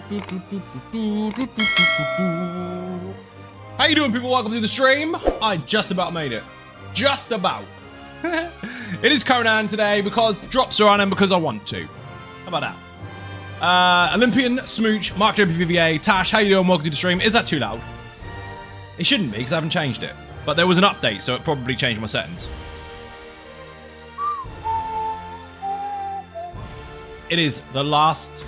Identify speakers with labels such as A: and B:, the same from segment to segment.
A: How you doing, people? Welcome to the stream. I just about made it. Just about. It is Conan today because drops are on and because I want to. How about that? Olympian, Smooch, Mark WPVA, Tash, how you doing? Welcome to the stream. Is that too loud? It shouldn't be because I haven't changed it. But there was an update, so it probably changed my settings. It is the last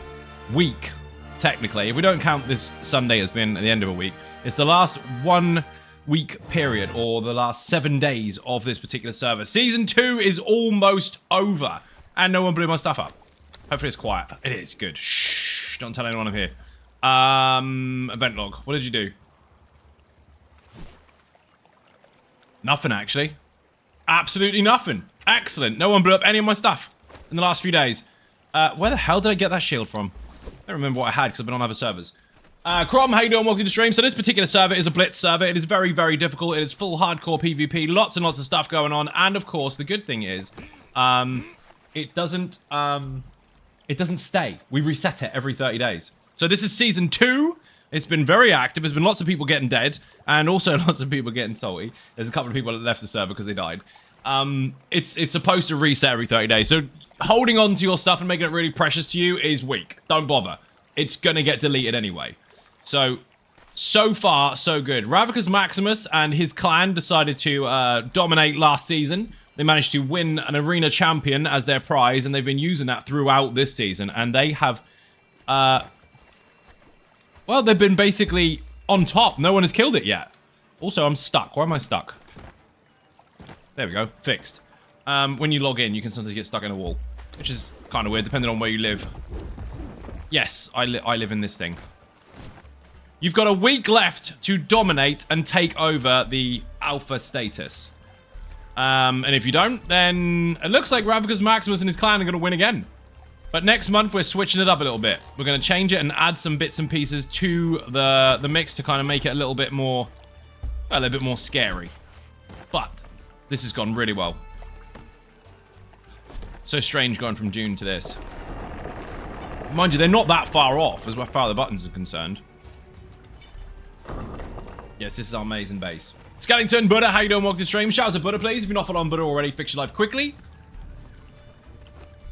A: week, technically. If we don't count this Sunday as being the end of a week, it's the last 1 week period, or the last 7 days of this particular server. Season 2 is almost over, and no one blew my stuff up. Hopefully it's quiet. It is good. Shh, don't tell anyone I'm here. Event log. What did you do? Nothing, actually. Absolutely nothing. Excellent. No one blew up any of my stuff in the last few days. Where the hell did I get that shield from? I don't remember what I had because I've been on other servers. Crom, how you doing? Welcome to the stream. So this particular server is a blitz server. It is very, very difficult. It is full hardcore PvP. Lots and lots of stuff going on. And of course, the good thing is, it doesn't stay. We reset it every 30 days. So this is season 2. It's been very active. There's been lots of people getting dead, and also lots of people getting salty. There's a couple of people that left the server because they died. It's supposed to reset every 30 days. So holding on to your stuff and making it really precious to you is weak. Don't bother. It's gonna get deleted anyway. So far, so good. Ravicus Maximus and his clan decided to dominate last season. They managed to win an arena champion as their prize, and they've been using that throughout this season. And they have, well, they've been basically on top. No one has killed it yet. Also, I'm stuck. Why am I stuck? There we go. Fixed. When you log in, you can sometimes get stuck in a wall, which is kind of weird, depending on where you live. Yes, I live in this thing. You've got a week left to dominate and take over the alpha status. And if you don't, then it looks like Ravicus Maximus and his clan are going to win again. But next month, we're switching it up a little bit. We're going to change it and add some bits and pieces to the mix to kind of make it a little bit more scary. But this has gone really well. So strange going from June to this. Mind you, they're not that far off as far as the buttons are concerned. Yes, this is our amazing base. Skellington, Buddha, how you doing? Welcome to the stream. Shout out to Buddha, please. If you're not following Buddha already, fix your life quickly.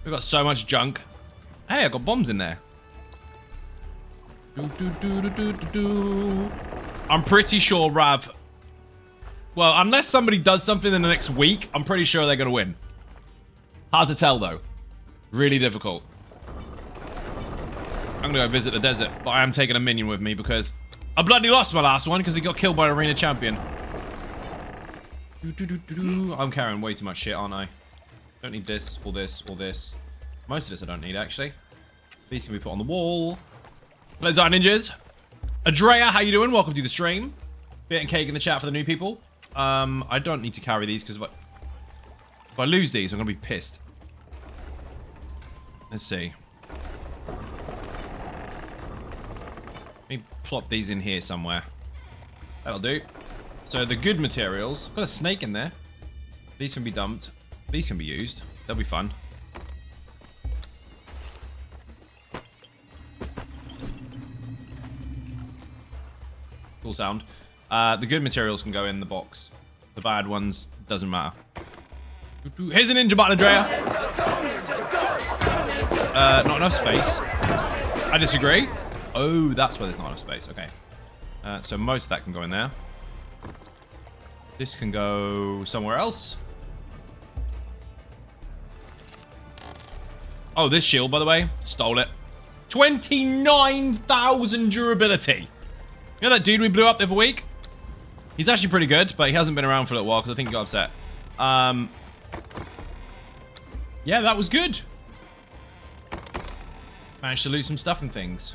A: We've got so much junk. Hey, I got bombs in there. I'm pretty sure Rav... Well, unless somebody does something in the next week, I'm pretty sure they're going to win. Hard to tell, though. Really difficult. I'm going to go visit the desert, but I am taking a minion with me because I bloody lost my last one because he got killed by an arena champion. I'm carrying way too much shit, aren't I? Don't need this, or this, or this. Most of this I don't need, actually. These can be put on the wall. Hello, Zara Ninjas. Adrea, how you doing? Welcome to the stream. Bit and cake in the chat for the new people. I don't need to carry these because if I lose these, I'm going to be pissed. Let's see. Let me plop these in here somewhere. That'll do. So the good materials. Got a snake in there. These can be dumped. These can be used. They'll be fun. Cool sound. The good materials can go in the box. The bad ones, doesn't matter. Here's an ninja button, Andrea. Not enough space. I disagree. Oh, that's why there's not enough space. Okay. So most of that can go in there. This can go somewhere else. Oh, this shield, by the way, stole it. 29,000 durability. You know that dude we blew up the other week? He's actually pretty good, but he hasn't been around for a little while because I think he got upset. Yeah, that was good. Managed to loot some stuff and things.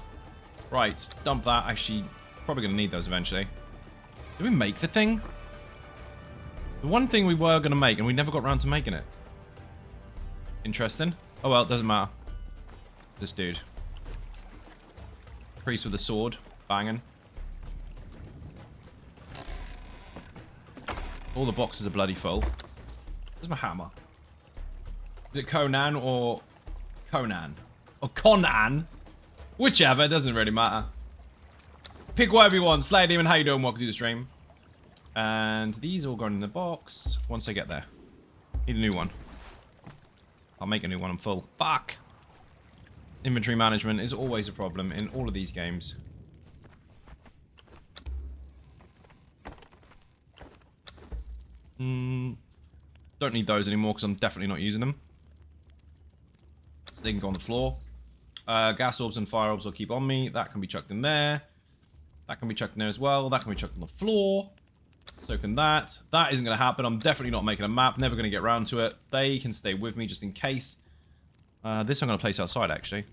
A: Right, dump that. Actually, probably going to need those eventually. Did we make the thing? The one thing we were going to make, and we never got around to making it. Interesting. Oh well, it doesn't matter. This dude. Priest with a sword. Banging. All the boxes are bloody full. Where's my hammer? Is it Conan or Conan? Or Conan? Whichever, it doesn't really matter. Pick whatever you want. Slayer Demon, how you doing? Welcome to the stream. And these all go in the box once I get there. Need a new one. I'll make a new one. I'm full. Fuck! Inventory management is always a problem in all of these games. Don't need those anymore because I'm definitely not using them. So they can go on the floor. Gas orbs and fire orbs will keep on me. That can be chucked in there. That can be chucked in there as well. That can be chucked on the floor. So can that. That isn't going to happen. I'm definitely not making a map. Never going to get around to it. They can stay with me just in case. This I'm going to place outside, actually.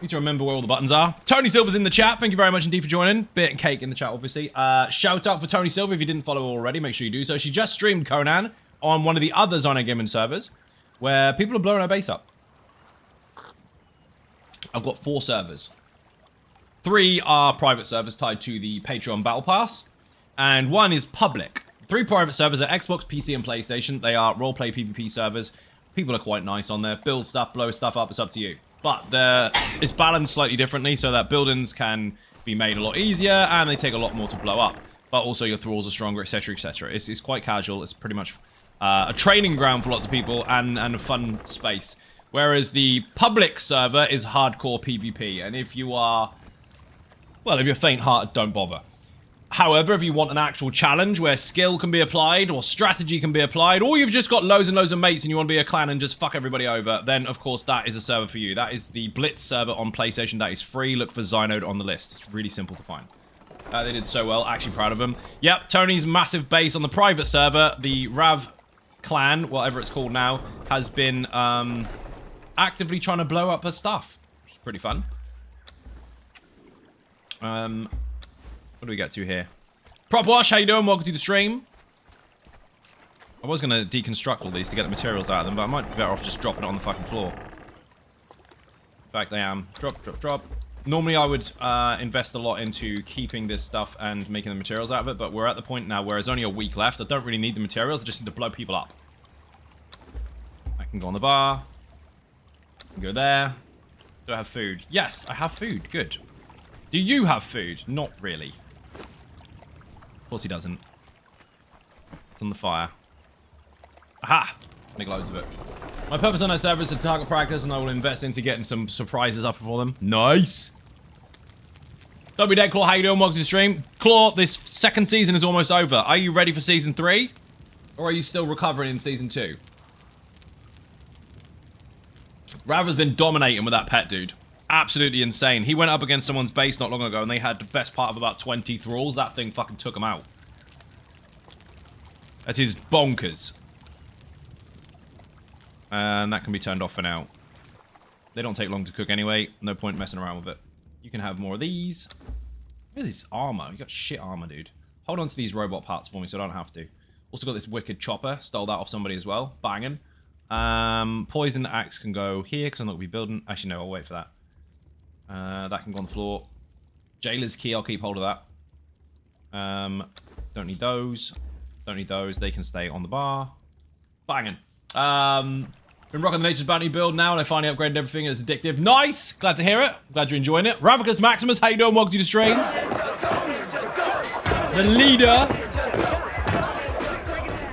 A: Need to remember where all the buttons are. Tony Silver's in the chat. Thank you very much indeed for joining. Bit and cake in the chat, obviously. Shout out for Tony Silver. If you didn't follow her already, make sure you do so. She just streamed Conan on one of the other Xynode gaming servers where people are blowing her base up. I've got 4 servers. 3 are private servers tied to the Patreon Battle Pass. And 1 is public. 3 private servers are Xbox, PC, and PlayStation. They are roleplay PvP servers. People are quite nice on there. Build stuff, blow stuff up. It's up to you. But it's balanced slightly differently so that buildings can be made a lot easier and they take a lot more to blow up. But also your thralls are stronger, etc, etc. It's quite casual. It's pretty much a training ground for lots of people and a fun space. Whereas the public server is hardcore PvP. And if you are... well, if you're faint-hearted, don't bother. However, if you want an actual challenge where skill can be applied or strategy can be applied, or you've just got loads and loads of mates and you want to be a clan and just fuck everybody over, then of course that is a server for you. That is the Blitz server on PlayStation. That is free. Look for Xynode on the list. It's really simple to find. They did so well. Actually proud of them. Yep, Tony's massive base on the private server, the Rav clan, whatever it's called now, has been actively trying to blow up her stuff. Which is pretty fun. What do we get to here? Prop Wash, how you doing? Welcome to the stream. I was going to deconstruct all these to get the materials out of them, but I might be better off just dropping it on the fucking floor. In fact, I am. Drop, drop, drop. Normally, I would invest a lot into keeping this stuff and making the materials out of it, but we're at the point now where there's only a week left. I don't really need the materials. I just need to blow people up. I can go on the bar. I can go there. Do I have food? Yes, I have food. Good. Do you have food? Not really. Of course he doesn't. It's on the fire. Aha! Make loads of it. My purpose on that server is to target practice, and I will invest into getting some surprises up for them. Nice! Don't be dead, Claw. How you doing? Welcome to the stream. Claw, this second season is almost over. Are you ready for season 3? Or are you still recovering in season 2? Rav has been dominating with that pet dude. Absolutely insane. He went up against someone's base not long ago and they had the best part of about 20 thralls. That thing fucking took him out. That is bonkers. And that can be turned off for now. They don't take long to cook anyway. No point messing around with it. You can have more of these. Look at this armor. You got shit armor, dude. Hold on to these robot parts for me so I don't have to. Also got this wicked chopper. Stole that off somebody as well. Banging. Poison axe can go here because I'm not going to be building. Actually, no, I'll wait for that. That can go on the floor. Jailer's key, I'll keep hold of that. Don't need those. Don't need those. They can stay on the bar. Banging. Been rocking the Nature's Bounty build now, and I finally upgraded everything. It's addictive. Nice! Glad to hear it. Glad you're enjoying it. Ravicus Maximus, how you doing? Welcome to the stream.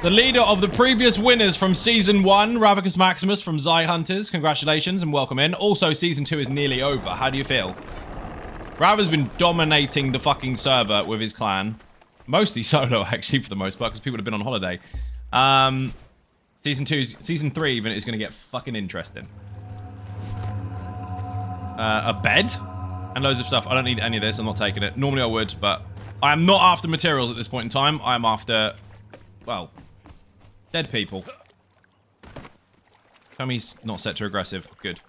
A: The leader of the previous winners from Season 1, Ravicus Maximus from Xy Hunters. Congratulations and welcome in. Also, Season 2 is nearly over. How do you feel? Rav has been dominating the fucking server with his clan. Mostly solo, actually, for the most part, because people have been on holiday. Season 3 even is going to get fucking interesting. A bed? And loads of stuff. I don't need any of this. I'm not taking it. Normally I would, but I am not after materials at this point in time. I am after, well, dead people. Tell me he's not set to aggressive. Good.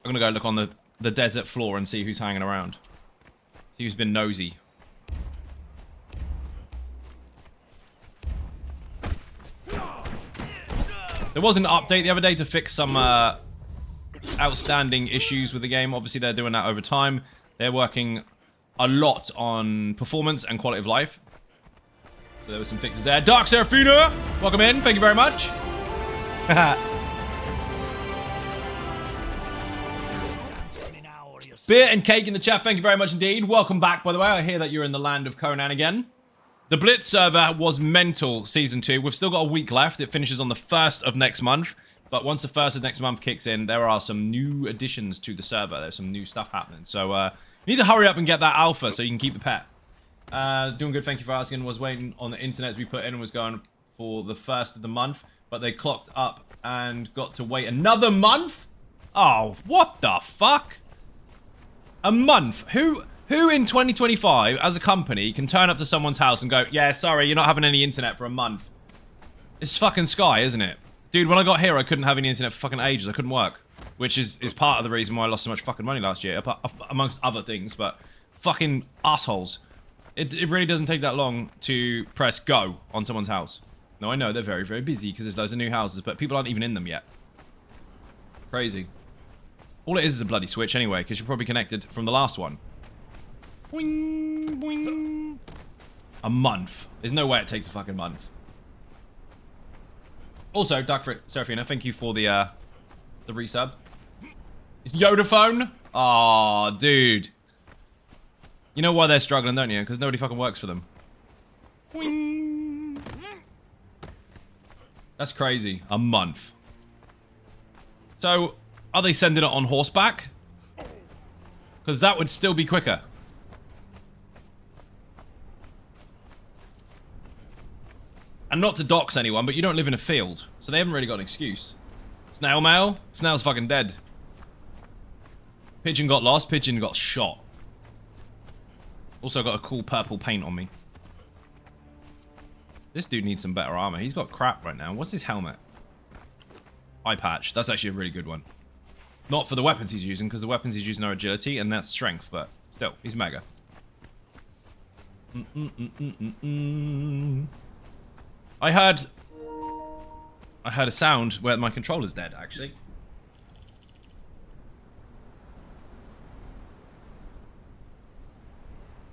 A: I'm going to go look on the desert floor and see who's hanging around. See who's been nosy. There was an update the other day to fix some outstanding issues with the game. Obviously, they're doing that over time. They're working a lot on performance and quality of life. So there were some fixes there. Dark Seraphina, welcome in. Thank you very much. Beer and cake in the chat, thank you very much indeed. Welcome back, by the way. I hear that you're in the land of Conan again. The Blitz server was mental Season 2. We've still got a week left. It finishes on the 1st of next month. But once the 1st of next month kicks in, there are some new additions to the server. There's some new stuff happening. So you need to hurry up and get that alpha so you can keep the pet. Doing good, thank you for asking. Was waiting on the internet to be put in and was going for the 1st of the month. But they clocked up and got to wait another month? Oh, what the fuck? A month? Who in 2025, as a company, can turn up to someone's house and go, yeah, sorry, you're not having any internet for a month? It's fucking Sky, isn't it? Dude, when I got here, I couldn't have any internet for fucking ages. I couldn't work. Which is part of the reason why I lost so much fucking money last year, amongst other things, but fucking assholes. It really doesn't take that long to press go on someone's house. No, I know, they're very, very busy because there's loads of new houses, but people aren't even in them yet. Crazy. All it is a bloody switch anyway, because you're probably connected from the last one. Boing, boing. A month. There's no way it takes a fucking month. Also, Dark Seraphina, thank you for the resub. Is Yoda phone? Aw, dude. You know why they're struggling, don't you? Because nobody fucking works for them. Boing. That's crazy. A month. So, are they sending it on horseback? Because that would still be quicker. And not to dox anyone, but you don't live in a field. So they haven't really got an excuse. Snail mail? Snail's fucking dead. Pigeon got lost. Pigeon got shot. Also got a cool purple paint on me. This dude needs some better armor. He's got crap right now. What's his helmet? Eye patch. That's actually a really good one. Not for the weapons he's using, because the weapons he's using are agility, and that's strength, but still, he's mega. I heard a sound where my controller's dead, actually.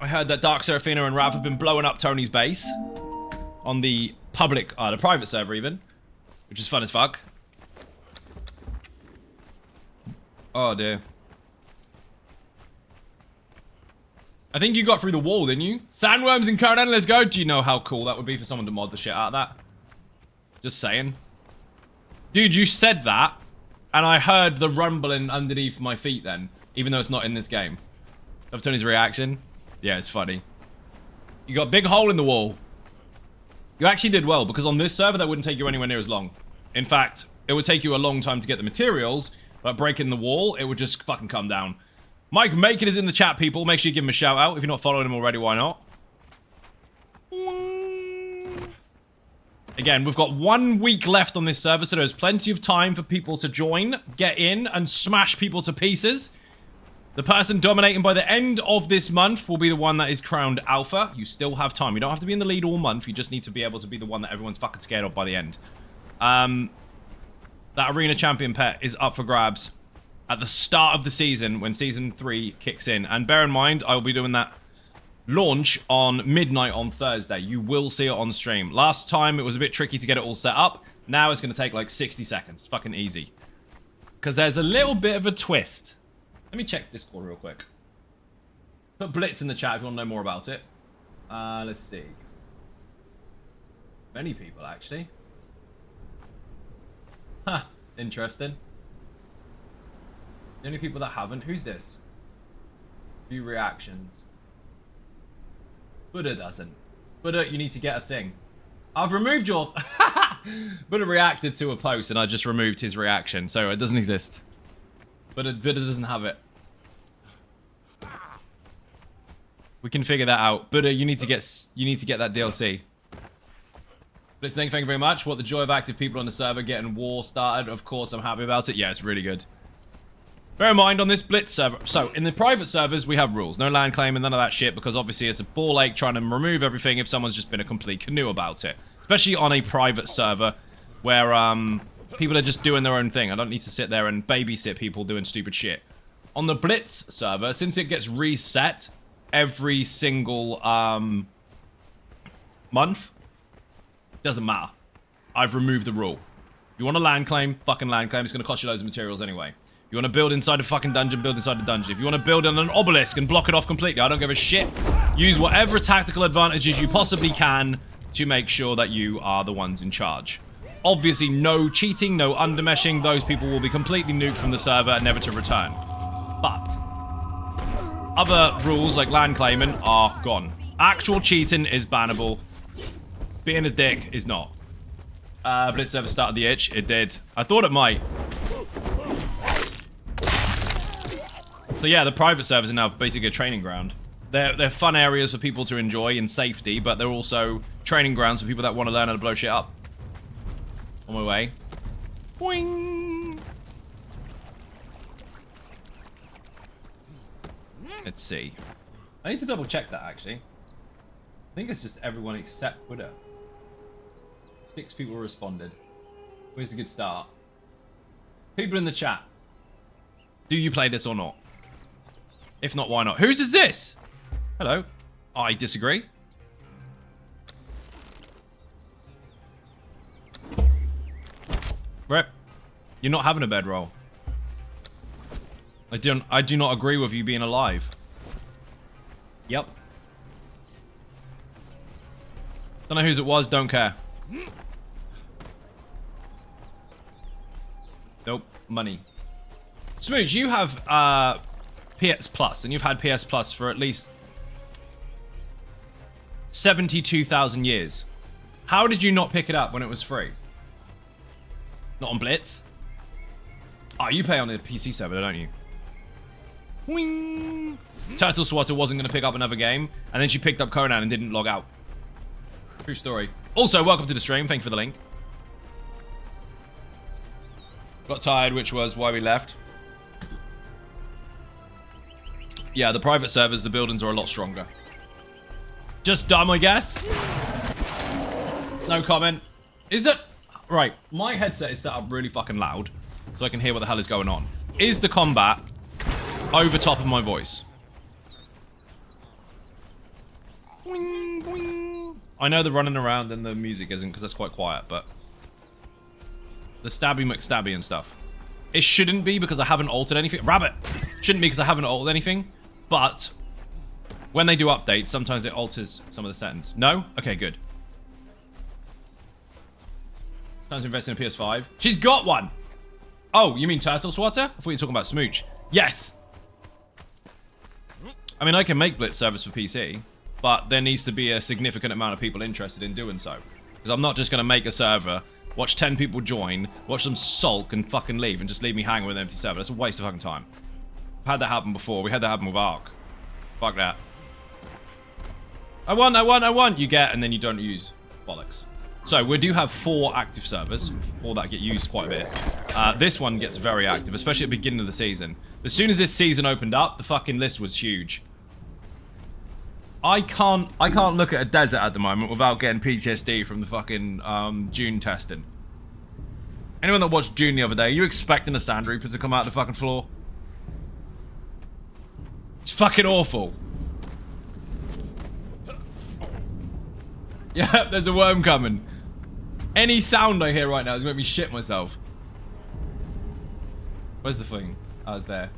A: I heard that Dark Seraphina and Rav have been blowing up Tony's base on the public, the private server even, which is fun as fuck. Oh dear. I think you got through the wall, didn't you? Sandworms in Conan, let's go. Do you know how cool that would be for someone to mod the shit out of that? Just saying. Dude, you said that, and I heard the rumbling underneath my feet then, even though it's not in this game. Of Tony's reaction. Yeah, it's funny. You got a big hole in the wall. You actually did well, because on this server, that wouldn't take you anywhere near as long. In fact, it would take you a long time to get the materials, but breaking the wall, it would just fucking come down. Mike Macon is in the chat, people. Make sure you give him a shout out. If you're not following him already, why not? Again, we've got 1 week left on this server, so there's plenty of time for people to join, get in, and smash people to pieces. The person dominating by the end of this month will be the one that is crowned alpha. You still have time. You don't have to be in the lead all month. You just need to be able to be the one that everyone's fucking scared of by the end. That arena champion pet is up for grabs at the start of the season when season 3 kicks in. And bear in mind, I will be doing that launch on midnight on Thursday. You will see it on stream. Last time, it was a bit tricky to get it all set up. Now it's going to take like 60 seconds. Fucking easy. Because there's a little bit of a twist. Let me check Discord real quick. Put Blitz in the chat if you want to know more about it. Let's see. Many people, actually. Huh. Interesting. The only people that haven't. Who's this? View reactions. Buddha doesn't. Buddha, you need to get a thing. I've removed your... Buddha reacted to a post and I just removed his reaction. So it doesn't exist. Buddha doesn't have it. We can figure that out. Buddha, you need to get that DLC. Blitz, thank you very much. What the joy of active people on the server getting war started. Of course, I'm happy about it. Yeah, it's really good. Bear in mind on this Blitz server. So, in the private servers, we have rules. No land claim and none of that shit because obviously it's a ball ache trying to remove everything if someone's just been a complete canoe about it. Especially on a private server where people are just doing their own thing. I don't need to sit there and babysit people doing stupid shit. On the Blitz server, since it gets reset every single month, doesn't matter. I've removed the rule. If you want a land claim, fucking land claim. It's going to cost you loads of materials anyway. You want to build inside a fucking dungeon, build inside the dungeon. If you want to build on an obelisk and block it off completely, I don't give a shit. Use whatever tactical advantages you possibly can to make sure that you are the ones in charge. Obviously, no cheating, no undermeshing. Those people will be completely nuked from the server, never to return. But other rules like land claiming are gone. Actual cheating is bannable. Being a dick is not. Blitz ever started the itch? It did. I thought it might. So yeah, the private servers are now basically a training ground. They're fun areas for people to enjoy in safety, but they're also training grounds for people that want to learn how to blow shit up. On my way. Boing! Let's see. I need to double check that actually. I think it's just everyone except Buddha. 6 people responded. Where's a good start? People in the chat. Do you play this or not? If not, why not? Whose is this? Hello. I disagree. Rep. You're not having a bedroll. I do not agree with you being alive. Yep. Don't know whose it was, don't care. Nope. Money. Smooch, you have PS Plus, and you've had PS Plus for at least 72,000 years. How did you not pick it up when it was free? Not on Blitz? Oh, you play on the PC server, don't you? Wing. Turtle Swatter wasn't going to pick up another game, and then she picked up Conan and didn't log out. True story. Also, welcome to the stream. Thank you for the link. Got tired, which was why we left. Yeah, the private servers, the buildings are a lot stronger. Just dumb, I guess. No comment. Is that... Right, my headset is set up really fucking loud, so I can hear what the hell is going on. Is the combat over top of my voice? Boing, boing. I know the running around and the music isn't, because that's quite quiet, but... The stabby McStabby and stuff. It shouldn't be, because I haven't altered anything. Rabbit! Shouldn't be, because I haven't altered anything. But when they do updates, sometimes it alters some of the settings. No? Okay, good. Time to invest in a PS5. She's got one! Oh, you mean Turtle Swatter? I thought you were talking about Smooch. Yes! I mean, I can make Blitz servers for PC, but there needs to be a significant amount of people interested in doing so. Because I'm not just going to make a server, watch 10 people join, watch them sulk and fucking leave, and just leave me hanging with an empty server. That's a waste of fucking time. I've had that happen before. We had that happen with Ark. Fuck that. I want. You get, and then you don't use. Bollocks. So, we do have 4 active servers. 4 that get used quite a bit. This one gets very active, especially at the beginning of the season. As soon as this season opened up, the fucking list was huge. I can't look at a desert at the moment without getting PTSD from the fucking June testing. Anyone that watched June the other day, are you expecting a Sand Reaper to come out the fucking floor? It's fucking awful. Yeah, there's a worm coming. Any sound I hear right now is going to make me shit myself. Where's the thing? Oh, it's there.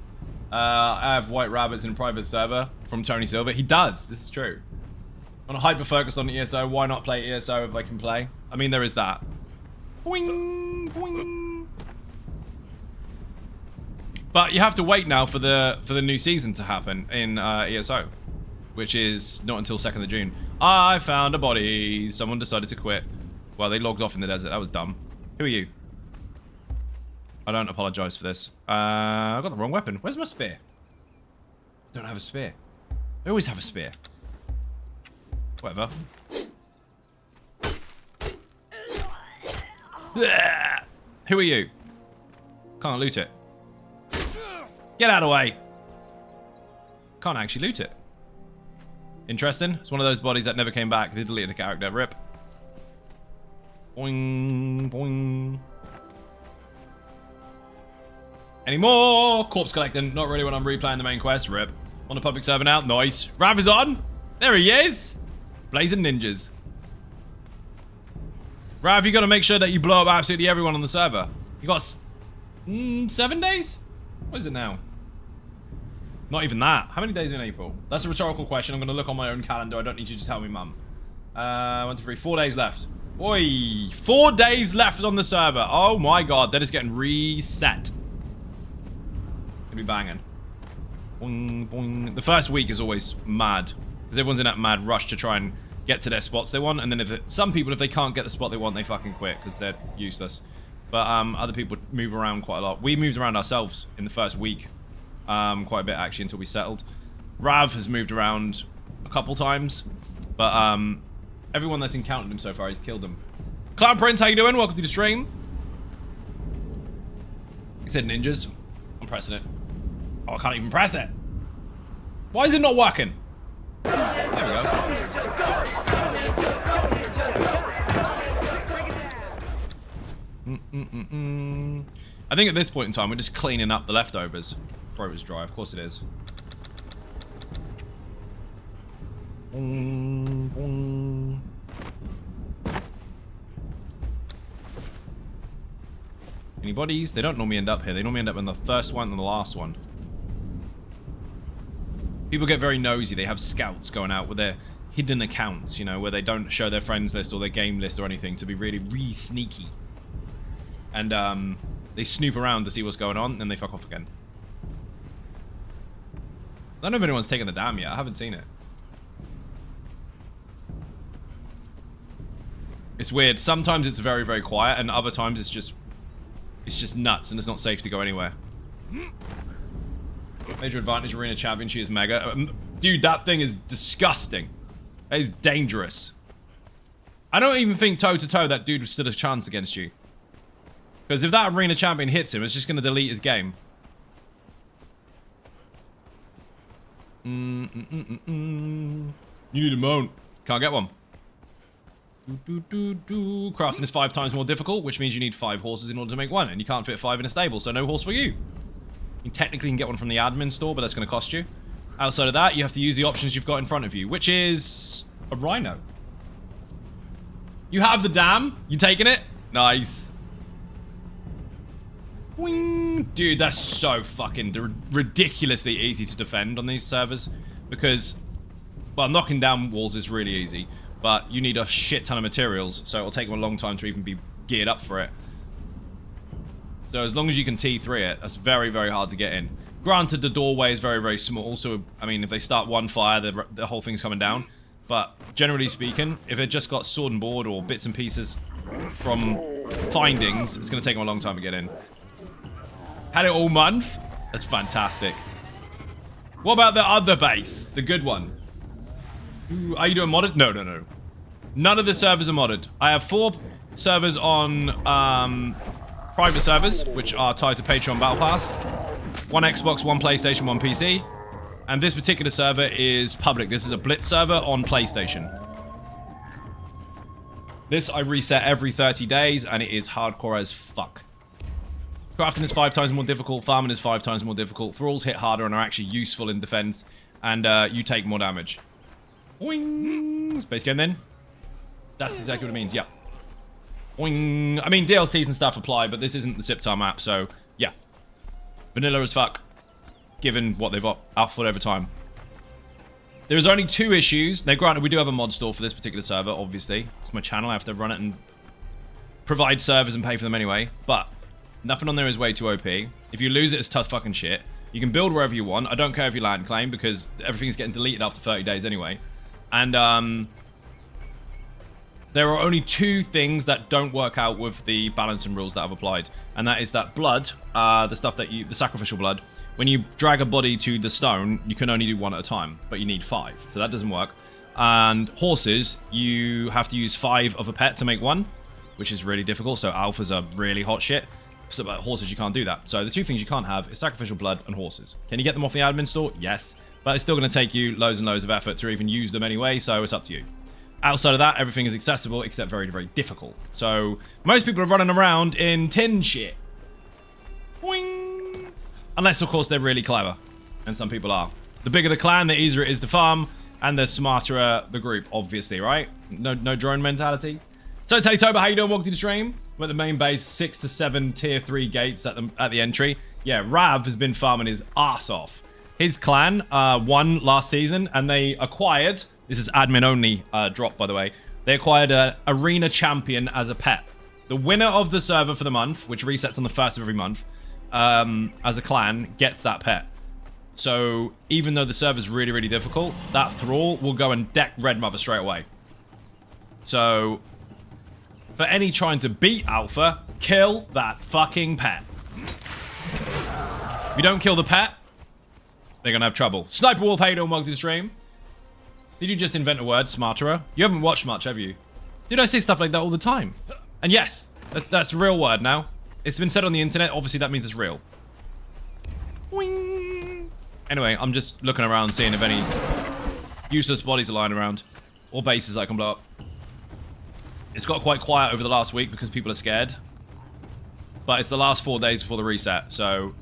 A: I have white rabbits in a private server from Tony Silver. He does. This is true. I want to hyper-focus on the ESO. Why not play ESO if I can play? I mean, there is that. Boing, boing. But you have to wait now for the new season to happen in ESO, which is not until 2nd of June. I found a body. Someone decided to quit. Well, they logged off in the desert. That was dumb. Who are you? I don't apologize for this. I got the wrong weapon. Where's my spear? Don't have a spear. I always have a spear. Whatever. Who are you? Can't loot it. Get out of the way. Can't actually loot it. Interesting. It's one of those bodies that never came back. They deleted the character. Rip. Boing, boing. Any more? Corpse collecting. Not really when I'm replaying the main quest. Rip. On the public server now. Nice. Rav is on. There he is. Blazing ninjas. Rav, you got to make sure that you blow up absolutely everyone on the server. You got 7 days? What is it now? Not even that. How many days in April? That's a rhetorical question. I'm going to look on my own calendar. I don't need you to tell me, mum. 1, 2, 3, 4 days left. Oi! 4 days left on the server. Oh my god, that is getting reset. Gonna be banging. Boing, boing. The first week is always mad. Because everyone's in that mad rush to try and get to their spots they want. And then some people, if they can't get the spot they want, they fucking quit. Because they're useless. But other people move around quite a lot. We moved around ourselves in the first week. Quite a bit, actually, until we settled. Rav has moved around a couple times. But everyone that's encountered him so far, he's killed them. Cloud Prince, how you doing? Welcome to the stream. He said ninjas. I'm pressing it. Oh, I can't even press it. Why is it not working? There we go. I think at this point in time, we're just cleaning up the leftovers before it was dry. Of course it is. Any bodies? They don't normally end up here. They normally end up in the first one and the last one. People get very nosy. They have scouts going out with their hidden accounts, you know, where they don't show their friends list or their game list or anything to be really sneaky. And they snoop around to see what's going on, and then they fuck off again. I don't know if anyone's taken the dam yet. I haven't seen it. It's weird. Sometimes it's very quiet, and other times it's just nuts, and it's not safe to go anywhere. Major advantage arena champion. She is mega. Dude, that thing is disgusting. That is dangerous. I don't even think toe-to-toe that dude stood a chance against you. Because if that arena champion hits him, it's just going to delete his game. You need a mount. Can't get one. Crafting is 5 times more difficult, which means you need 5 horses in order to make one, and you can't fit 5 in a stable, so no horse for you. You technically can get one from the admin store, but that's going to cost you. Outside of that, you have to use the options you've got in front of you, which is a rhino. You have the dam. You taking it? Nice. Wing. Dude, that's so fucking ridiculously easy to defend on these servers. Because, well, knocking down walls is really easy. But you need a shit ton of materials, so it'll take them a long time to even be geared up for it. So as long as you can T3 it, that's very hard to get in. Granted, the doorway is very small, so, I mean, if they start one fire, the whole thing's coming down. But, generally speaking, if it just got sword and board or bits and pieces from findings, it's going to take them a long time to get in. Had it all month? That's fantastic. What about the other base? The good one? Ooh, are you doing modded? No. None of the servers are modded. I have 4 servers on private servers, which are tied to Patreon Battle Pass. 1 Xbox, 1 PlayStation, 1 PC. And this particular server is public. This is a Blitz server on PlayStation. This I reset every 30 days, and it is hardcore as fuck. Crafting is 5 times more difficult. Farming is 5 times more difficult. Thralls hit harder and are actually useful in defense. And you take more damage. Boing. Space game then. That's exactly what it means, yeah. Boing. I mean, DLCs and stuff apply, but this isn't the Siptar map, so yeah. Vanilla as fuck, given what they've offered over time. There's only 2 issues. Now, granted, we do have a mod store for this particular server, obviously. It's my channel. I have to run it and provide servers and pay for them anyway. But nothing on there is way too OP. If you lose it, it's tough fucking shit. You can build wherever you want. I don't care if you land claim, because everything's getting deleted after 30 days anyway. And there are only 2 things that don't work out with the balancing rules that I've applied. And that is that blood, the stuff that the sacrificial blood, when you drag a body to the stone, you can only do 1 at a time, but you need 5. So that doesn't work. And horses, you have to use 5 of a pet to make 1, which is really difficult. So alphas are really hot shit. So, but horses, you can't do that. So the 2 things you can't have is sacrificial blood and horses. Can you get them off the admin store? Yes. But it's still going to take you loads and loads of effort to even use them anyway, so it's up to you. Outside of that, everything is accessible, except very difficult. So most people are running around in tin shit. Boing. Unless, of course, they're really clever. And some people are. The bigger the clan, the easier it is to farm. And the smarter the group, obviously, right? No drone mentality. So, Toba, how you doing? Welcome to the stream. We're at the main base, 6 to 7 tier 3 gates at the entry. Yeah, Rav has been farming his ass off. His clan won last season, and they acquired... This is admin only drop, by the way. They acquired an arena champion as a pet. The winner of the server for the month, which resets on the 1st of every month, as a clan, gets that pet. So, even though the server's really, really difficult, that thrall will go and deck Red Mother straight away. So, for any trying to beat Alpha, kill that fucking pet. If you don't kill the pet, they're gonna have trouble. Sniper Wolf, how you doing? Welcome to the stream. Did you just invent a word, smarterer? You haven't watched much, have you? Dude, I say stuff like that all the time. And yes, that's a real word now. It's been said on the internet, obviously that means it's real. Wing. Anyway, I'm just looking around, seeing if any useless bodies are lying around. Or bases I can blow up. It's got quite quiet over the last week because people are scared. But it's the last 4 days before the reset, so...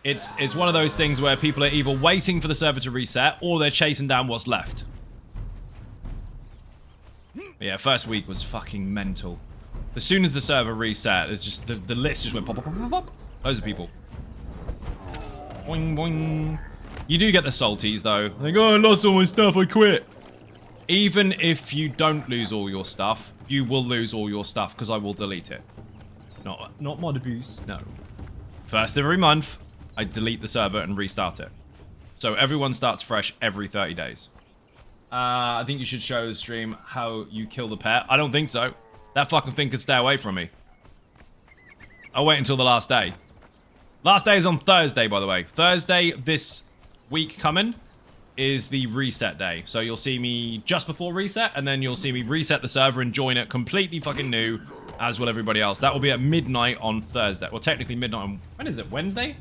A: It's one of those things where people are either waiting for the server to reset, or they're chasing down what's left. But yeah, first week was fucking mental. As soon as the server reset, it's just the list just went pop, pop, pop, pop, pop. Loads of people. Boing, boing. You do get the salties, though. Like, oh, I lost all my stuff, I quit. Even if you don't lose all your stuff, you will lose all your stuff, because I will delete it. Not mod abuse, no. First of every month, I delete the server and restart it. So everyone starts fresh every 30 days. I think you should show the stream how you kill the pet. I don't think so. That fucking thing could stay away from me. I'll wait until the last day. Last day is on Thursday, by the way. Thursday this week coming is the reset day. So you'll see me just before reset, and then you'll see me reset the server and join it completely fucking new, as will everybody else. That will be at midnight on Thursday. Well, technically midnight on... When is it? Wednesday?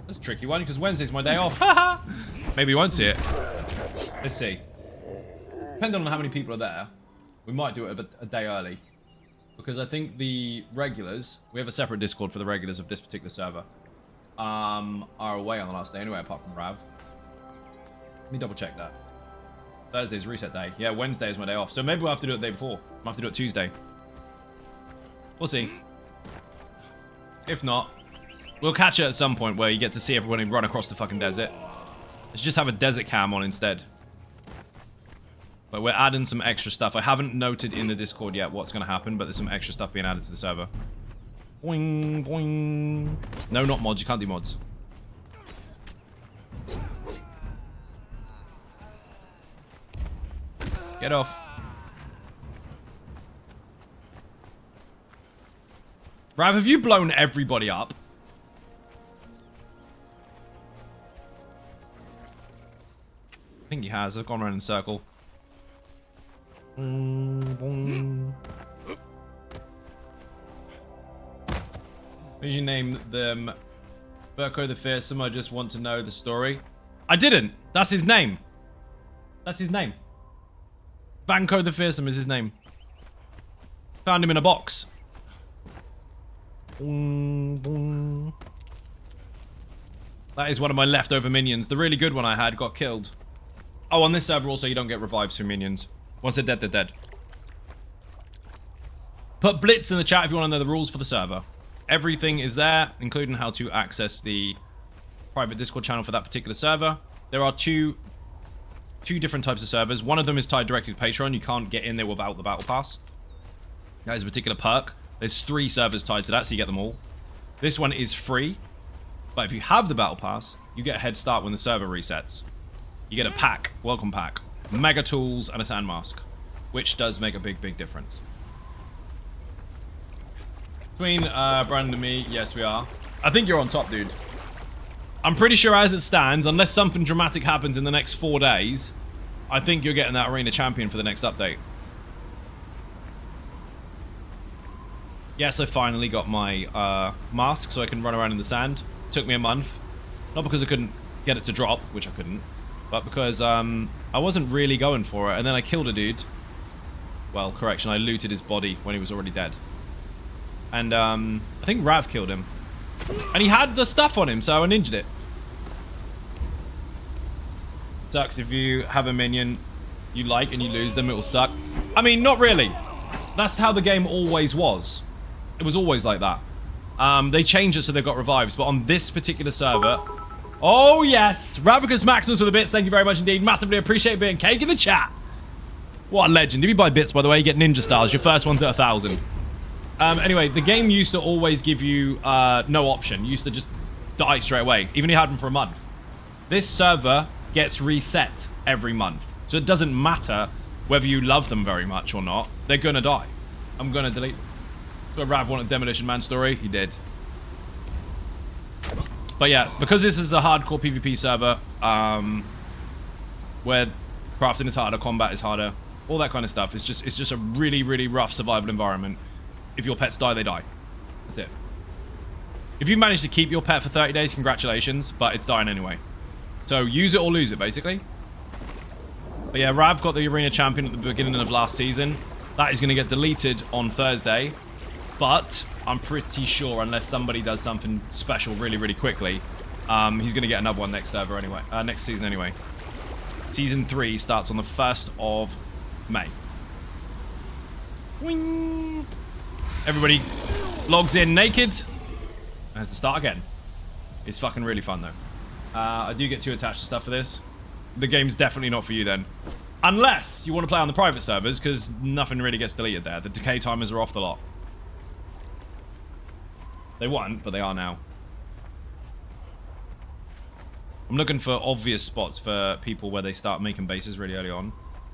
A: That's a tricky one, because Wednesday's my day off. Maybe you won't see it. Let's see. Depending on how many people are there, we might do it a day early. Because I think the regulars... We have a separate Discord for the regulars of this particular server. Are away on the last day anyway, apart from Rav. Let me double check that. Thursday's reset day. Yeah, Wednesday is my day off. So maybe we'll have to do it the day before. We'll have to do it Tuesday. We'll see. If not, we'll catch it at some point where you get to see everybody run across the fucking desert. Let's just have a desert cam on instead. But we're adding some extra stuff. I haven't noted in the Discord yet what's going to happen, but there's some extra stuff being added to the server. Boing, boing. No, not mods. You can't do mods. Get off. Rav, have you blown everybody up? I think he has. I've gone around in a circle. What did you name them? Burko the Fearsome, I just want to know the story. I didn't. That's his name. That's his name. Banco the Fearsome is his name. Found him in a box. That is one of my leftover minions. The really good one I had got killed. Oh, on this server also you don't get revives from minions. Once they're dead, they're dead. Put Blitz in the chat if you want to know the rules for the server. Everything is there, including how to access the private Discord channel for that particular server. There are two different types of servers. One of them is tied directly to Patreon. You can't get in there without the Battle Pass. That is a particular perk. There's 3 servers tied to that, so you get them all. This one is free, but if you have the Battle Pass, you get a head start when the server resets. You get a pack, welcome pack, mega tools, and a sand mask, which does make a big, big difference. Between Brandon and me, yes, we are. I think you're on top, dude. I'm pretty sure as it stands, unless something dramatic happens in the next 4 days, I think you're getting that arena champion for the next update. Yes, I finally got my mask so I can run around in the sand. Took me a month. Not because I couldn't get it to drop, which I couldn't, but because I wasn't really going for it. And then I killed a dude. Well, correction, I looted his body when he was already dead. And I think Rav killed him. And he had the stuff on him, so I ninja'd it. Sucks if you have a minion you like and you lose them, it will suck. I mean, not really. That's how the game always was. It was always like that. They changed it so they've got revives, but on this particular server... Oh, yes! Ravicus Maximus with the bits, thank you very much indeed. Massively appreciate being cake in the chat. What a legend. If you buy bits, by the way, you get ninja stars. Your first one's at 1,000. Anyway, the game used to always give you no option. You used to just die straight away, even if you had them for a month. This server gets reset every month. So it doesn't matter whether you love them very much or not. They're going to die. I'm going to delete them. So Rav wanted Demolition Man story. He did. But yeah, because this is a hardcore PvP server, where crafting is harder, combat is harder, all that kind of stuff. It's just a really, really rough survival environment. If your pets die, they die. That's it. If you manage to keep your pet for 30 days, congratulations, but it's dying anyway. So use it or lose it, basically. But yeah, Rav got the Arena Champion at the beginning of last season. That is going to get deleted on Thursday. But I'm pretty sure, unless somebody does something special really, really quickly, he's going to get another one next server anyway. Next season anyway. Season 3 starts on the 1st of May. Wing. Everybody logs in naked. Has to start again. It's fucking really fun though. I do get too attached to stuff for this. The game's definitely not for you then. Unless you want to play on the private servers, because nothing really gets deleted there. The decay timers are off the lot. They weren't, but they are now. I'm looking for obvious spots for people where they start making bases really early on.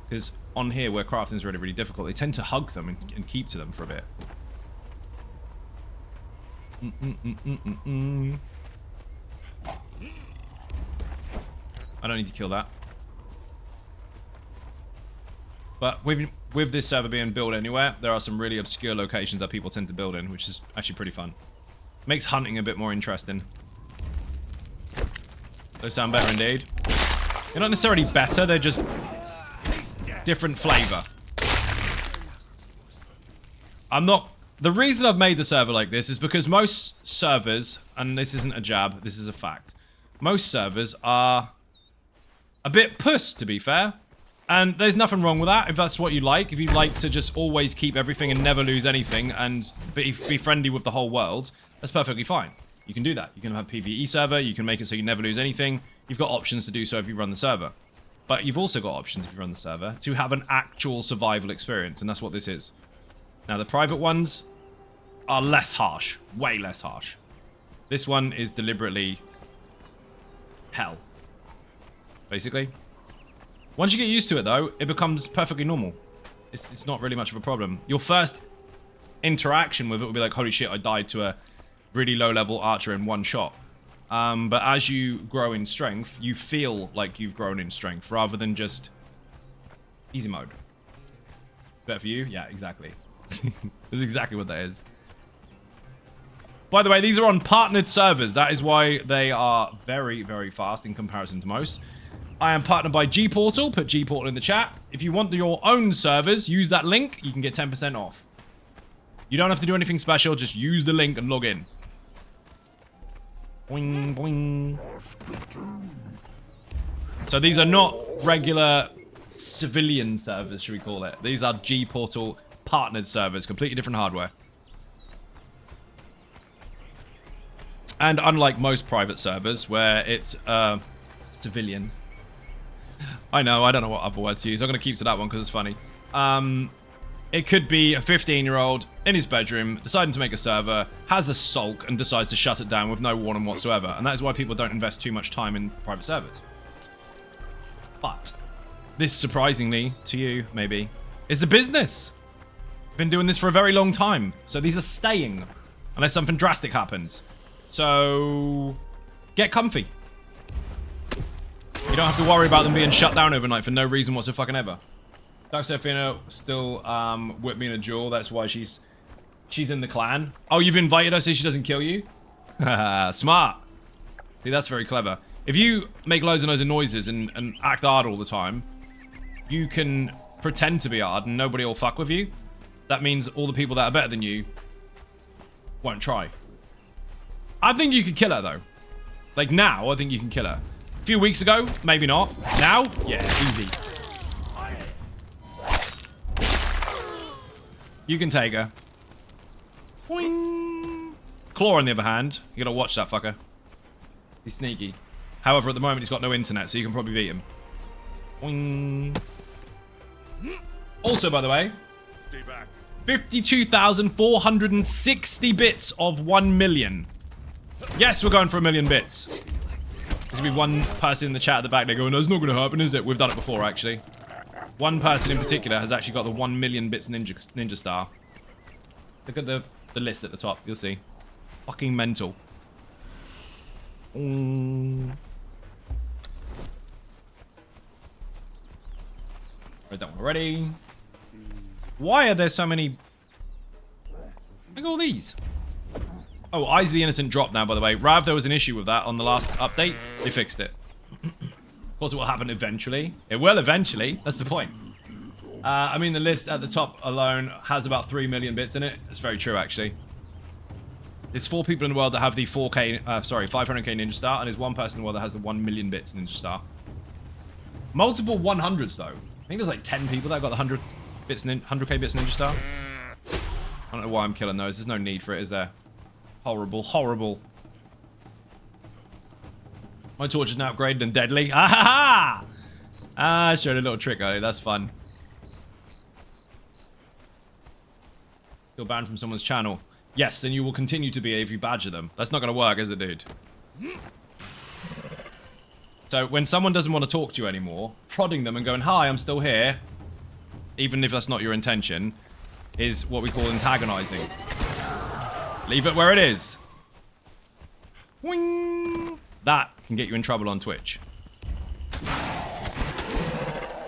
A: Because on here, where crafting is really, really difficult, they tend to hug them and keep to them for a bit. I don't need to kill that. But with this server being built anywhere, there are some really obscure locations that people tend to build in, which is actually pretty fun. Makes hunting a bit more interesting. Those sound better indeed. They're not necessarily better, they're just different flavor. The reason I've made the server like this is because most servers, and this isn't a jab, this is a fact, most servers are a bit puss, to be fair. And there's nothing wrong with that, if that's what you like. If you like to just always keep everything and never lose anything and be friendly with the whole world, that's perfectly fine. You can do that. You can have a PvE server, you can make it so you never lose anything. You've got options to do so if you run the server. But you've also got options if you run the server to have an actual survival experience, and that's what this is. Now, the private ones are less harsh. Way less harsh. This one is deliberately hell. Basically. Once you get used to it, though, it becomes perfectly normal. It's not really much of a problem. Your first interaction with it will be like, holy shit, I died to a really low-level archer in one shot. But as you grow in strength, you feel like you've grown in strength, rather than just easy mode. Better for you? Yeah, exactly. That's exactly what that is. By the way, these are on partnered servers. That is why they are very, very fast in comparison to most. I am partnered by G-Portal. Put G-Portal in the chat. If you want your own servers, use that link. You can get 10% off. You don't have to do anything special. Just use the link and log in. Boing, boing. So these are not regular civilian servers, should we call it. These are G-Portal partnered servers. Completely different hardware. And unlike most private servers, where it's civilian... I know, I don't know what other word to use. I'm going to keep to that one because it's funny. It could be a 15-year-old in his bedroom deciding to make a server, has a sulk, and decides to shut it down with no warning whatsoever. And that is why people don't invest too much time in private servers. But this, surprisingly, to you, maybe, is a business. Been doing this for a very long time. So these are staying, unless something drastic happens. So get comfy. You don't have to worry about them being shut down overnight for no reason whatsoever. Dark Seraphina still whipped me in a duel. That's why she's in the clan. Oh, you've invited her so she doesn't kill you? Smart. See, that's very clever. If you make loads and loads of noises and act hard all the time, you can pretend to be hard and nobody will fuck with you. That means all the people that are better than you won't try. I think you could kill her, though. Like, now, I think you can kill her. A few weeks ago, maybe not. Now, yeah, easy. You can take her. Boing. Claw, on the other hand, you gotta watch that fucker. He's sneaky. However, at the moment, he's got no internet, so you can probably beat him. Boing. Also, by the way, 52,460 bits of 1 million. Yes, we're going for 1 million bits. There's gonna be one person in the chat at the back there going, that's not gonna happen, is it? We've done it before, actually. One person in particular has actually got the 1 million bits ninja star. Look at the list at the top, you'll see. Fucking mental. Read that one already. Why are there so many? Look at all these. Oh, Eyes of the Innocent dropped now, by the way. Rav, there was an issue with that on the last update. They fixed it. Of course, it will happen eventually. It will eventually. That's the point. I mean, the list at the top alone has about 3 million bits in it. It's very true, actually. There's 4 people in the world that have the 500k Ninja Star, and there's 1 person in the world that has the 1 million bits Ninja Star. Multiple 100s, though. I think there's like 10 people that got the 100k bits Ninja Star. I don't know why I'm killing those. There's no need for it, is there? Horrible, horrible. My torch is now upgraded and deadly. Ah ha ha! Ah, I showed a little trick earlier. That's fun. Still banned from someone's channel. Yes, and you will continue to be if you badger them. That's not going to work, is it, dude? So, when someone doesn't want to talk to you anymore, prodding them and going, hi, I'm still here, even if that's not your intention, is what we call antagonizing. Leave it where it is. Wing. That can get you in trouble on Twitch.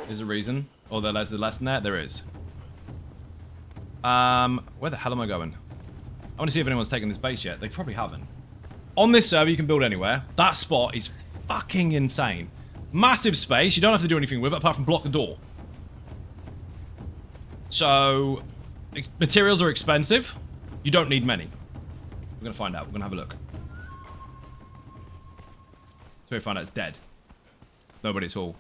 A: There's a reason. Or there's a lesson there? There is. Where the hell am I going? I want to see if anyone's taken this base yet. They probably haven't. On this server, you can build anywhere. That spot is fucking insane. Massive space. You don't have to do anything with it apart from block the door. So, materials are expensive. You don't need many. We're going to find out. We're going to have a look. So we find out it's dead. Nobody at all.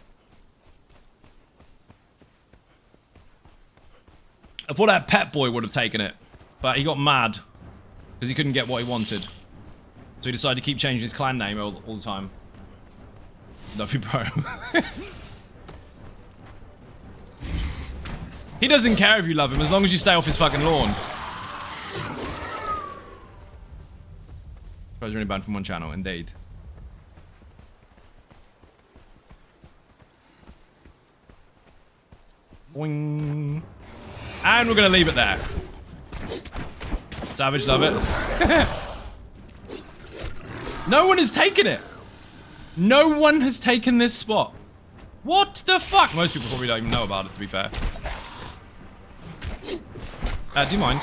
A: I thought that pet boy would have taken it. But he got mad. Because he couldn't get what he wanted. So he decided to keep changing his clan name all the time. Love you, bro. He doesn't care if you love him, as long as you stay off his fucking lawn. I was only banned from one channel, indeed. Boing. And we're going to leave it there. Savage, love it. No one has taken it. No one has taken this spot. What the fuck? Most people probably don't even know about it, to be fair. Do you mind?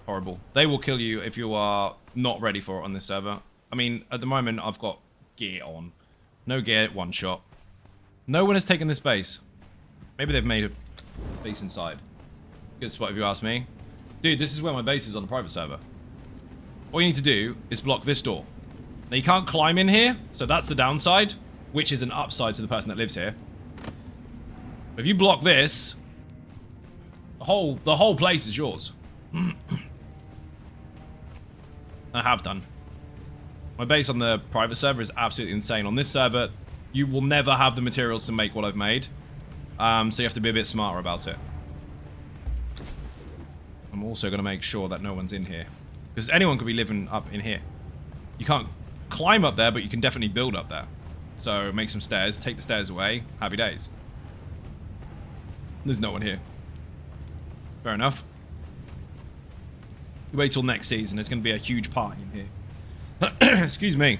A: Horrible. They will kill you if you are not ready for it on this server. I mean, at the moment, I've got gear on. No gear, one shot. No one has taken this base. Maybe they've made a base inside. Good spot if you ask me. Dude, this is where my base is on the private server. All you need to do is block this door. Now, you can't climb in here, so that's the downside, which is an upside to the person that lives here. But if you block this, the whole place is yours. I have done. My base on the private server is absolutely insane. On this server, you will never have the materials to make what I've made. So you have to be a bit smarter about it. I'm also going to make sure that no one's in here. Because anyone could be living up in here. You can't climb up there, but you can definitely build up there. So make some stairs, take the stairs away, happy days. There's no one here. Fair enough. You wait till next season, there's going to be a huge party in here. Excuse me.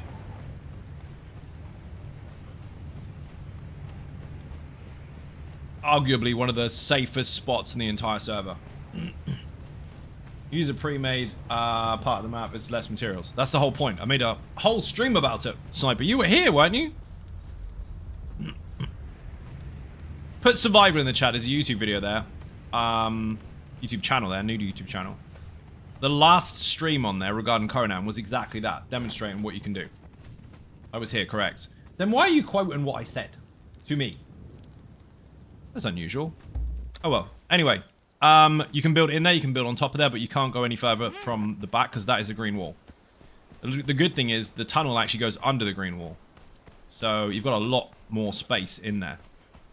A: Arguably one of the safest spots in the entire server. Use a pre-made part of the map, it's less materials. That's the whole point. I made a whole stream about it. Sniper, you were here, weren't you? Put Survivor in the chat. There's a YouTube video there. YouTube channel there, new YouTube channel. The last stream on there regarding Conan was exactly that, demonstrating what you can do. I was here, correct. Then why are you quoting what I said to me? That's unusual. Oh well. Anyway, You can build in there, you can build on top of there, but you can't go any further from the back because that is a green wall. The good thing is the tunnel actually goes under the green wall. So you've got a lot more space in there.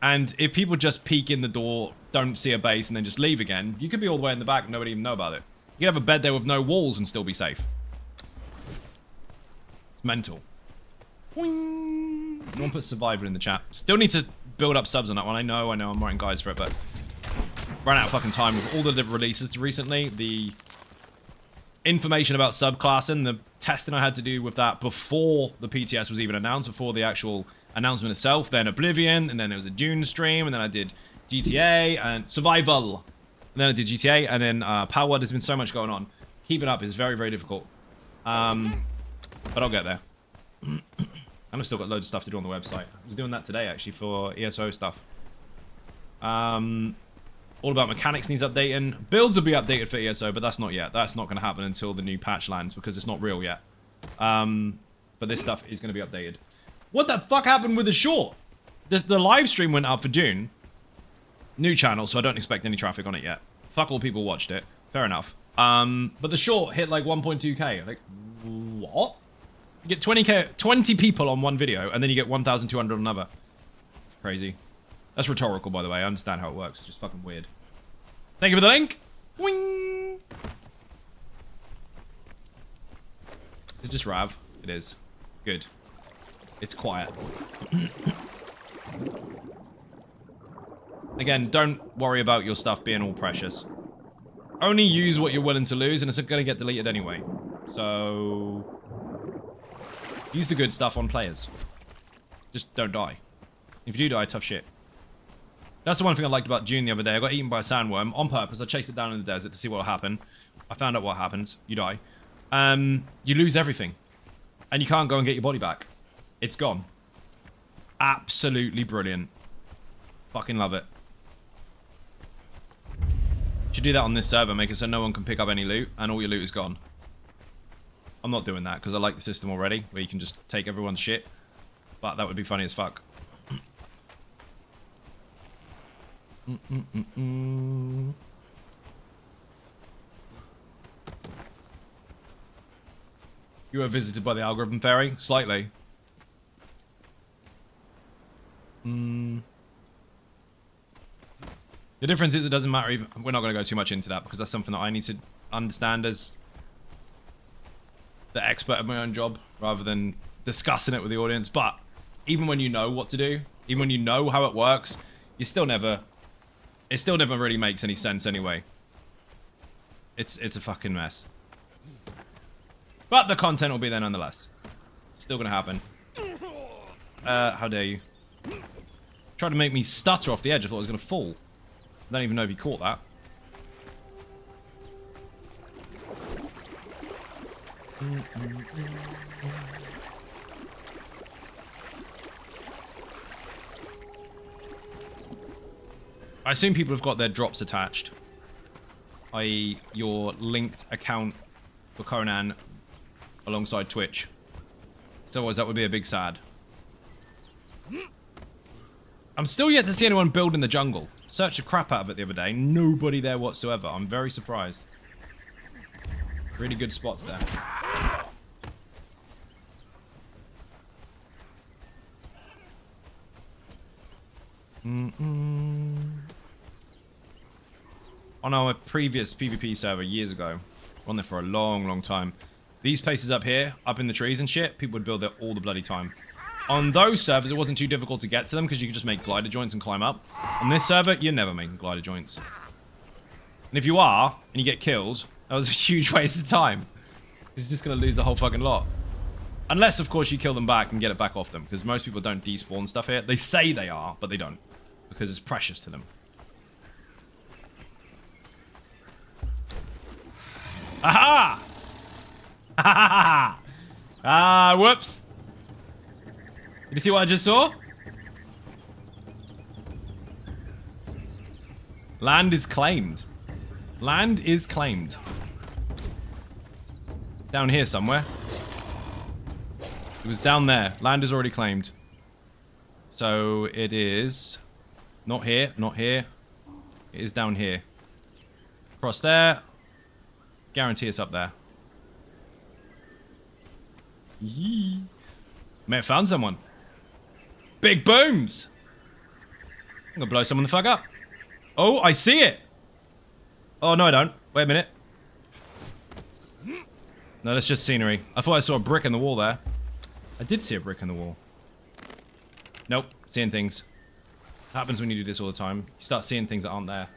A: And if people just peek in the door, don't see a base, and then just leave again, you could be all the way in the back and nobody even know about it. You could have a bed there with no walls and still be safe. It's mental. Boing. Someone put survivor in the chat. Still need to build up subs on that one. I know, I'm writing guides for it, but ran out of fucking time with all the different releases recently. The information about subclassing, the testing I had to do with that before the PTS was even announced, before the actual announcement itself, then Oblivion, and then there was a Dune stream, and then I did GTA and Survival, and then I did GTA, and then Power. There's been so much going on. Keeping up is very, very difficult. But I'll get there. And I've still got loads of stuff to do on the website. I was doing that today, actually, for ESO stuff. All about mechanics needs updating. Builds will be updated for ESO, but that's not yet. That's not going to happen until the new patch lands, because it's not real yet. But this stuff is going to be updated. What the fuck happened with the short? The live stream went up for June. New channel, so I don't expect any traffic on it yet. Fuck all people watched it. Fair enough. But the short hit like 1.2k. Like, what? You get 20 people on one video, and then you get 1,200 on another. It's crazy. That's rhetorical, by the way. I understand how it works. It's just fucking weird. Thank you for the link. Wing. Is it just Rav? It is. Good. It's quiet. Again, don't worry about your stuff being all precious. Only use what you're willing to lose, and it's going to get deleted anyway. So use the good stuff on players. Just don't die. If you do die, tough shit. That's the one thing I liked about June the other day. I got eaten by a sandworm on purpose. I chased it down in the desert to see what will happen. I found out what happens. You die. You lose everything. And you can't go and get your body back. It's gone. Absolutely brilliant. Fucking love it. Should do that on this server. Make it so no one can pick up any loot. And all your loot is gone. I'm not doing that because I like the system already. Where you can just take everyone's shit. But that would be funny as fuck. You were visited by the algorithm fairy? Slightly. The difference is it doesn't matter even... We're not going to go too much into that because that's something that I need to understand as the expert of my own job rather than discussing it with the audience. But even when you know what to do, even when you know how it works, you still never... It still never really makes any sense anyway. It's a fucking mess. But the content will be there nonetheless. Still gonna happen. How dare you. Tried to make me stutter off the edge. I thought I was gonna fall. I don't even know if you caught that. I assume people have got their drops attached. I.e. your linked account for Conan alongside Twitch. So otherwise that would be a big sad. I'm still yet to see anyone build in the jungle. Searched the crap out of it the other day. Nobody there whatsoever. I'm very surprised. Really good spots there. On our previous PvP server years ago, on there for a long, long time, these places up here, up in the trees and shit, people would build there all the bloody time. On those servers, it wasn't too difficult to get to them because you could just make glider joints and climb up. On this server, you're never making glider joints. And if you are, and you get killed, that was a huge waste of time. You're just going to lose the whole fucking lot. Unless, of course, you kill them back and get it back off them, because most people don't despawn stuff here. They say they are, but they don't, because it's precious to them. Aha! Ah, whoops. Did you see what I just saw? Land is claimed. Land is claimed. Down here somewhere. It was down there. Land is already claimed. So it is... Not here, not here. It is down here. Across there. Guarantee it's up there. Yee. May have found someone. Big booms! I'm gonna blow someone the fuck up. Oh, I see it! Oh, no I don't. Wait a minute. No, that's just scenery. I thought I saw a brick in the wall there. I did see a brick in the wall. Nope, seeing things. Happens when you do this all the time. You start seeing things that aren't there.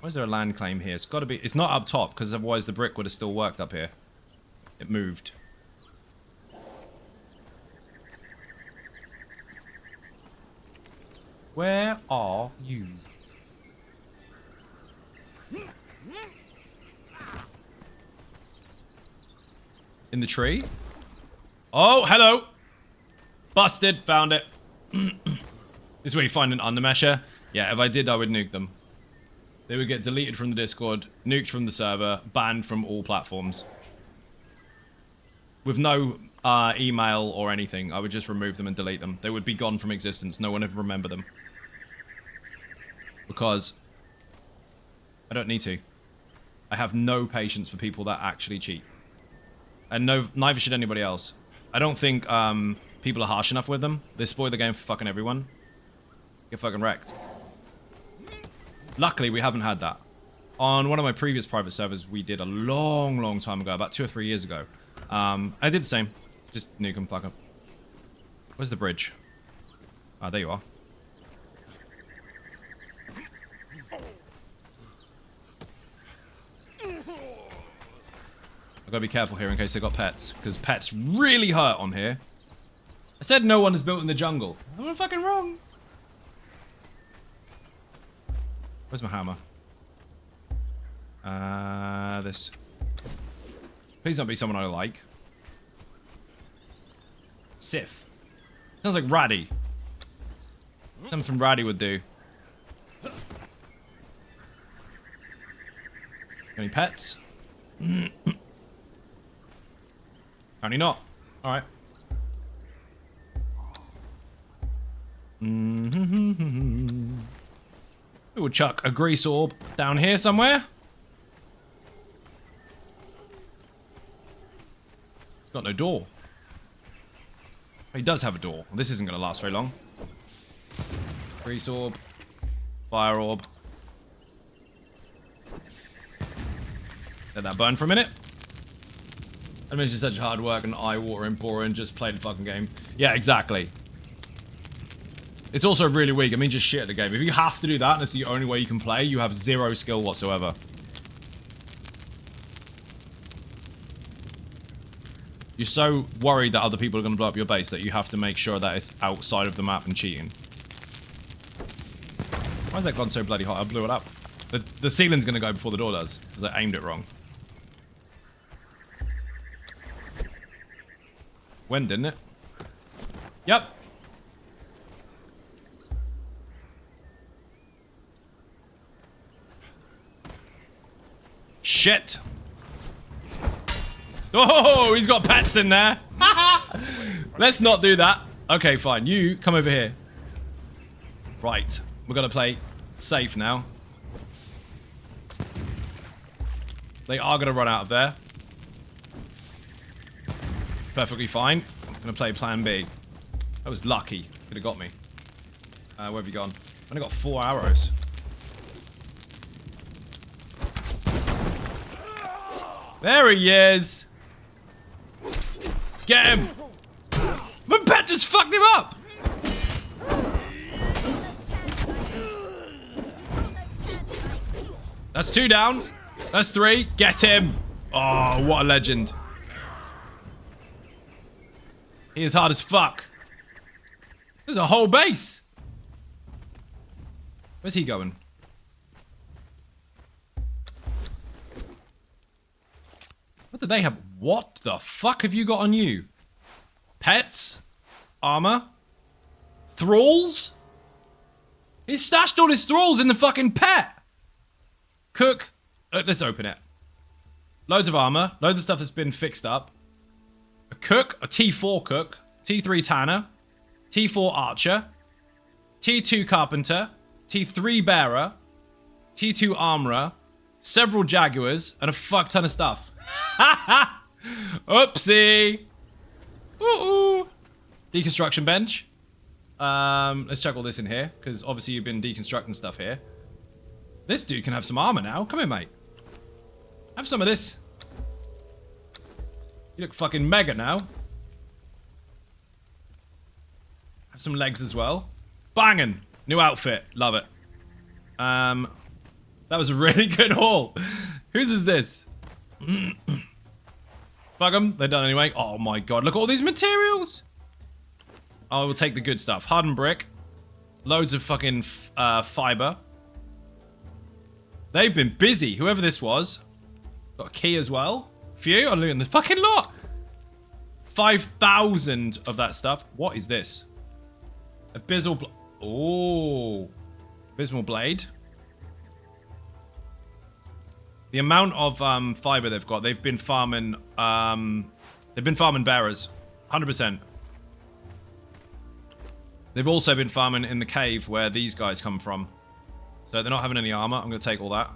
A: Why is there a land claim here? It's got to be... It's not up top, because otherwise the brick would have still worked up here. It moved. Where are you? In the tree? Oh, hello! Busted, found it. This is where you find an undermesher. Yeah, if I did, I would nuke them. They would get deleted from the Discord, nuked from the server, banned from all platforms. With no email or anything, I would just remove them and delete them. They would be gone from existence. No one would remember them. Because I don't need to. I have no patience for people that actually cheat. And neither should anybody else. I don't think people are harsh enough with them. They spoil the game for fucking everyone. Get fucking wrecked. Luckily, we haven't had that. On one of my previous private servers, we did a long time ago, about 2 or 3 years ago. I did the same. Just nuke them, fuck them. Where's the bridge? Ah, there you are. I've got to be careful here in case they got pets, because pets really hurt on here. I said no one is built in the jungle. I'm fucking wrong. Where's my hammer? This. Please don't be someone I like. Sif. Sounds like Raddy. Something Raddy would do. Any pets? Apparently not. Alright. We'll chuck a grease orb down here somewhere. Got no door. Oh, he does have a door. This isn't going to last very long. Grease orb. Fire orb. Let that burn for a minute. I mean, it's just such hard work and eye-watering, boring, just play the fucking game. Yeah, exactly. It's also really weak. I mean, just shit at the game. If you have to do that and it's the only way you can play, you have zero skill whatsoever. You're so worried that other people are going to blow up your base that you have to make sure that it's outside of the map and cheating. Why is that gone so bloody hot? I blew it up. The ceiling's going to go before the door does, because I aimed it wrong. When, didn't it? Yep. Shit. Oh, he's got pets in there. Let's not do that. Okay, fine. You come over here. Right. We're going to play safe now. They are going to run out of there. Perfectly fine. I'm going to play plan B. That was lucky. Could have got me. Where have you gone? I've only got 4 arrows. There he is. Get him. My pet just fucked him up. That's 2 down. That's 3. Get him. Oh, what a legend. He is hard as fuck. There's a whole base. Where's he going? What did they have? What the fuck have you got on you? Pets? Armor? Thralls? He's stashed all his thralls in the fucking pet. Cook. Let's open it. Loads of armor. Loads of stuff that's been fixed up. A cook. A T4 cook. T3 tanner. T4 archer. T2 carpenter, T3 bearer, T2 armorer, several jaguars, and a fuck ton of stuff. Oopsie. Ooh. Deconstruction bench. Let's chuck all this in here, because obviously you've been deconstructing stuff here. This dude can have some armor now. Come here, mate. Have some of this. You look fucking mega now. Have some legs as well. Banging. New outfit. Love it. That was a really good haul. Whose is this? Fuck them. They're done anyway. Oh my god. Look at all these materials. I will take the good stuff. Hardened brick. Loads of fucking fiber. They've been busy. Whoever this was. Got a key as well. Phew. I'm looking at the fucking lot. 5,000 of that stuff. What is this? Abysmal. Oh. Abysmal blade. The amount of fiber they've got. They've been farming. They've been farming bearers. 100%. They've also been farming in the cave where these guys come from. So they're not having any armor. I'm going to take all that.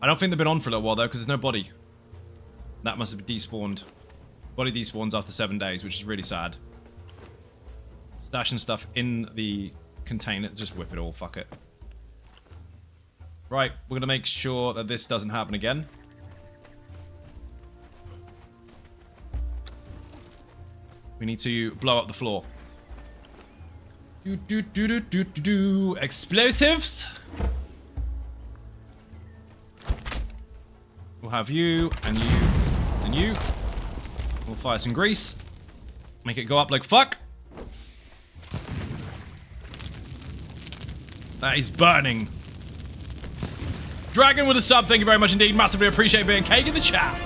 A: I don't think they've been on for a little while, though, because there's no body. That must have despawned. Body despawns after 7 days, which is really sad. Stashing stuff in the container. Just whip it all. Fuck it. Right. We're going to make sure that this doesn't happen again. We need to blow up the floor. Explosives. We'll have you, and you, and you. We'll fire some grease. Make it go up like fuck. That is burning. Dragon with a sub, thank you very much indeed. Massively appreciate being cake in the chat.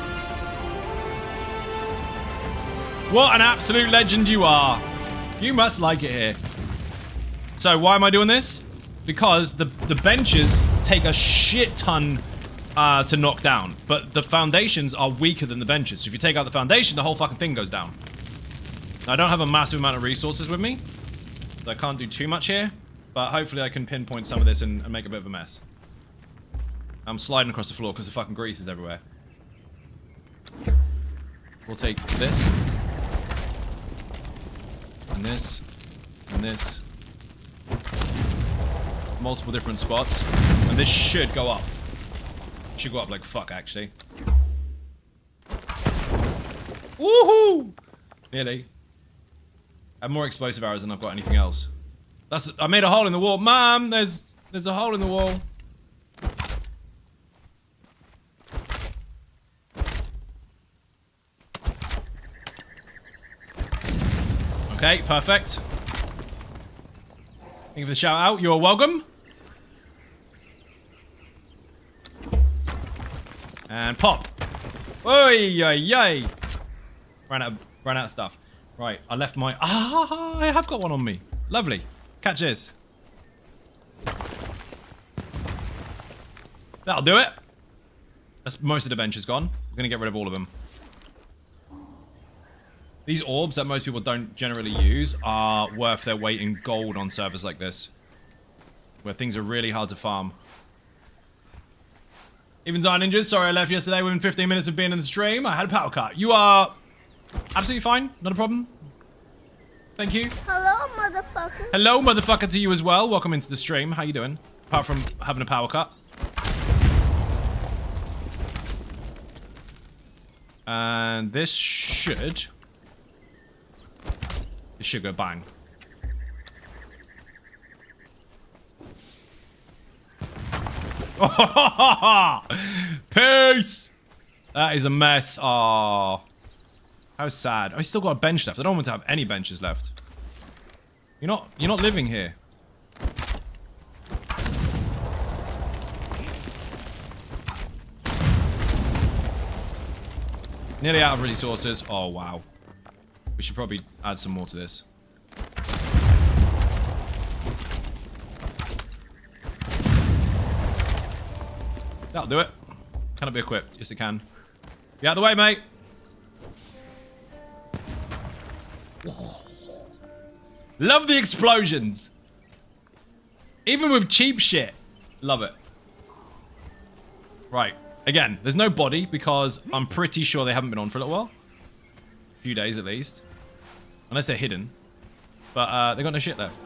A: What an absolute legend you are. You must like it here. So why am I doing this? Because the benches take a shit ton to knock down. But the foundations are weaker than the benches. So if you take out the foundation, the whole fucking thing goes down. Now, I don't have a massive amount of resources with me. So I can't do too much here. But hopefully I can pinpoint some of this and make a bit of a mess. I'm sliding across the floor because the fucking grease is everywhere. We'll take this. And this. And this. Multiple different spots. And this should go up. Should go up like fuck, actually. Woohoo! Nearly. I have more explosive arrows than I've got anything else. I made a hole in the wall. Mom, there's a hole in the wall. Okay, perfect. Thank you for the shout out. You are welcome. And pop. Oy, oy, oy. Ran out of stuff. Right, I left my... Ah, I have got one on me. Lovely. Catch this. That'll do it. That's most of the bench is gone. We're going to get rid of all of them. These orbs that most people don't generally use are worth their weight in gold on servers like this. Where things are really hard to farm. Even Zion Ninjas, sorry I left yesterday within 15 minutes of being in the stream. I had a power cut. You are absolutely fine. Not a problem. Thank you.
B: Hello, motherfucker.
A: Hello, motherfucker, to you as well. Welcome into the stream. How you doing? Apart from having a power cut. And this should go bang. Peace! That is a mess. Oh. How sad. I still got a bench left. I don't want to have any benches left. You're not living here. Nearly out of resources. Oh, wow. We should probably add some more to this. That'll do it. Can it be equipped? Yes, it can. Be out of the way, mate. Love the explosions. Even with cheap shit. Love it. Right. Again, there's no body because I'm pretty sure they haven't been on for a little while. A few days at least. Unless they're hidden. But they got no shit left.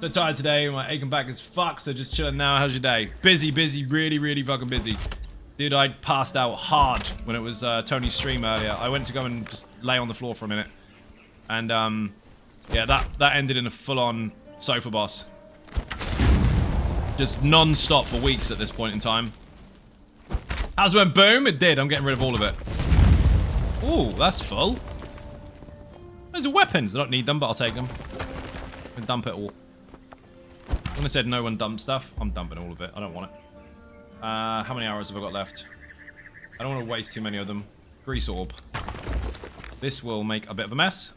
A: So tired today. My aching back as fuck. So just chilling now. How's your day? Busy, busy. Really, really fucking busy. Dude, I passed out hard when it was Tony's stream earlier. I went to go and just lay on the floor for a minute. And, yeah, that ended in a full-on sofa boss. Just non-stop for weeks at this point in time. As went boom, it did. I'm getting rid of all of it. Ooh, that's full. Those are weapons. I don't need them, but I'll take them. And dump it all. When I said no one dump stuff, I'm dumping all of it. I don't want it. How many hours have I got left? I don't want to waste too many of them. Grease orb. This will make a bit of a mess.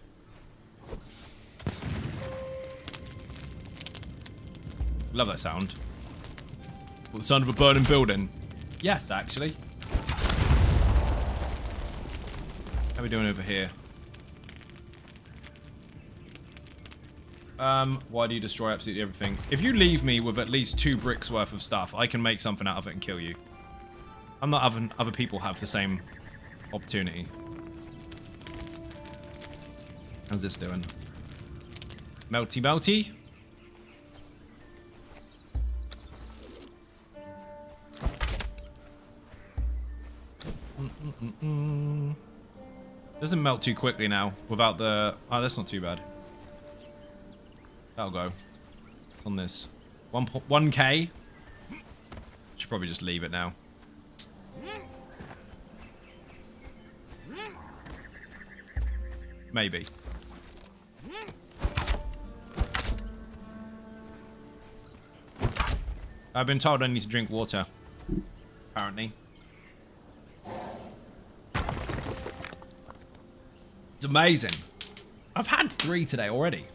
A: Love that sound. Well, the sound of a burning building. Yes, actually. How are we doing over here? Why do you destroy absolutely everything? If you leave me with at least 2 bricks worth of stuff, I can make something out of it and kill you. I'm not having other people have the same opportunity. How's this doing? Melty melty? Doesn't melt too quickly now without the... Oh, that's not too bad. That'll go. On this. 1k. Should probably just leave it now. Maybe. I've been told I need to drink water. Apparently. It's amazing. I've had 3 today already.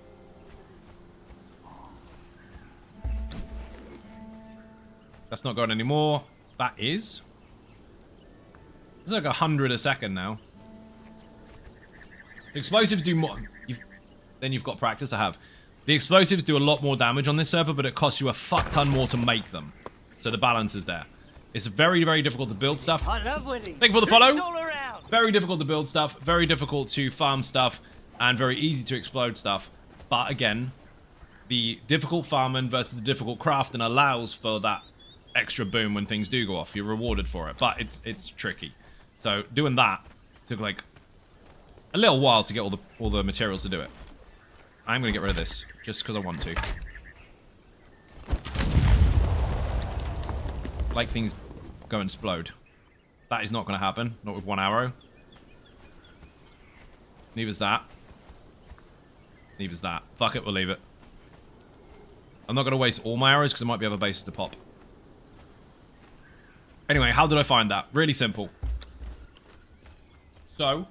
A: That's not going anymore. That is. It's like 100 a second now. The explosives do more. Then you've got practice. I have. The explosives do a lot more damage on this server, but it costs you a fuck ton more to make them. So the balance is there. It's very, very difficult to build stuff.
B: I love winning.
A: Thank you for the follow. Very difficult to build stuff. Very difficult to farm stuff. And very easy to explode stuff. But again, the difficult farming versus the difficult crafting allows for that extra boom when things do go off. You're rewarded for it, but it's tricky. So doing that took like a little while to get all the materials to do it. I'm gonna get rid of this just because I want to. Like things go and explode. That is not gonna happen. Not with 1 arrow. Neither's that. Neither's that. Fuck it, we'll leave it. I'm not gonna waste all my arrows because there might be other bases to pop. Anyway, how did I find that? Really simple. So,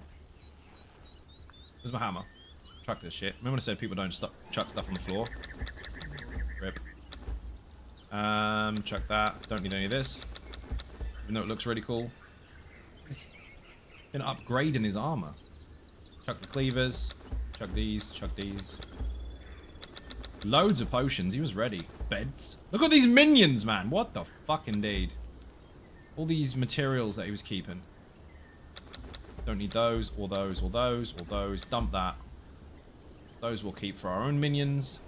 A: there's my hammer. Chuck this shit. Remember when I said people don't chuck stuff on the floor? Rip. Chuck that. Don't need any of this. Even though it looks really cool. He's been upgrading his armor. Chuck the cleavers. Chuck these. Chuck these. Loads of potions. He was ready. Beds. Look at these minions, man. What the fuck, indeed. All these materials that he was keeping. Don't need those, or those, or those, or those. Dump that. Those we'll keep for our own minions.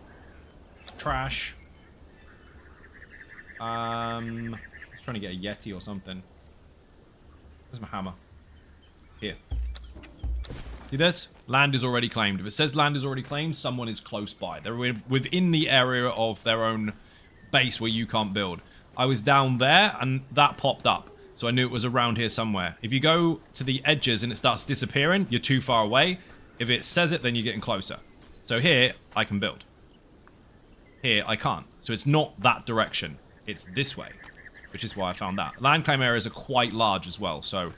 A: Trash. I was trying to get a Yeti or something. Where's my hammer? Here. See this? Land is already claimed. If it says land is already claimed, someone is close by. They're within the area of their own base where you can't build. I was down there, and that popped up. So I knew it was around here somewhere. If you go to the edges and it starts disappearing, you're too far away. If it says it, then you're getting closer. So here, I can build. Here, I can't. So it's not that direction. It's this way, which is why I found that. Land claim areas are quite large as well, so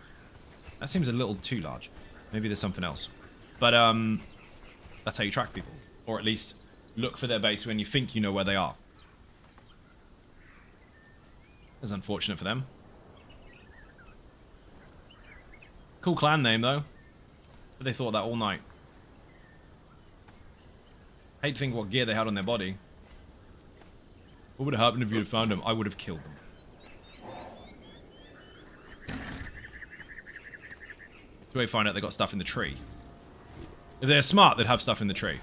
A: that seems a little too large. Maybe there's something else. But that's how you track people. Or at least look for their base when you think you know where they are. That's unfortunate for them. Cool clan name, though. But they thought that all night. Hate to think what gear they had on their body. What would have happened if you had found them? I would have killed them. So we find out they got stuff in the tree. If they're smart, they'd have stuff in the tree.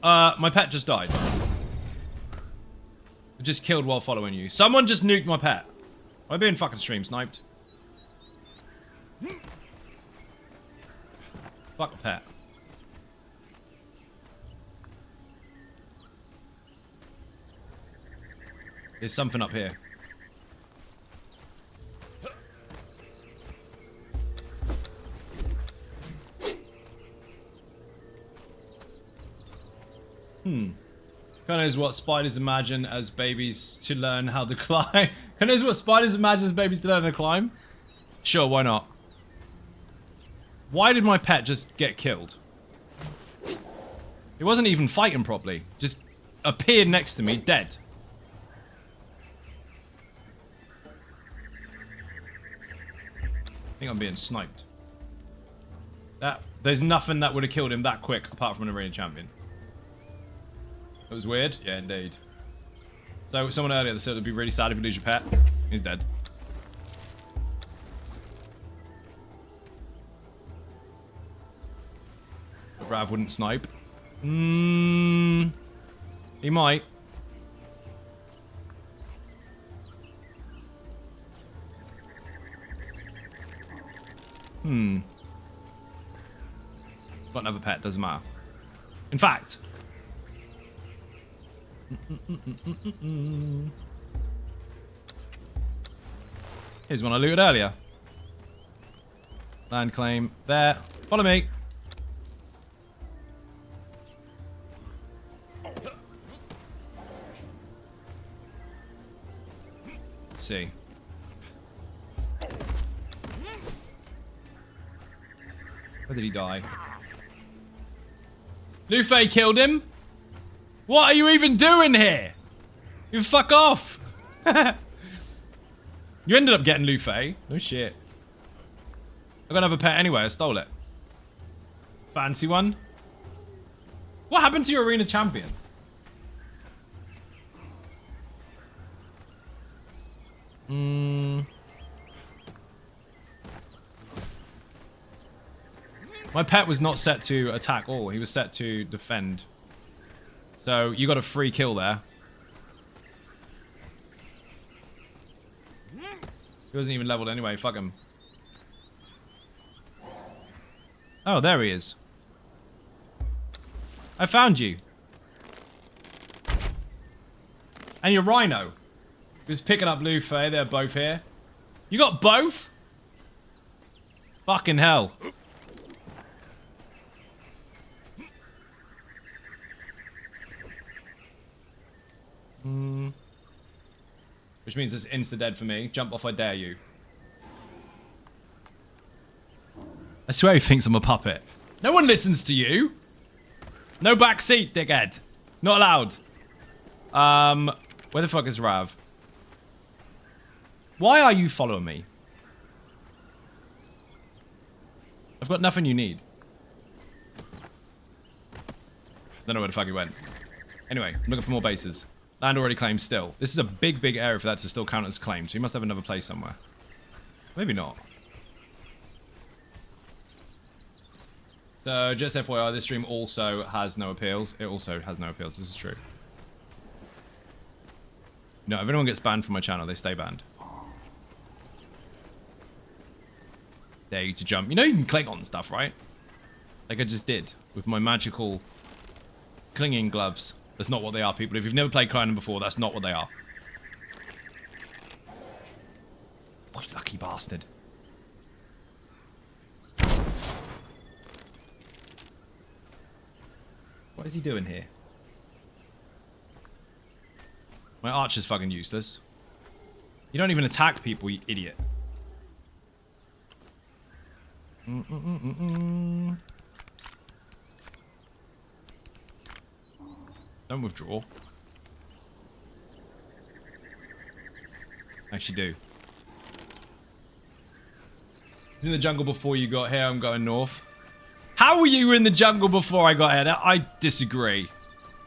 A: My pet just died. I just killed while following you. Someone just nuked my pet. Am I being fucking stream sniped? Fuck a pet. There's something up here. Who knows what spiders imagine as babies to learn how to climb? Who knows what spiders imagine as babies to learn how to climb? Sure, why not? Why did my pet just get killed? He wasn't even fighting properly. Just appeared next to me, dead. I think I'm being sniped. There's nothing that would have killed him that quick apart from an arena champion. It was weird? Yeah, indeed. So, someone earlier said it'd be really sad if you lose your pet. He's dead. Rav wouldn't snipe. He might. Got another pet, doesn't matter. In fact... Here's one I looted earlier. Land claim there. Follow me. Let's see. Where did he die? Luffy killed him? What are you even doing here? You fuck off. You ended up getting Luffy. No shit. I got another pet anyway. I stole it. Fancy one. What happened to your arena champion? My pet was not set to attack all. He was set to defend. So, you got a free kill there. He wasn't even leveled anyway. Fuck him. Oh, there he is. I found you. And your rhino. He was picking up Luffy. They're both here. You got both? Fucking hell. Which means it's insta-dead for me. Jump off, I dare you. I swear he thinks I'm a puppet. No one listens to you. No back seat, dickhead. Not allowed. Where the fuck is Rav? Why are you following me? I've got nothing you need. Don't know where the fuck he went. Anyway, I'm looking for more bases. Land already claimed still. This is a big, big area for that to still count as claimed, so he must have another place somewhere. Maybe not. So, just FYI, this stream also has no appeals. It also has no appeals. This is true. No, if anyone gets banned from my channel, they stay banned. Dare you to jump. You know you can click on stuff, right? Like I just did with my magical clinging gloves. That's not what they are, people. If you've never played Conan before, that's not what they are. Oh, lucky bastard. What is he doing here? My archer's fucking useless. You don't even attack people, you idiot. Don't withdraw. Actually do. He's in the jungle before you got here. I'm going north. How were you in the jungle before I got here? I disagree.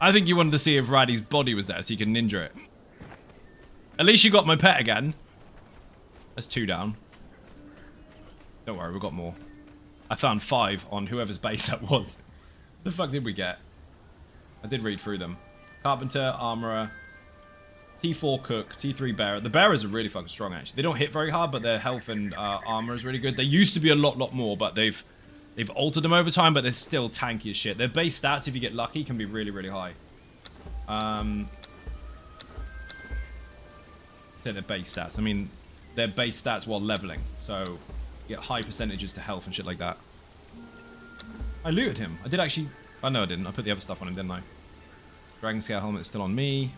A: I think you wanted to see if Raddy's body was there so you can ninja it. At least you got my pet again. That's 2 down. Don't worry, we've got more. I found 5 on whoever's base that was. What the fuck did we get? I did read through them. Carpenter, Armorer, T4 Cook, T3 Bearer. The Bearers are really fucking strong, actually. They don't hit very hard, but their health and armor is really good. They used to be a lot more, but they've altered them over time, but they're still tanky as shit. Their base stats, if you get lucky, can be really high. They're their base stats. I mean, their base stats while leveling. So, you get high percentages to health and shit like that. I looted him. I did actually... Oh, no, I didn't. I put the other stuff on him, didn't I? Dragon Scale helmet's still on me.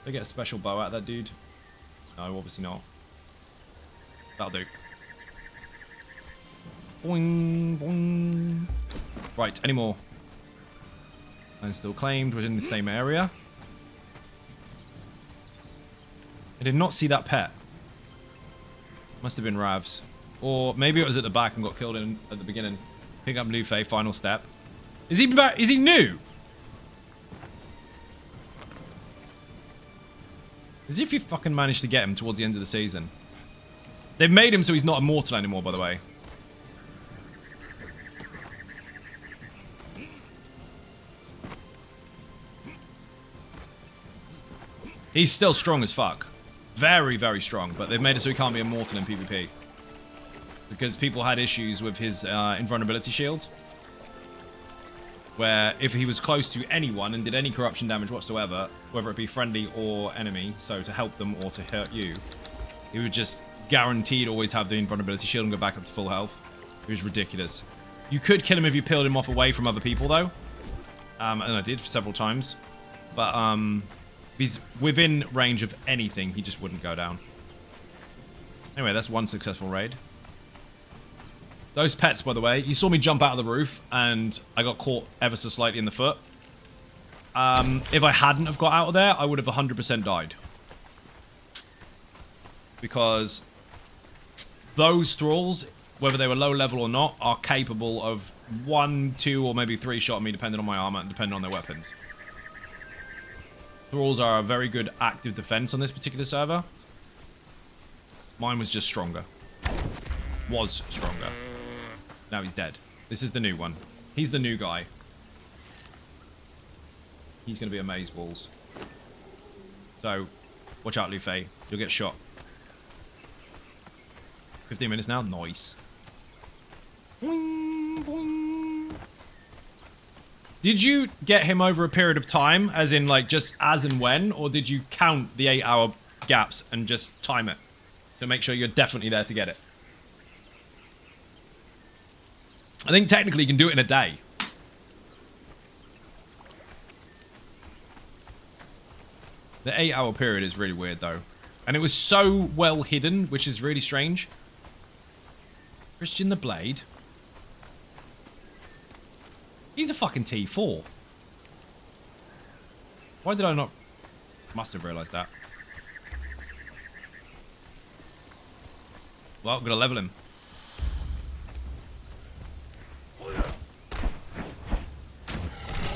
A: Did I get a special bow out of that dude? No, obviously not. That'll do. Boing, boing. Right, any more? And still claimed. We're in the same area. I did not see that pet. Must have been Rav's. Or maybe it was at the back and got killed at the beginning. Pick up Luffy, final step. Is he back? Is he new? As if you fucking managed to get him towards the end of the season. They've made him so he's not immortal anymore, by the way. He's still strong as fuck. Very strong, but they've made it so he can't be immortal in PvP. Because people had issues with his invulnerability shield. Where if he was close to anyone and did any corruption damage whatsoever, whether it be friendly or enemy, so to help them or to hurt you, he would just guaranteed always have the invulnerability shield and go back up to full health. It was ridiculous. You could kill him if you peeled him off away from other people, though. And I did several times. But if he's within range of anything, he just wouldn't go down. Anyway, that's one successful raid. Those pets, by the way, you saw me jump out of the roof and I got caught ever so slightly in the foot. If I hadn't have got out of there, I would have 100% died. Because those thralls, whether they were low level or not, are capable of 1, 2, or maybe 3 shot me, depending on my armor and depending on their weapons. Thralls are a very good active defense on this particular server. Mine was just stronger. Was stronger. Now he's dead. This is the new one. He's the new guy. He's going to be amazeballs. So, watch out, Luffy. You'll get shot. 15 minutes now. Nice. Boing, boing. Did you get him over a period of time, as in, like, just as and when? Or did you count the 8-hour gaps and just time it to make sure you're definitely there to get it? I think technically you can do it in a day. The 8-hour period is really weird, though. And it was so well hidden, which is really strange. Christian the Blade. He's a fucking T4. Why did I not... Must have realised that. Well, I'm going to level him.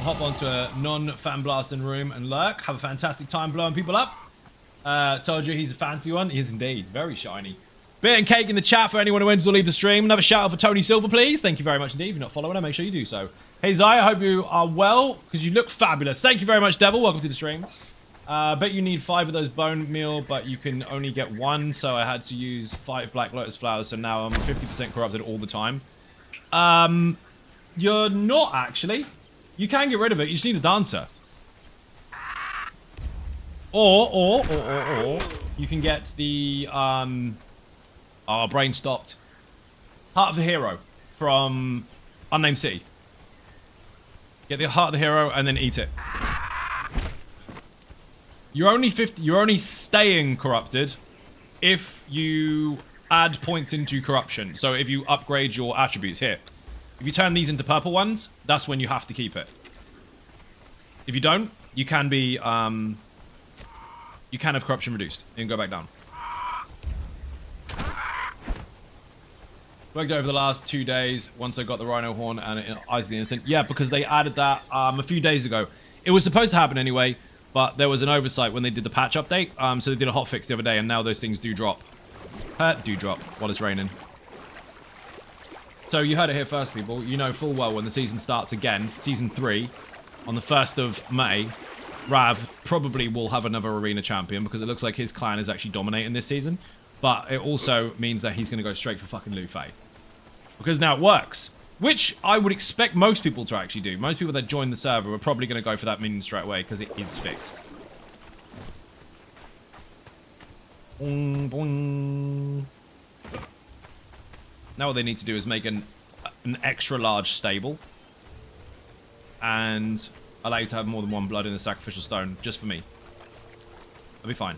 A: Hop onto a non-fan blasting room and lurk. Have a fantastic time blowing people up. Told you he's a fancy one. He is indeed. Very shiny. Beer and cake in the chat for anyone who wins or leave the stream. Another shout out for Tony Silver, please. Thank you very much indeed. If you're not following her, make sure you do so. Hey, Zai, I hope you are well, because you look fabulous. Thank you very much, Devil. Welcome to the stream. Bet you need 5 of those bone meal, but you can only get 1, so I had to use 5 Black Lotus flowers, so now I'm 50% corrupted all the time. You're not, actually. You can get rid of it. You just need a dancer. Or you can get the oh, brain stopped. Heart of the Hero from Unnamed City. Get the Heart of the Hero and then eat it. You're only staying corrupted if you add points into corruption. So if you upgrade your attributes here. If you turn these into purple ones, that's when you have to keep it. If you don't, you can be, you can have corruption reduced and go back down. Worked over the last 2 days once I got the Rhino Horn and Eyes of the Innocent. Yeah, because they added that a few days ago. It was supposed to happen anyway, but there was an oversight when they did the patch update. So they did a hotfix the other day, and now those things do drop. Do drop while it's raining. So you heard it here first, people. You know full well when the season starts again, season 3, on the 1st of May, Rav probably will have another arena champion because it looks like his clan is actually dominating this season. But it also means that he's going to go straight for fucking Luffy. Because now it works. Which I would expect most people to actually do. Most people that join the server are probably going to go for that minion straight away because it is fixed. Boing, boing. Now what they need to do is make an extra large stable. And allow you to have more than one blood in the sacrificial stone. Just for me. That'll be fine.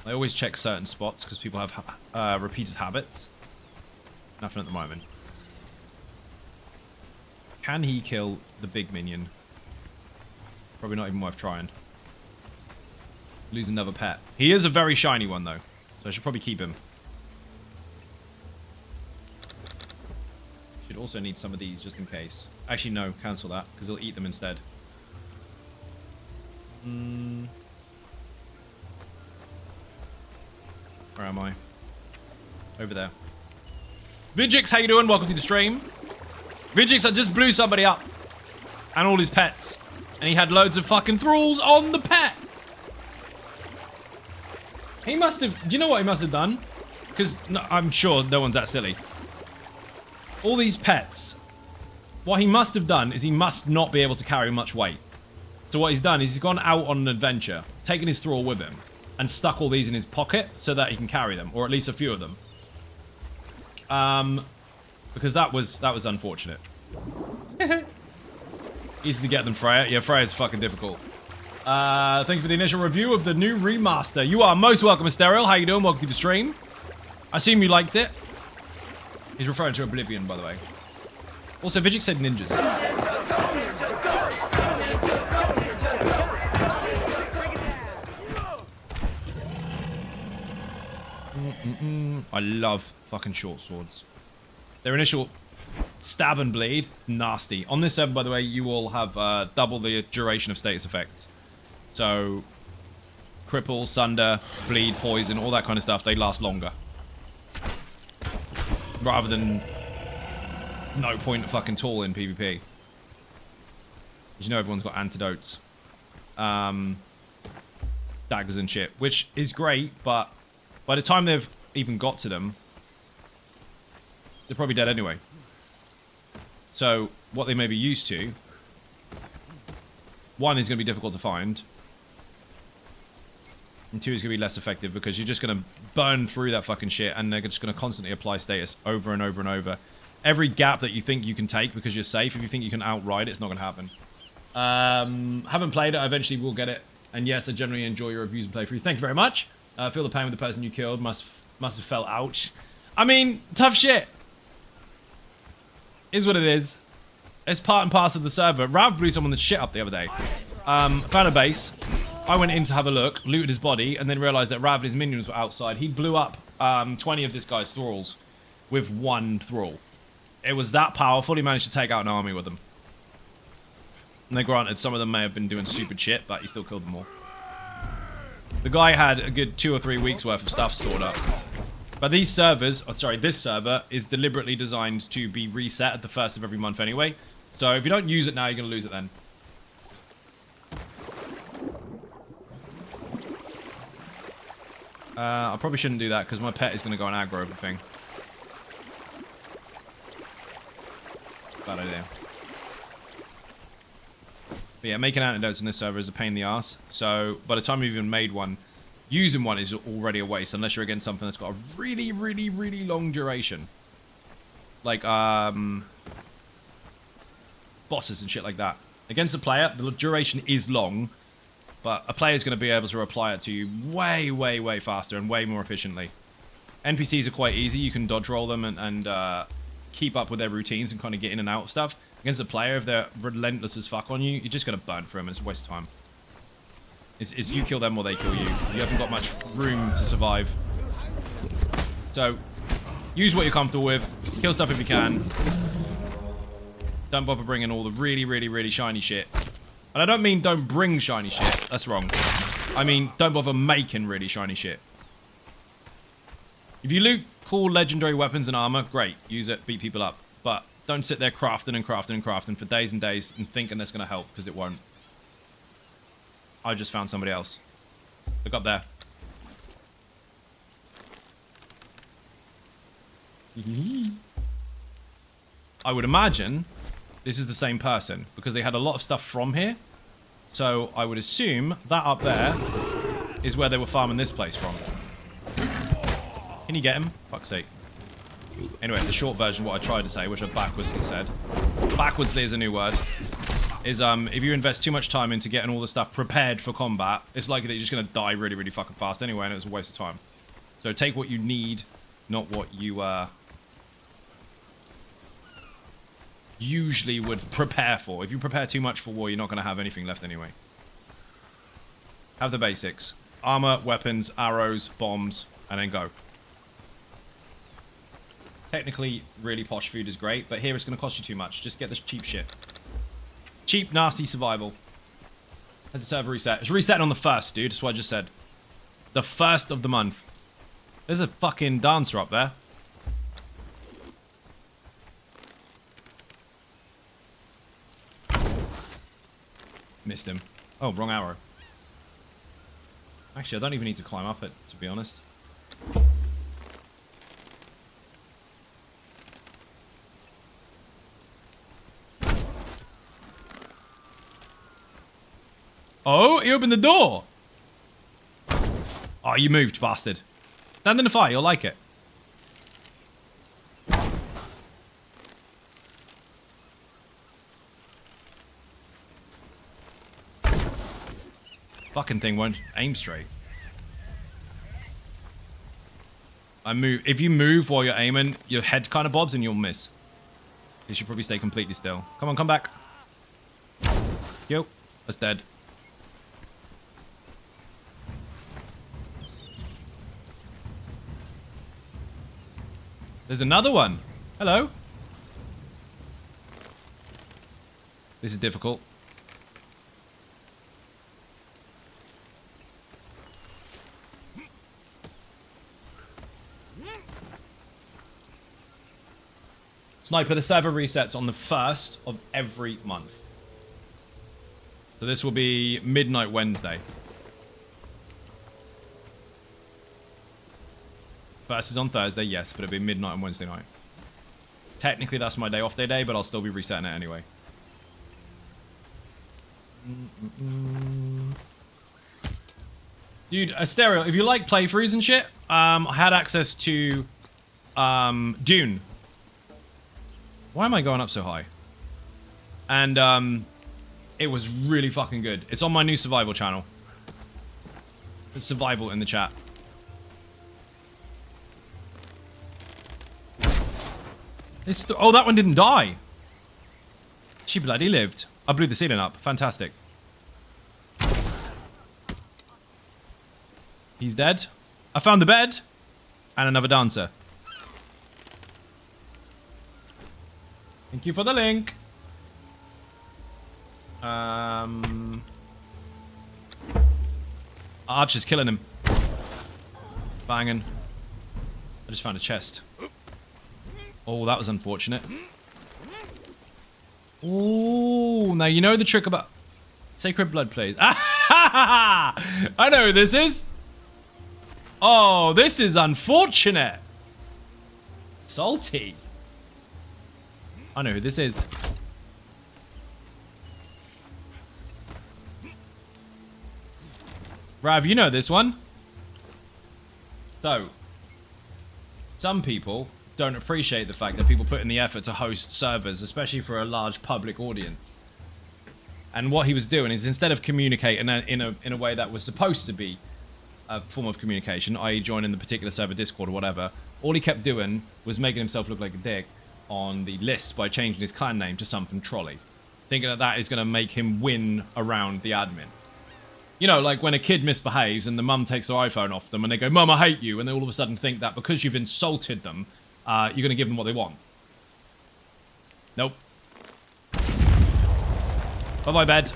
A: I always check certain spots because people have repeated habits. Nothing at the moment. Can he kill the big minion? Probably not even worth trying. Lose another pet. He is a very shiny one though, so I should probably keep him. Should also need some of these just in case. Actually no, cancel that because he'll eat them instead. Where am I? Over there. Vigix, how you doing? Welcome to the stream. Vigix, I just blew somebody up. And all his pets. And he had loads of fucking thralls on the pet. He must have... Do you know what he must have done? Because no, I'm sure no one's that silly. All these pets. What he must have done is he must not be able to carry much weight. So what he's done is he's gone out on an adventure. Taken his thrall with him. And stuck all these in his pocket so that he can carry them, or at least a few of them. Because that was unfortunate. Easy to get them, Freya. Yeah, Freya's fucking difficult. Thank you for the initial review of the new remaster. You are most welcome, Asterial. How you doing? Welcome to the stream. I assume you liked it. He's referring to Oblivion, by the way. Also, Vigix said ninjas. I love fucking short swords. Their initial stab and bleed is nasty. On this server, by the way, you will have double the duration of status effects. So, cripple, sunder, bleed, poison, all that kind of stuff, they last longer. Rather than no point fucking all in PvP. As you know, everyone's got antidotes. Daggers and shit, which is great, but by the time they've even got to them, they're probably dead anyway. So, what they may be used to, one, is going to be difficult to find, and two, is going to be less effective because you're just going to burn through that fucking shit and they're just going to constantly apply status over and over and over. Every gap that you think you can take because you're safe, if you think you can outride it, it's not going to happen. Haven't played it, I eventually will get it. And yes, I generally enjoy your reviews and playthrough. Thank you very much. Feel the pain with the person you killed. Must have felt ouch. I mean, tough shit. Is what it is. It's part and parcel of the server. Rav blew someone the shit up the other day. Found a base. I went in to have a look, looted his body, and then realized that Rav and his minions were outside. He blew up 20 of this guy's thralls with one thrall. It was that powerful, he managed to take out an army with them. And then granted, some of them may have been doing stupid shit, but he still killed them all. The guy had a good 2 or 3 weeks worth of stuff stored up. But these servers, this server is deliberately designed to be reset at the 1st of every month anyway. So if you don't use it now, you're going to lose it then. I probably shouldn't do that because my pet is going to go and aggro everything. Bad idea. But yeah, making antidotes in this server is a pain in the ass. So by the time you've even made one, using one is already a waste unless you're against something that's got a really, really, really long duration. Like, bosses and shit like that. Against a player, the duration is long, but a player is going to be able to reply it to you way, way, way faster and way more efficiently. NPCs are quite easy. You can dodge roll them and keep up with their routines and kind of get in and out of stuff. Against a player, if they're relentless as fuck on you, you're just going to burn for them. It's a waste of time. Is you kill them or they kill you. You haven't got much room to survive. So, use what you're comfortable with. Kill stuff if you can. Don't bother bringing all the really, really, really shiny shit. And I don't mean don't bring shiny shit. That's wrong. I mean, don't bother making really shiny shit. If you loot cool legendary weapons and armor, great. Use it, beat people up. But don't sit there crafting and crafting and crafting for days and days and thinking that's going to help, because it won't. I just found somebody else. Look up there. I would imagine this is the same person, because they had a lot of stuff from here. So I would assume that up there is where they were farming this place from. Can you get him? Fuck's sake. Anyway, the short version, what I tried to say, which I backwardsly said. Backwardsly is a new word. Is if you invest too much time into getting all the stuff prepared for combat, it's likely that you're just going to die really, really fucking fast anyway, and it's a waste of time. So take what you need, not what you usually would prepare for. If you prepare too much for war, you're not going to have anything left anyway. Have the basics. Armor, weapons, arrows, bombs, and then go. Technically, really posh food is great, but here it's going to cost you too much. Just get this cheap shit. Cheap, nasty survival. Has the server reset? It's resetting on the 1st, dude. That's what I just said. The 1st of the month. There's a fucking dancer up there. Missed him. Oh, wrong arrow. Actually, I don't even need to climb up it, to be honest. Oh, he opened the door. Oh, you moved, bastard. Stand in the fire, you'll like it. Fucking thing won't aim straight. I move. If you move while you're aiming, your head kind of bobs and you'll miss. You should probably stay completely still. Come on, come back. Yo, that's dead. There's another one. Hello. This is difficult. Sniper, the server resets on the 1st of every month. So this will be midnight Wednesday. First is on Thursday, yes, but it'll be midnight on Wednesday night. Technically, that's my day off day, but I'll still be resetting it anyway. Dude, Asterio, if you like playthroughs and shit, I had access to Dune. Why am I going up so high? And it was really fucking good. It's on my new survival channel. There's survival in the chat. Oh, that one didn't die. She bloody lived. I blew the ceiling up. Fantastic. He's dead. I found the bed. And another dancer. Thank you for the link. Archer's killing him. Banging. I just found a chest. Oh, that was unfortunate. Ooh, now you know the trick about Sacred Blood plays. I know who this is. Oh, this is unfortunate. Salty. I know who this is. Rav, you know this one. So, some people don't appreciate the fact that people put in the effort to host servers, especially for a large public audience. And what he was doing is, instead of communicating in a way that was supposed to be a form of communication, i.e. joining the particular server Discord or whatever, all he kept doing was making himself look like a dick on the list by changing his clan name to something trolley, thinking that that is going to make him win around the admin. You know, like when a kid misbehaves and the mum takes their iPhone off them and they go, Mum, I hate you. And they all of a sudden think that because you've insulted them, you're going to give them what they want. Nope. Bye-bye, bed.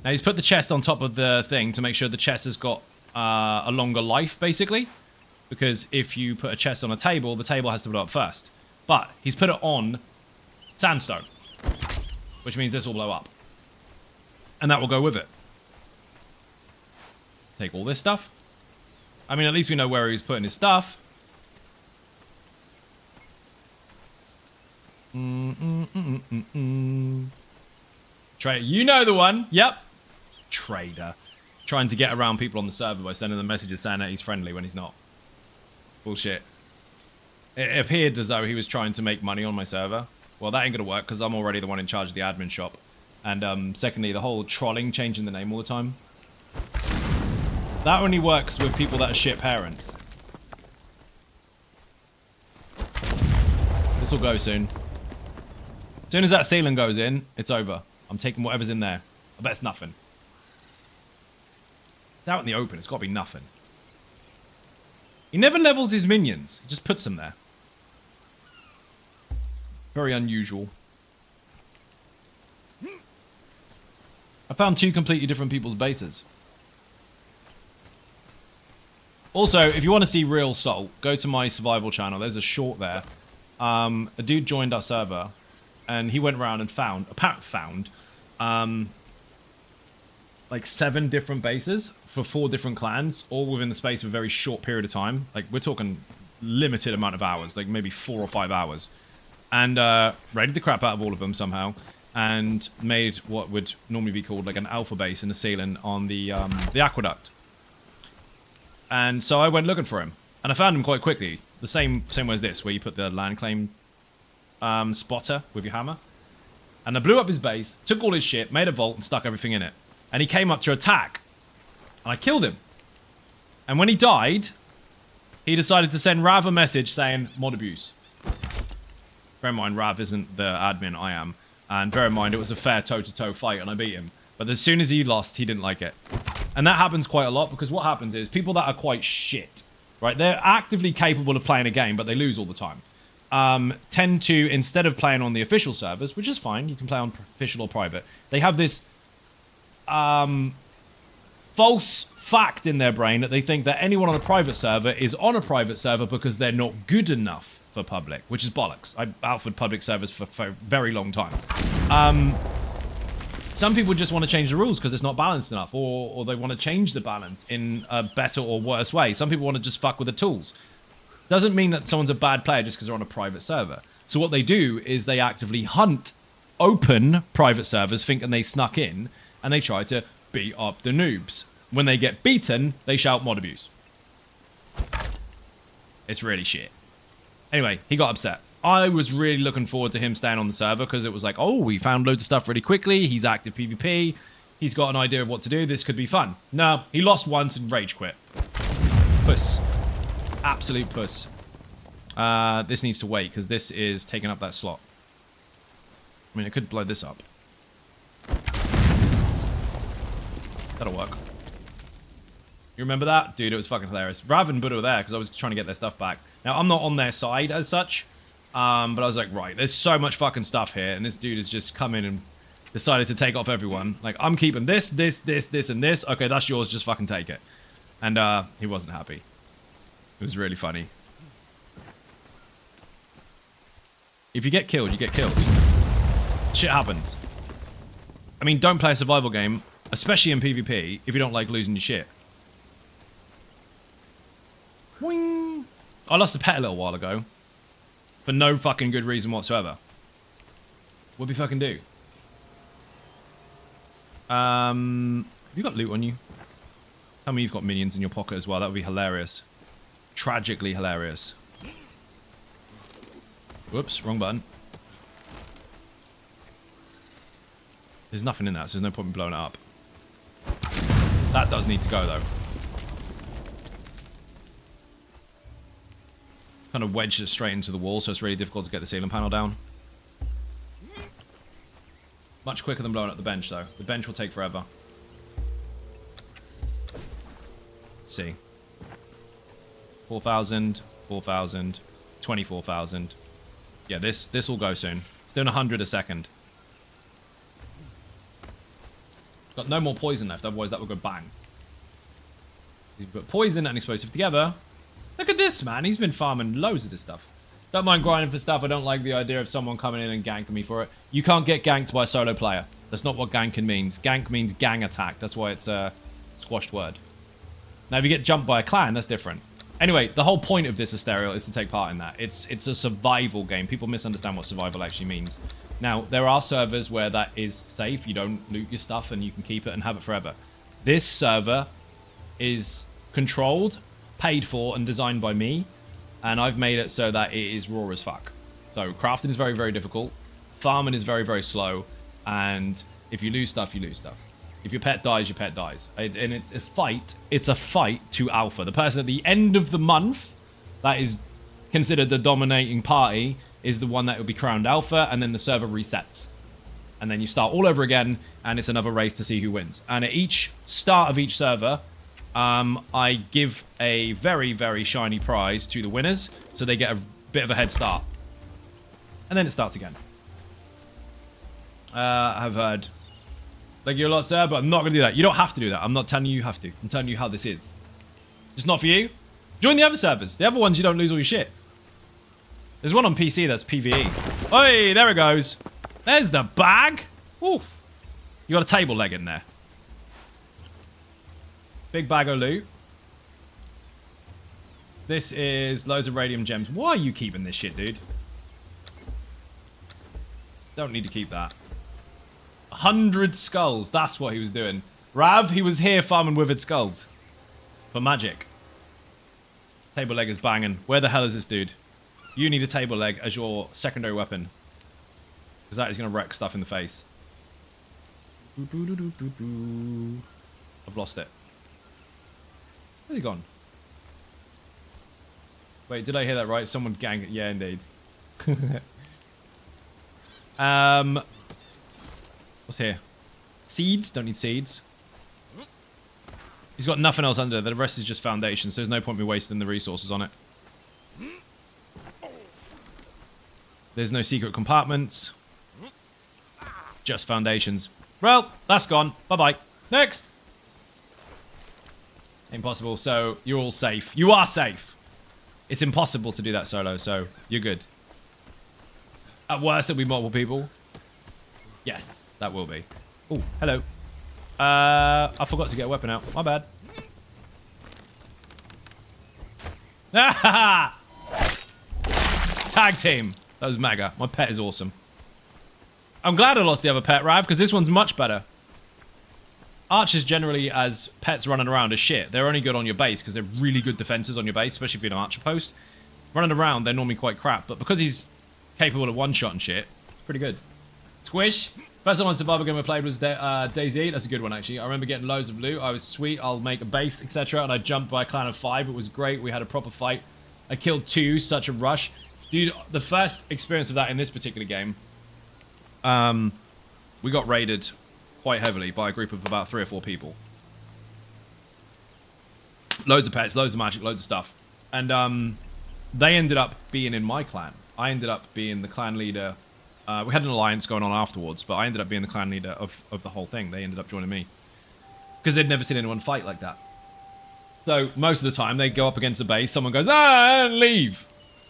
A: Now, he's put the chest on top of the thing to make sure the chest has got a longer life, basically. Because if you put a chest on a table, the table has to blow up first. But he's put it on sandstone, which means this will blow up. And that will go with it. Take all this stuff. I mean, at least we know where he's putting his stuff. Trader, you know the one. Yep. Trader. Trying to get around people on the server by sending them messages saying that he's friendly when he's not. Bullshit. It appeared as though he was trying to make money on my server. Well, that ain't gonna work because I'm already the one in charge of the admin shop. And secondly, the whole trolling, changing the name all the time. That only works with people that are shit parents. This will go soon. As soon as that ceiling goes in, it's over. I'm taking whatever's in there. I bet it's nothing. It's out in the open. It's got to be nothing. He never levels his minions. He just puts them there. Very unusual. I found 2 completely different people's bases. Also, if you want to see real salt, go to my survival channel. There's a short there. A dude joined our server, and he went around and found like 7 different bases for 4 different clans, all within the space of a very short period of time. Like, we're talking limited amount of hours, like maybe 4 or 5 hours. And raided the crap out of all of them somehow, and made what would normally be called like an alpha base in the ceiling on the aqueduct. And so I went looking for him, and I found him quite quickly. The same way as this, where you put the land claim spotter with your hammer. And I blew up his base, took all his shit, made a vault, and stuck everything in it. And he came up to attack, and I killed him. And when he died, he decided to send Rav a message saying, mod abuse. Bear in mind, Rav isn't the admin, I am. And bear in mind, it was a fair toe-to-toe fight, and I beat him. But as soon as he lost, he didn't like it. And that happens quite a lot, because what happens is, people that are quite shit, right? They're actively capable of playing a game, but they lose all the time. Tend to, instead of playing on the official servers, which is fine, you can play on official or private, they have this false fact in their brain that they think that anyone on a private server is on a private server because they're not good enough for public, which is bollocks. I alphaed public servers for a very long time. Some people just want to change the rules because it's not balanced enough, or they want to change the balance in a better or worse way. Some people want to just fuck with the tools. Doesn't mean that someone's a bad player just because they're on a private server. So what they do is they actively hunt open private servers thinking they snuck in, and they try to beat up the noobs. When they get beaten, they shout mod abuse. It's really shit. Anyway, he got upset. I was really looking forward to him staying on the server because it was like, oh, we found loads of stuff really quickly. He's active PvP. He's got an idea of what to do. This could be fun. No, he lost once and rage quit. Puss. Absolute puss. This needs to wait because this is taking up that slot. I mean, it could blow this up. That'll work. You remember that? Dude, it was fucking hilarious. Rav and Buddha were there because I was trying to get their stuff back. Now, I'm not on their side as such. But I was like, right, there's so much fucking stuff here. And this dude has just come in and decided to take off everyone. Like, I'm keeping this, and this. Okay, that's yours. Just fucking take it. And he wasn't happy. It was really funny. If you get killed, you get killed. Shit happens. I mean, don't play a survival game, especially in PvP, if you don't like losing your shit. Boing. I lost a pet a little while ago. For no fucking good reason whatsoever. What'd we fucking do? Have you got loot on you? Tell me you've got minions in your pocket as well. That would be hilarious. Tragically hilarious. Whoops, wrong button. There's nothing in that, so there's no point in blowing it up. That does need to go, though. Kind of wedged it straight into the wall, so it's really difficult to get the ceiling panel down. Much quicker than blowing up the bench, though. The bench will take forever. Let's see. 4,000, 4,000, 24,000. Yeah, this will go soon. It's doing 100 a second. Got no more poison left, otherwise that will go bang. He's put poison and explosive together. Look at this, man. He's been farming loads of this stuff. Don't mind grinding for stuff. I don't like the idea of someone coming in and ganking me for it. You can't get ganked by a solo player. That's not what ganking means. Gank means gang attack. That's why it's a squashed word. Now, if you get jumped by a clan, that's different. Anyway, the whole point of this Asterial is to take part in that. It's a survival game. People misunderstand what survival actually means. Now, there are servers where that is safe. You don't loot your stuff and you can keep it and have it forever. This server is controlled, paid for, and designed by me. And I've made it so that it is raw as fuck. So crafting is very, very difficult. Farming is very, very slow. And if you lose stuff, you lose stuff. If your pet dies, your pet dies. And it's a fight. It's a fight to alpha. The person at the end of the month that is considered the dominating party is the one that will be crowned alpha, and then the server resets. And then you start all over again, and it's another race to see who wins. And at each start of each server, I give a very, very shiny prize to the winners, so they get a bit of a head start. And then it starts again. I've heard... Thank you a lot, sir, but I'm not going to do that. You don't have to do that. I'm not telling you you have to. I'm telling you how this is. It's not for you. Join the other servers. The other ones, you don't lose all your shit. There's one on PC that's PvE. Oi, there it goes. There's the bag. Oof. You got a table leg in there. Big bag of loot. This is loads of radium gems. Why are you keeping this shit, dude? Don't need to keep that. 100 skulls. That's what he was doing. Rav, he was here farming withered skulls. For magic. Table leg is banging. Where the hell is this dude? You need a table leg as your secondary weapon. Because that is going to wreck stuff in the face. I've lost it. Where's he gone? Wait, did I hear that right? Someone gang... Yeah, indeed. What's here? Seeds? Don't need seeds. He's got nothing else under there. The rest is just foundations, so there's no point me wasting the resources on it. There's no secret compartments. Just foundations. Well, that's gone. Bye-bye. Next! Impossible, so you're all safe. You are safe! It's impossible to do that solo, so you're good. At worst, there'll be multiple people. Yes. That will be. Oh, hello. I forgot to get a weapon out. My bad. Tag team. That was mega. My pet is awesome. I'm glad I lost the other pet, Rav, because this one's much better. Archers generally, as pets running around, are shit. They're only good on your base because they're really good defenses on your base, especially if you're an archer post. Running around, they're normally quite crap, but because he's capable of one-shot and shit, it's pretty good. Squish. First online survival game I played was DayZ. That's a good one, actually. I remember getting loads of loot. I was sweet. I'll make a base, etc. And I jumped by a clan of 5. It was great. We had a proper fight. I killed 2. Such a rush. Dude, the first experience of that in this particular game, we got raided quite heavily by a group of about 3 or 4 people. Loads of pets, loads of magic, loads of stuff. And they ended up being in my clan. I ended up being the clan leader. We had an alliance going on afterwards, but I ended up being the clan leader of the whole thing. They ended up joining me. Because they'd never seen anyone fight like that. So, most of the time, they go up against a base, someone goes, ah, and leave.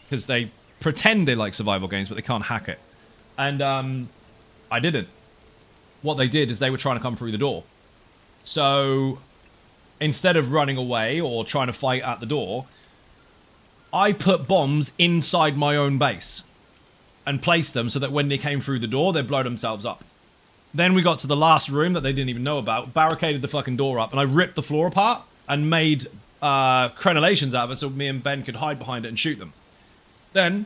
A: Because they pretend they like survival games, but they can't hack it. And I didn't. What they did is they were trying to come through the door. So, instead of running away or trying to fight at the door, I put bombs inside my own base. And placed them so that when they came through the door, they'd blow themselves up. Then we got to the last room that they didn't even know about, barricaded the fucking door up, and I ripped the floor apart and made crenellations out of it so me and Ben could hide behind it and shoot them. Then,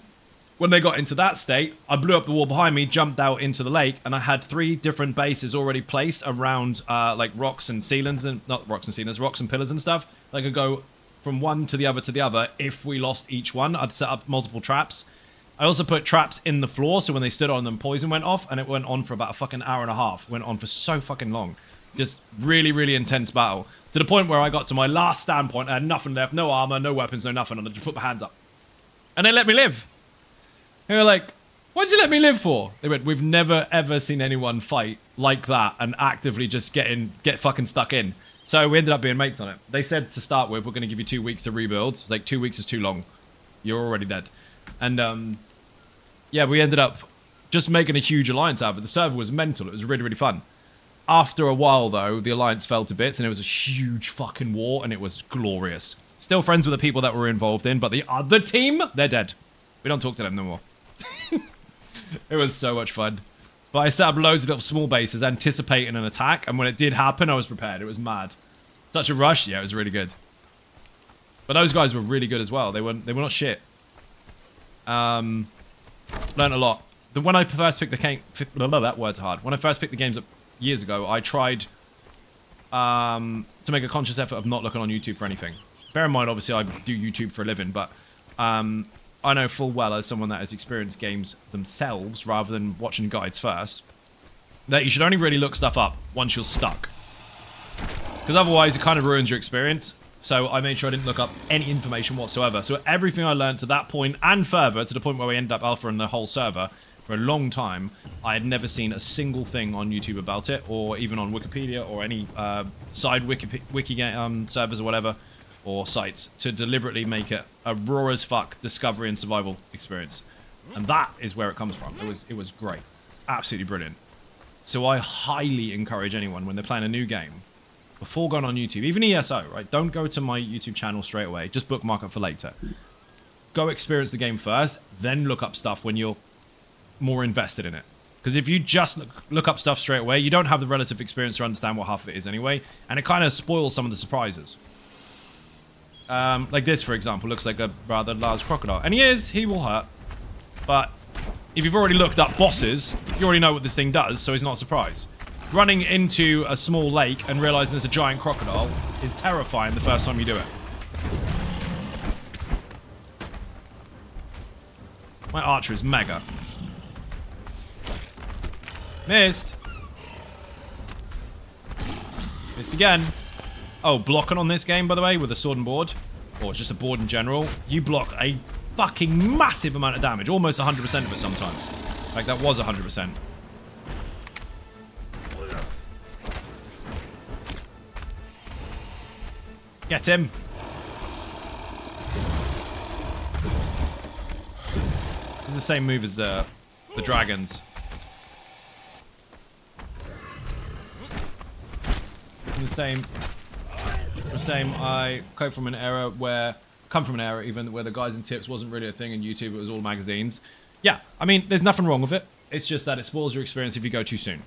A: when they got into that state, I blew up the wall behind me, jumped out into the lake, and I had 3 different bases already placed around like rocks and ceilings, and not rocks and ceilings, rocks and pillars and stuff. They could go from one to the other if we lost each one. I'd set up multiple traps. I also put traps in the floor, so when they stood on them, poison went off, and it went on for about a fucking hour and a half. It went on for so fucking long. Just really, really intense battle. To the point where I got to my last standpoint, I had nothing left, no armor, no weapons, no nothing, and I just put my hands up. And they let me live. They were like, what'd you let me live for? They went, we've never, ever seen anyone fight like that and actively just get fucking stuck in. So we ended up being mates on it. They said to start with, we're going to give you 2 weeks to rebuild. It's like 2 weeks is too long. You're already dead. And yeah, we ended up just making a huge alliance out of it. The server was mental. It was really, really fun. After a while, though, the alliance fell to bits and it was a huge fucking war and it was glorious. Still friends with the people that were involved in, but the other team, they're dead. We don't talk to them no more. It was so much fun. But I set up loads of little small bases anticipating an attack, and when it did happen, I was prepared. It was mad. Such a rush. Yeah, it was really good. But those guys were really good as well. They were not shit. Learned a lot. When I first picked the game... That word's hard. When I first picked the games up years ago, I tried to make a conscious effort of not looking on YouTube for anything. Bear in mind, obviously, I do YouTube for a living, but I know full well, as someone that has experienced games themselves, rather than watching guides first, that you should only really look stuff up once you're stuck. Because otherwise, it kind of ruins your experience. So I made sure I didn't look up any information whatsoever. So everything I learned to that point and further, to the point where we ended up alphaing the whole server, for a long time, I had never seen a single thing on YouTube about it, or even on Wikipedia, or any side wiki servers or whatever, or sites, to deliberately make it a raw as fuck discovery and survival experience. And that is where it comes from. It was great. Absolutely brilliant. So I highly encourage anyone, when they're playing a new game, before going on YouTube, even ESO, right? Don't go to my YouTube channel straight away. Just bookmark it for later. Go experience the game first, then look up stuff when you're more invested in it. Because if you just look up stuff straight away, you don't have the relative experience to understand what half of it is anyway, and it kind of spoils some of the surprises. Like this, for example, looks like a rather large crocodile. And he will hurt. But if you've already looked up bosses, you already know what this thing does, so it's not a surprise. Running into a small lake and realizing there's a giant crocodile is terrifying the first time you do it. My archer is mega. Missed. Missed again. Oh, blocking on this game, by the way, with a sword and board, or just a board in general, you block a fucking massive amount of damage. Almost 100% of it sometimes. Like, that was 100%. Get him. This is the same move as the dragons. And the same, I come from an era where the guides and tips wasn't really a thing in YouTube, it was all magazines. Yeah, I mean, there's nothing wrong with it. It's just that it spoils your experience if you go too soon.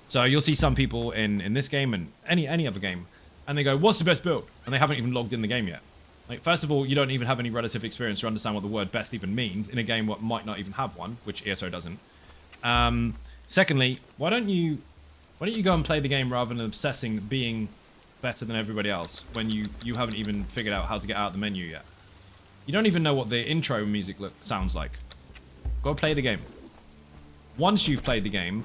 A: So you'll see some people in this game and any other game, and they go, what's the best build? And they haven't even logged in the game yet. Like, first of all, you don't even have any relative experience to understand what the word best even means in a game what might not even have one, which ESO doesn't. Secondly, why don't you go and play the game rather than obsessing being better than everybody else when you haven't even figured out how to get out of the menu yet? You don't even know what the intro music sounds like. Go play the game. Once you've played the game,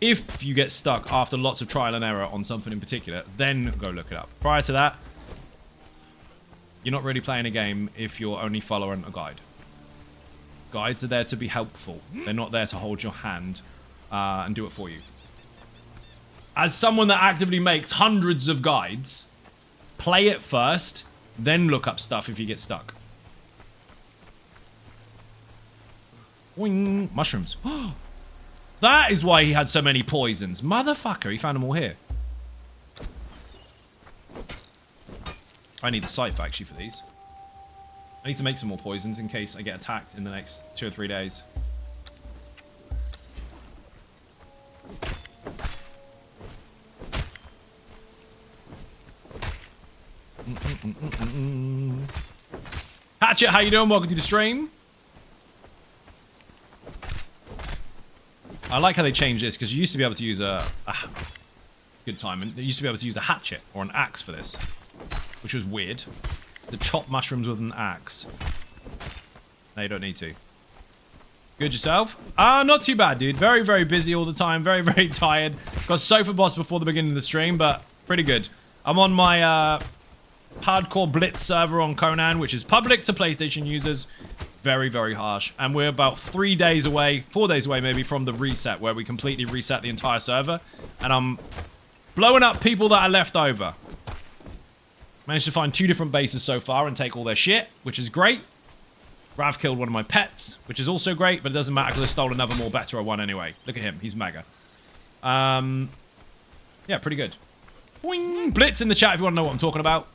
A: if you get stuck after lots of trial and error on something in particular, then go look it up. Prior to that, you're not really playing a game if you're only following a guide. Guides are there to be helpful. They're not there to hold your hand and do it for you. As someone that actively makes hundreds of guides, play it first, then look up stuff if you get stuck. Boing. Mushrooms. That is why he had so many poisons. Motherfucker, he found them all here. I need a scythe, actually, for these. I need to make some more poisons in case I get attacked in the next 2 or 3 days. Hatchet, how you doing? Welcome to the stream. I like how they changed this, because you used to be able to use good time, and you used to be able to use a hatchet or an axe for this, which was weird. To chop mushrooms with an axe. No, you don't need to. Good yourself? Not too bad, dude. Very, very busy all the time. Very, very tired. Got Sofa Boss before the beginning of the stream, but pretty good. I'm on my hardcore Blitz server on Conan, which is public to PlayStation users. Very, very harsh. And we're about 3 days away, 4 days away maybe, from the reset, where we completely reset the entire server. And I'm blowing up people that are left over. Managed to find 2 different bases so far and take all their shit, which is great. Rav killed one of my pets, which is also great, but it doesn't matter because I stole another more better one anyway. Look at him. He's mega. Yeah, pretty good. Boing. Blitz in the chat if you want to know what I'm talking about.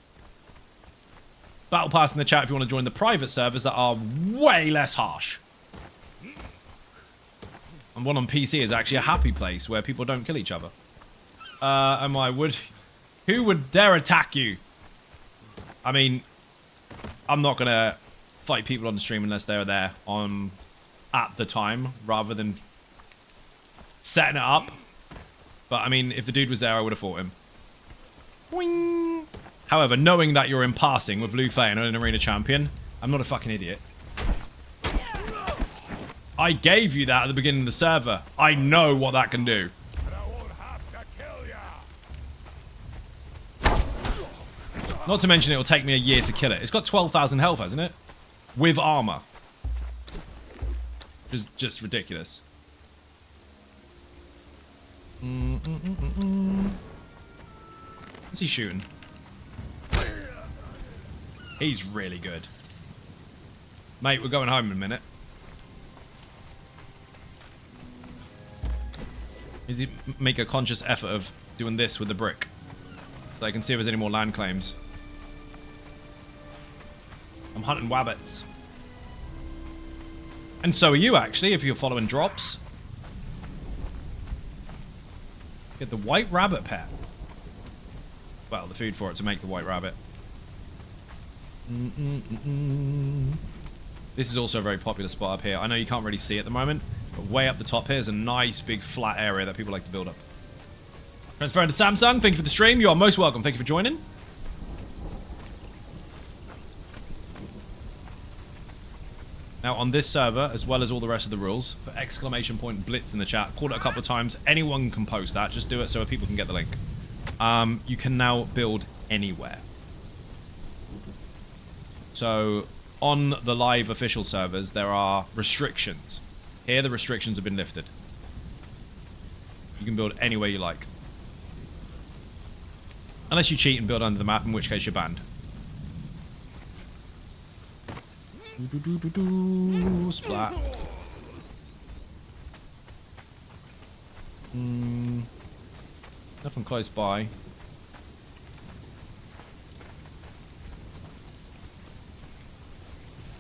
A: Battle Pass in the chat if you want to join the private servers that are way less harsh. And one on PC is actually a happy place where people don't kill each other. Who would dare attack you? I mean, I'm not going to fight people on the stream unless they're there at the time, rather than setting it up. But, I mean, if the dude was there, I would have fought him. Boing. However, knowing that you're in passing with Lu Fei and an arena champion, I'm not a fucking idiot. I gave you that at the beginning of the server. I know what that can do. Not to mention it will take me a year to kill it. It's got 12,000 health, hasn't it? With armor. Just ridiculous. What's he shooting? He's really good. Mate, we're going home in a minute. Needs to make a conscious effort of doing this with the brick. So I can see if there's any more land claims. I'm hunting wabbits. And so are you, actually, if you're following drops. Get the white rabbit pet. Well, the food for it to make the white rabbit. This is also a very popular spot up here. I know you can't really see it at the moment, but way up the top here is a nice big flat area that people like to build up. Transferring to Samsung, thank you for the stream. You are most welcome. Thank you for joining. Now, on this server, as well as all the rest of the rules, put exclamation point Blitz in the chat. Called it a couple of times. Anyone can post that. Just do it so people can get the link. You can now build anywhere. So, on the live official servers, there are restrictions. Here, the restrictions have been lifted. You can build anywhere you like. Unless you cheat and build under the map, in which case you're banned. Splat. Nothing close by.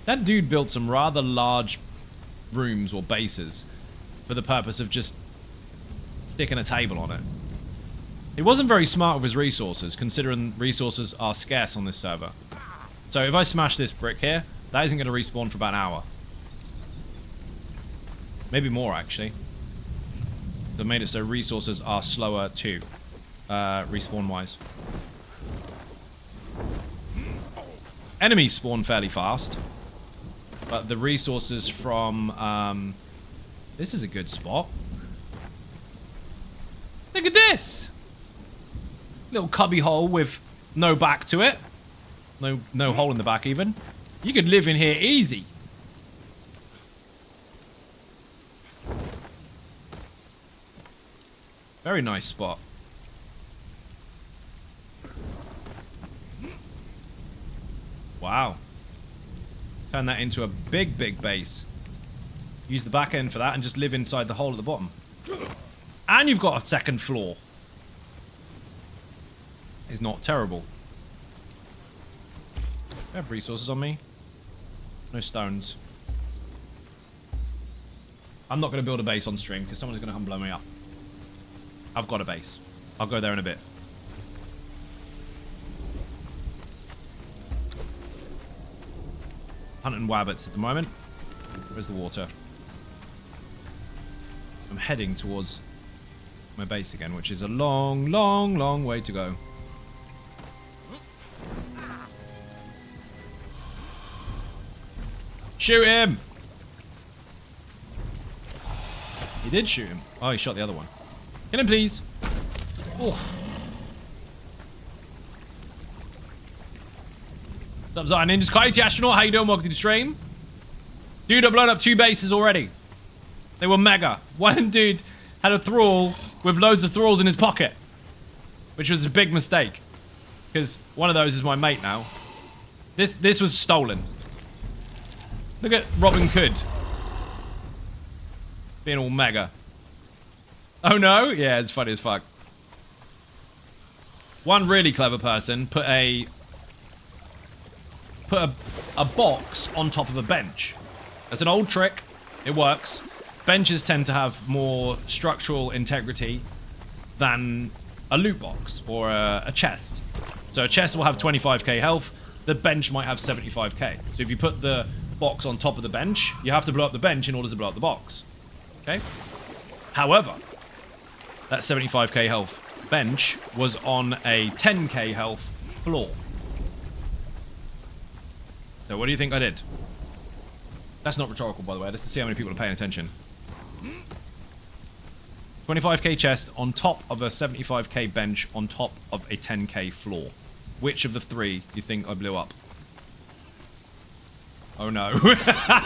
A: That dude built some rather large rooms or bases for the purpose of just sticking a table on it. He wasn't very smart with his resources, considering resources are scarce on this server. So if I smash this brick here, that isn't going to respawn for about an hour. Maybe more, actually. They've made it so resources are slower too, respawn-wise. Enemies spawn fairly fast. But the resources from... this is a good spot. Look at this! Little cubby hole with no back to it. No hole in the back, even. You could live in here easy. Very nice spot. Wow. Turn that into a big, big base. Use the back end for that and just live inside the hole at the bottom. And you've got a second floor. It's not terrible. I have resources on me. No stones. I'm not going to build a base on stream because someone's going to come blow me up. I've got a base. I'll go there in a bit. Hunting wabbits at the moment. Where's the water? I'm heading towards my base again, which is a long, long, long way to go. Shoot him! He did shoot him. Oh, he shot the other one. Kill him, please. Oof. What's up, Zion Ninjas? Coyote Astronaut, how you doing? Welcome to the stream. Dude, I've blown up 2 bases already. They were mega. One dude had a thrall with loads of thralls in his pocket, which was a big mistake, because one of those is my mate now. This was stolen. Look at Robin Hood being all mega. Oh no? Yeah, it's funny as fuck. One really clever person put a box on top of a bench. That's an old trick. It works. Benches tend to have more structural integrity than a loot box or a chest. So a chest will have 25k health. The bench might have 75k. So if you put the box on top of the bench, you have to blow up the bench in order to blow up the box. Okay? However, that 75k health bench was on a 10k health floor. So what do you think I did? That's not rhetorical, by the way. Just to see how many people are paying attention. 25k chest on top of a 75k bench on top of a 10k floor. Which of the 3 do you think I blew up? Oh no.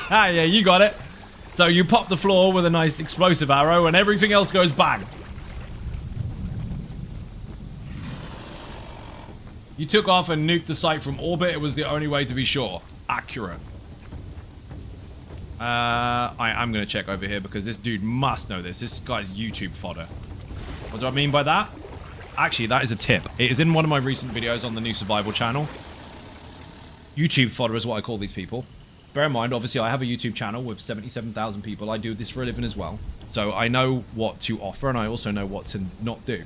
A: Yeah, you got it. So you pop the floor with a nice explosive arrow and everything else goes bang. You took off and nuked the site from orbit. It was the only way to be sure. Accurate. I am going to check over here because this dude must know this. This guy's YouTube fodder. What do I mean by that? Actually, that is a tip. It is in one of my recent videos on the new survival channel. YouTube fodder is what I call these people. Bear in mind, obviously, I have a YouTube channel with 77,000 people. I do this for a living as well. So I know what to offer, and I also know what to not do.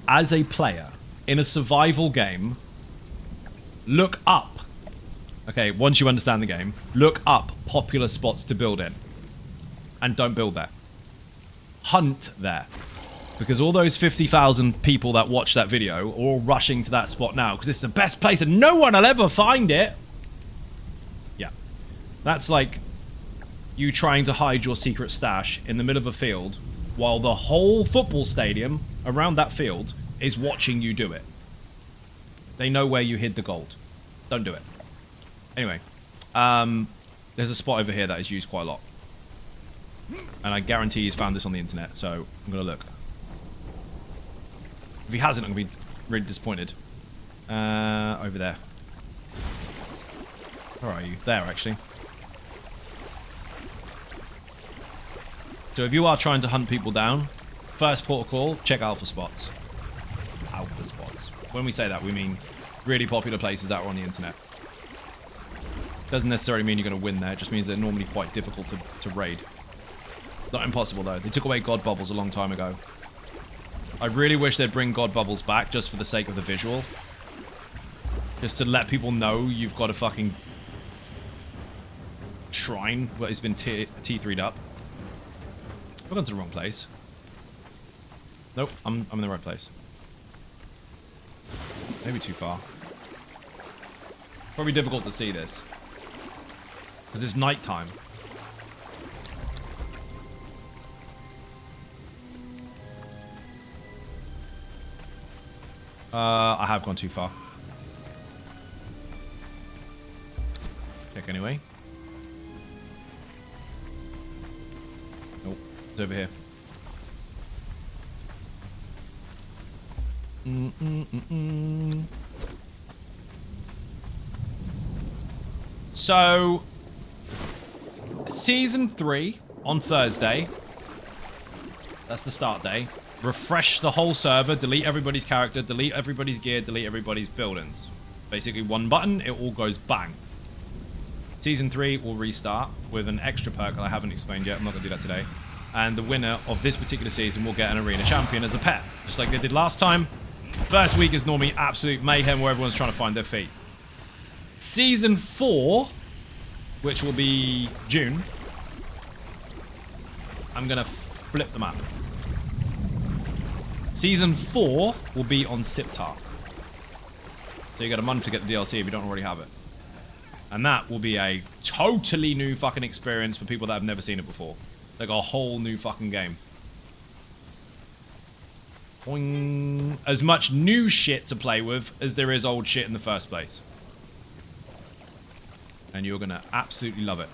A: As a player in a survival game, look up. Okay, once you understand the game, look up popular spots to build in. And don't build there. Hunt there. Because all those 50,000 people that watch that video are all rushing to that spot now because it's the best place and no one will ever find it. Yeah. That's like you trying to hide your secret stash in the middle of a field while the whole football stadium around that field is watching you do it. They know where you hid the gold. Don't do it. Anyway, there's a spot over here that is used quite a lot. And I guarantee he's found this on the internet, so I'm going to look. If he hasn't, I'm going to be really disappointed. Over there. Where are you? There, actually. So if you are trying to hunt people down, first protocol, check alpha spots. Alpha spots. When we say that, we mean really popular places that are on the internet. Doesn't necessarily mean you're going to win there. It just means they're normally quite difficult to raid. Not impossible, though. They took away God Bubbles a long time ago. I really wish they'd bring God Bubbles back just for the sake of the visual. Just to let people know you've got a fucking shrine where it's been T3'd up. I've gone to the wrong place. Nope, I'm in the right place. Maybe too far. Probably difficult to see this. Because it's nighttime. I have gone too far. Check anyway. Nope. It's over here. So, Season 3 on Thursday. That's the start day. Refresh the whole server, delete everybody's character, delete everybody's gear, delete everybody's buildings. Basically, one button, it all goes bang. Season 3 will restart with an extra perk that I haven't explained yet. I'm not going to do that today. And the winner of this particular season will get an arena champion as a pet, just like they did last time. First week is normally absolute mayhem where everyone's trying to find their feet. Season 4, which will be June, I'm going to flip the map. Season 4 will be on Siptar. So you got a month to get the DLC if you don't already have it. And that will be a totally new fucking experience for people that have never seen it before. Like a whole new fucking game. Boing. As much new shit to play with as there is old shit in the first place. And you're going to absolutely love it.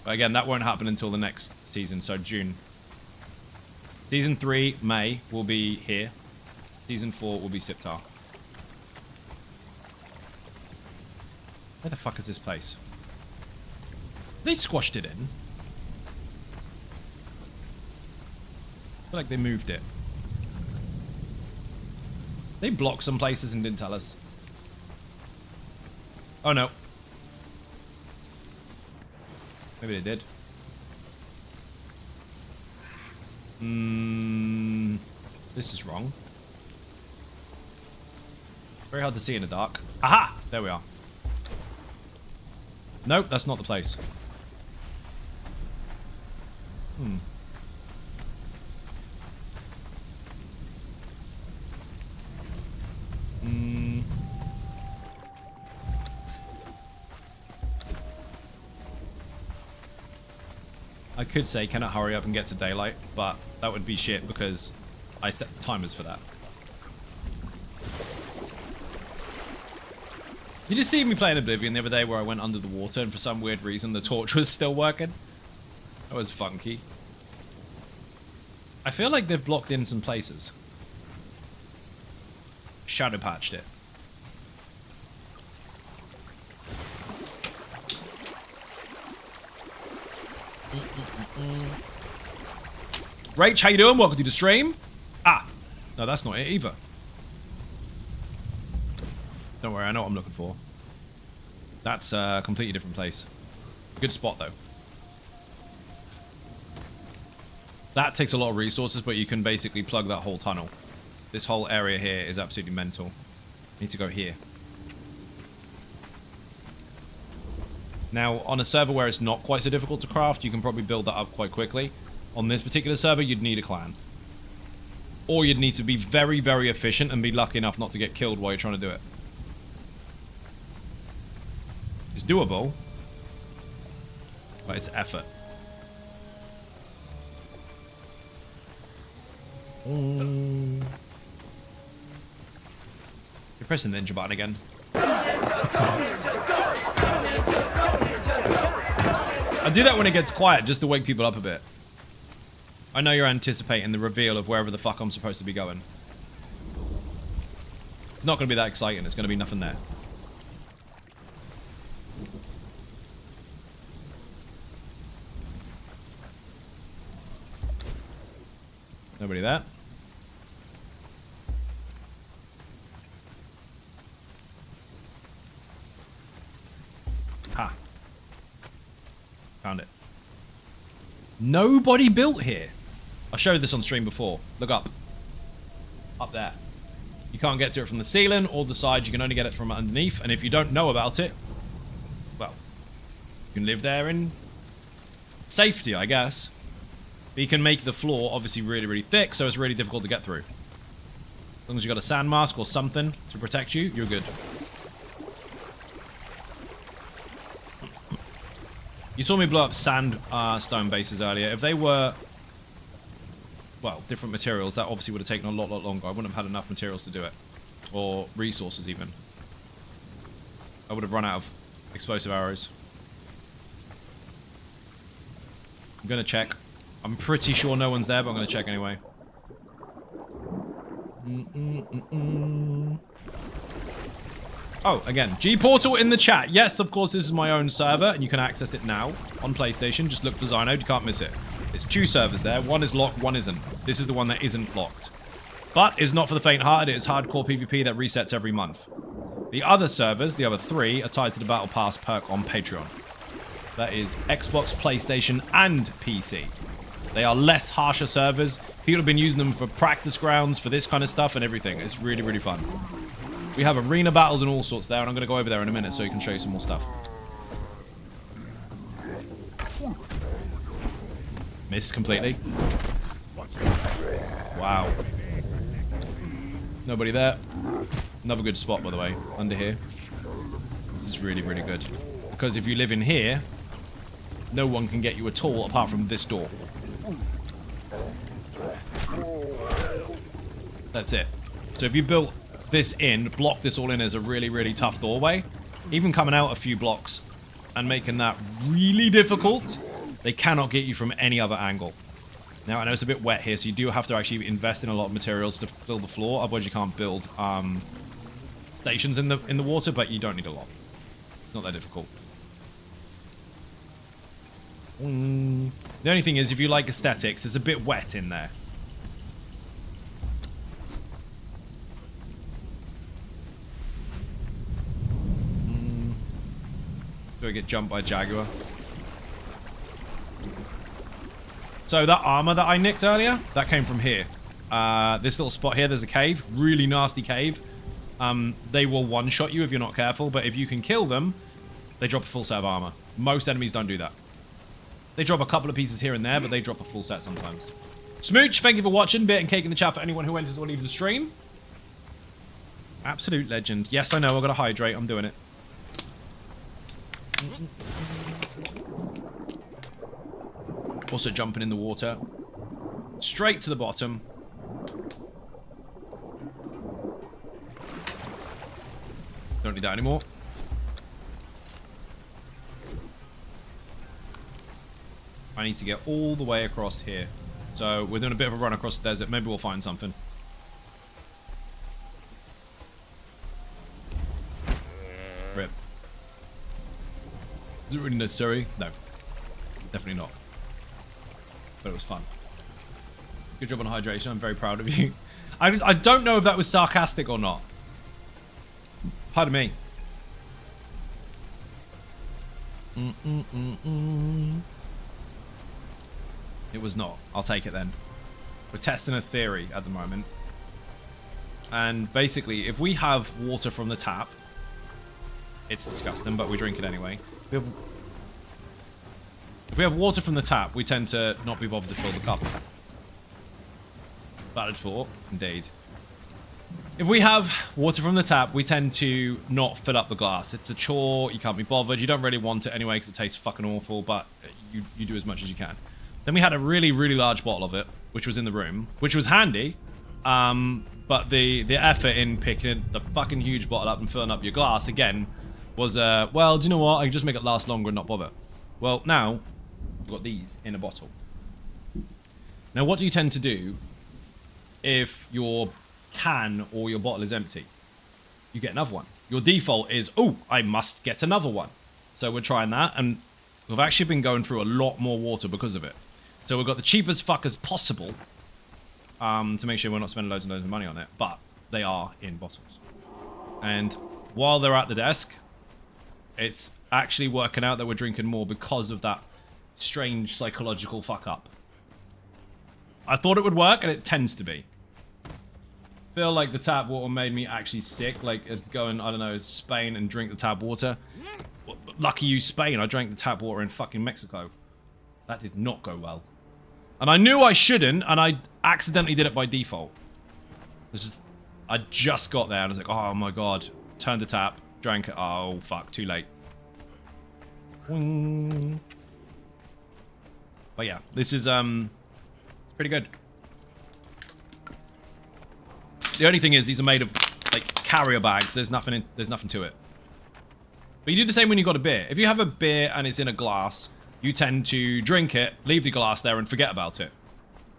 A: But again, that won't happen until the next season, so June. Season 3, May, will be here. Season 4 will be Siptar. Where the fuck is this place? They squashed it in. I feel like they moved it. They blocked some places and didn't tell us. Oh no. Maybe they did. This is wrong. Very hard to see in the dark. Aha! There we are. Nope, that's not the place. I could say, can I hurry up and get to daylight? But that would be shit because I set the timers for that. Did you see me playing Oblivion the other day where I went under the water and for some weird reason the torch was still working? That was funky. I feel like they've blocked in some places. Shadow patched it. Rach, how you doing? Welcome to the stream. Ah, no, that's not it either. Don't worry, I know what I'm looking for. That's a completely different place. Good spot, though. That takes a lot of resources, but you can basically plug that whole tunnel. This whole area here is absolutely mental. Need to go here. Now, on a server where it's not quite so difficult to craft, you can probably build that up quite quickly. On this particular server, you'd need a clan. Or you'd need to be very, very efficient and be lucky enough not to get killed while you're trying to do it. It's doable, but it's effort. You're pressing the ninja button again. I do that when it gets quiet, just to wake people up a bit. I know you're anticipating the reveal of wherever the fuck I'm supposed to be going. It's not going to be that exciting. It's going to be nothing there. Nobody there. Ha. Found it. Nobody built here. I showed this on stream before. Look up. Up there. You can't get to it from the ceiling or the side. You can only get it from underneath. And if you don't know about it, well, you can live there in safety, I guess. But you can make the floor obviously really, really thick, so it's really difficult to get through. As long as you've got a sand mask or something to protect you, you're good. You saw me blow up sandstone bases earlier. If they were, well, different materials, that obviously would have taken a lot longer. I wouldn't have had enough materials to do it. Or resources, even. I would have run out of explosive arrows. I'm going to check. I'm pretty sure no one's there, but I'm going to check anyway. Oh, again, G-Portal in the chat. Yes, of course, this is my own server, and you can access it now on PlayStation. Just look for Xynode. You can't miss it. There's 2 servers there. One is locked, one isn't. This is the one that isn't locked. But it's not for the faint-hearted. It is hardcore PvP that resets every month. The other servers, the other 3, are tied to the Battle Pass perk on Patreon. That is Xbox, PlayStation, and PC. They are less harsher servers. People have been using them for practice grounds, for this kind of stuff and everything. It's really, really fun. We have arena battles and all sorts there, and I'm going to go over there in a minute so you can show you some more stuff. Missed completely. Wow. Nobody there. Another good spot, by the way, under here. This is really, really good. Because if you live in here, no one can get you at all apart from this door. That's it. So if you built this in, block this all in as a really, really tough doorway, even coming out a few blocks and making that really difficult, they cannot get you from any other angle. Now, I know it's a bit wet here, so you do have to actually invest in a lot of materials to fill the floor, otherwise you can't build stations in the water, but you don't need a lot. It's not that difficult. The only thing is, if you like aesthetics, it's a bit wet in there. Do I get jumped by a jaguar? So that armor that I nicked earlier, that came from here. This little spot here, there's a cave. Really nasty cave. They will one-shot you if you're not careful, but if you can kill them, they drop a full set of armor. Most enemies don't do that. They drop a couple of pieces here and there, but they drop a full set sometimes. Smooch, thank you for watching. Bit and cake in the chat for anyone who enters or leaves the stream. Absolute legend. Yes, I know, I've got to hydrate. I'm doing it. Also jumping in the water. Straight to the bottom. Don't need that anymore. I need to get all the way across here. So we're doing a bit of a run across the desert. Maybe we'll find something. Rip. Is it really necessary? No. Definitely not. But it was fun. Good job on hydration. I'm very proud of you. I don't know if that was sarcastic or not. Pardon me. It was not. I'll take it then. We're testing a theory at the moment. And basically, if we have water from the tap, it's disgusting, but we drink it anyway. If we have water from the tap, we tend to not be bothered to fill the cup. Valid thought, indeed. If we have water from the tap, we tend to not fill up the glass. It's a chore, you can't be bothered, you don't really want it anyway because it tastes fucking awful, but you do as much as you can. Then we had a really, really large bottle of it, which was in the room, which was handy, but the effort in picking the fucking huge bottle up and filling up your glass, again, was, well, do you know what, I can just make it last longer and not bother. Well, now, I've got these in a bottle. Now, what do you tend to do if your can or your bottle is empty? You get another one. Your default is, oh, I must get another one. So we're trying that, and we've actually been going through a lot more water because of it. So we've got the cheapest fuck as possible to make sure we're not spending loads and loads of money on it, but they are in bottles. And while they're at the desk, it's actually working out that we're drinking more because of that strange psychological fuck up. I thought it would work, and it tends to be. Feel like the tap water made me actually sick. Like, it's going, I don't know, Spain and drink the tap water. Lucky you, Spain. I drank the tap water in fucking Mexico. That did not go well. And I knew I shouldn't, and I accidentally did it by default. I just got there, and I was like, oh my god. Turned the tap, drank it. Oh, fuck, too late. But yeah, this is, pretty good. The only thing is, these are made of, like, carrier bags. There's nothing to it. But you do the same when you've got a beer. If you have a beer and it's in a glass, you tend to drink it, leave the glass there, and forget about it.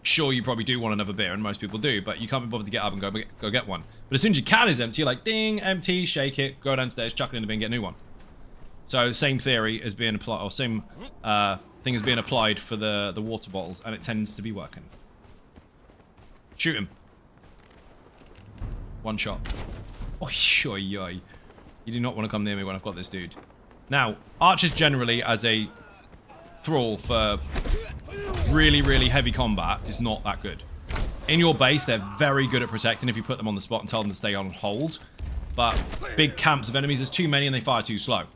A: Sure, you probably do want another beer, and most people do, but you can't be bothered to get up and go get one. But as soon as your can is empty, you're like, ding, empty, shake it, go downstairs, chuck it in the bin, get a new one. So, same theory is being applied, or same thing is being applied for the water bottles, and it tends to be working. Shoot him. One shot. Oi, oi, oi. You do not want to come near me when I've got this dude. Now, archers generally, as a thrall for really, really heavy combat, is not that good. In your base, they're very good at protecting if you put them on the spot and tell them to stay on hold. But big camps of enemies, there's too many and they fire too slow.